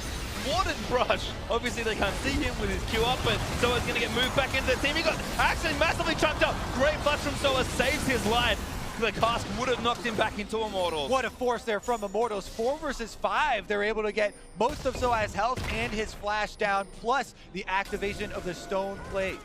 watered brush. Obviously, they can't see him with his Q up, but Soa's going to get moved back into the team. He got actually massively chunked up. Great flash from Soa, saves his life. The cast would have knocked him back into Immortals. What a force there from Immortals. 4 versus 5. They're able to get most of Soa's health and his flash down, plus the activation of the stone plate.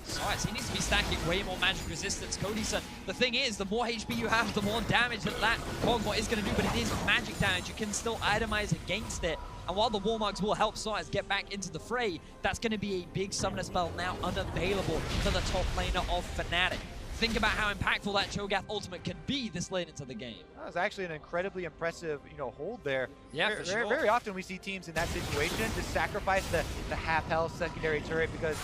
Soaz, he needs to be stacking way more magic resistance. Cody said, the thing is, the more HP you have, the more damage that Cogmore is going to do, but it is magic damage. You can still itemize against it. And while the Warmugs will help Soaz get back into the fray, that's going to be a big summoner spell now unavailable to the top laner of FNATIC. Think about how impactful that Cho'Gath ultimate can be this late into the game. That was actually an incredibly impressive, hold there. Yeah, for sure. Very often we see teams in that situation just sacrifice the half-health secondary turret because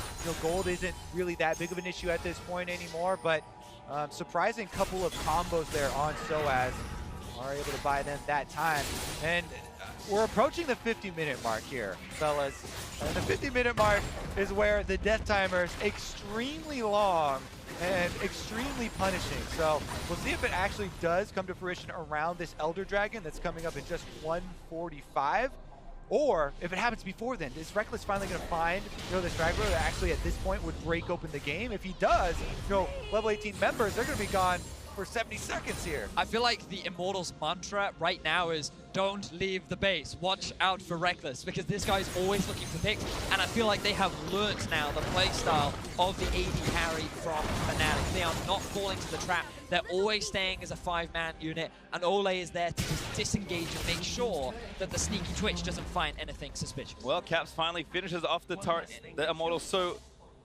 gold isn't really that big of an issue at this point anymore. But surprising couple of combos there on Soaz are able to buy them that time. And we're approaching the 50-minute mark here, fellas. And the 50-minute mark is where the death timer is extremely long and extremely punishing. So we'll see if it actually does come to fruition around this Elder Dragon that's coming up in just 1:45, or if it happens before then. Is Rekkles finally going to find the straggler that actually at this point would break open the game? If he does, level 18 members, they're going to be gone for 70 seconds here. I feel like the Immortals mantra right now is don't leave the base. Watch out for Reckless, because this guy's always looking for picks, and I feel like they have learnt now the playstyle of the AD carry from FNATIC. They are not falling to the trap. They're always staying as a 5-man unit, and Ole is there to just disengage and make sure that the sneaky Twitch doesn't find anything suspicious. Well, Caps finally finishes off the turret. The Immortals so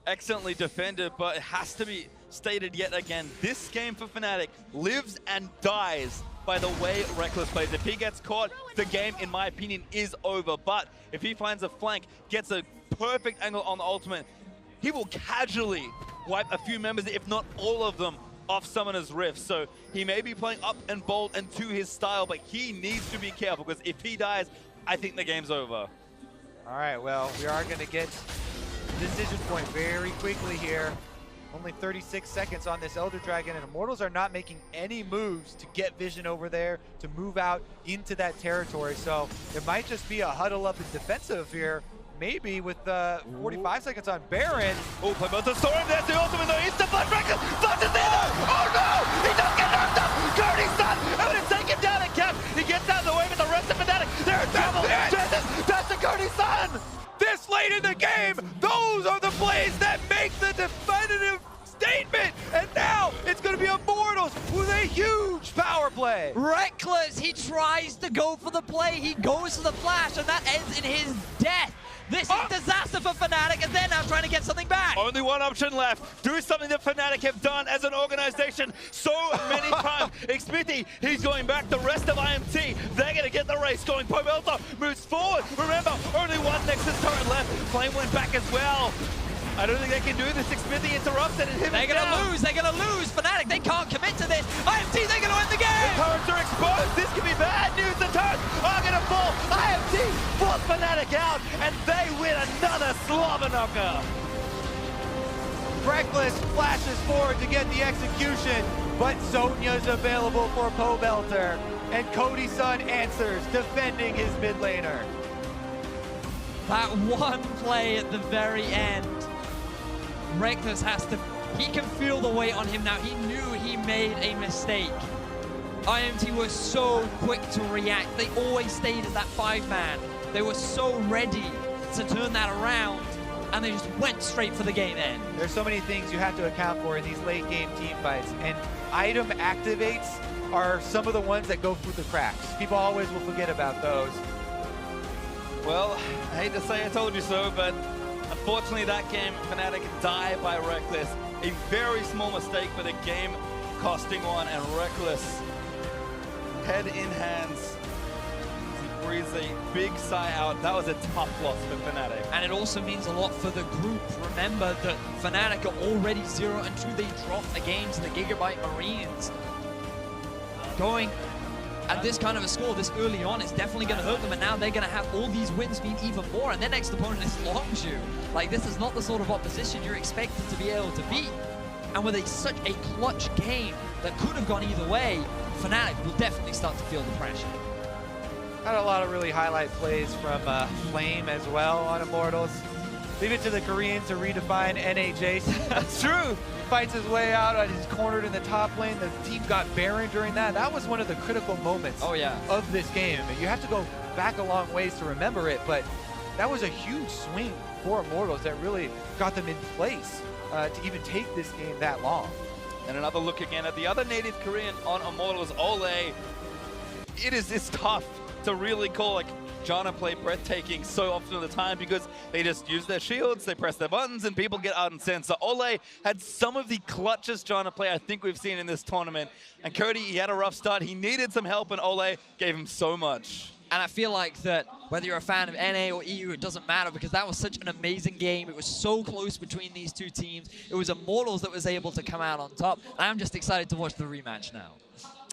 excellently defended, but it has to be stated yet again, this game for FNATIC lives and dies by the way Reckless plays. If he gets caught, the game, in my opinion, is over. But if he finds a flank, gets a perfect angle on the ultimate, he will casually wipe a few members, if not all of them, off Summoner's Rift. So he may be playing up and bold and to his style, but he needs to be careful, because if he dies, I think the game's over. All right, well, we are going to get the decision point very quickly here. Only 36 seconds on this Elder Dragon, and Immortals are not making any moves to get vision over there, to move out into that territory. So it might just be a huddle up and defensive here, maybe with 45 seconds on Baron. Oh, play both the storm, there's the ultimate, the instant flash, Reckless flashes in there! Oh no! He does get knocked up! Cody's done! I'm gonna take him down and Cap. He gets out of the way, but the rest of FNATIC, they're in trouble! That's the Cody's son! This late in the game, those are the plays that make the definitive statement. And now it's going to be Immortals with a huge power play. Reckless, he tries to go for the play, he goes for the flash, and that ends in his death. This is disaster for FNATIC, and they're now trying to get something back. Only one option left. Do something that FNATIC have done as an organization so many times. Xpiti, he's going back. The rest of IMT, they're going to get the race going. Pobelta moves forward. Remember, only one Nexus turret left. Flame went back as well. I don't think they can do this. Xpiti interrupts it and him They're going to lose. They're going to lose. FNATIC, they can't commit to this. IMT, they're going to win the game. The turrets are exposed. This could be bad news. The turrets are going to fall. IMT force FNATIC out, and they win another slobber knocker. Reckless flashes forward to get the execution, but Sonya's available for Pobelter, and Cody's son answers, defending his mid laner. That one play at the very end, Reckless has to, he can feel the weight on him now. He knew he made a mistake. IMT was so quick to react. They always stayed as that 5-man. They were so ready to turn that around, and they just went straight for the game end. There's so many things you have to account for in these late game team fights, and item activates are some of the ones that go through the cracks. People always will forget about those. Well, I hate to say I told you so, but unfortunately that game, FNATIC die by Reckless. A very small mistake, but a game costing one, and Reckless, head in hands, he breathes a big sigh out. That was a tough loss for FNATIC. And it also means a lot for the group. Remember that FNATIC are already 0-2. They dropped a game to the Gigabyte Marines. Going at this kind of a score this early on, it's definitely going to hurt them, and now they're going to have all these wins mean even more, and their next opponent is Longzhu. Like, this is not the sort of opposition you're expected to be able to beat. And with such a clutch game that could have gone either way, FNATIC will definitely start to feel the pressure. Had a lot of really highlight plays from Flame as well on Immortals. Leave it to the Koreans to redefine NA Jace. That's true. Fights his way out, and he's cornered in the top lane. The team got Baron during that. That was one of the critical moments of this game. You have to go back a long ways to remember it, but that was a huge swing for Immortals that really got them in place to even take this game that long. And another look again at the other native Korean on Immortals, Ole. It's tough to really call like Janna play breathtaking so often at the time, because they just use their shields, they press their buttons, and people get uncensored. So Ole had some of the clutchest Janna play I think we've seen in this tournament. And Cody, he had a rough start. He needed some help, and Ole gave him so much. And I feel like that whether you're a fan of NA or EU, it doesn't matter, because that was such an amazing game. It was so close between these two teams. It was Immortals that was able to come out on top. And I'm just excited to watch the rematch now.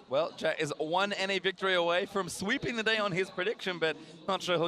Well, Jack is one NA victory away from sweeping the day on his prediction, but not sure he'll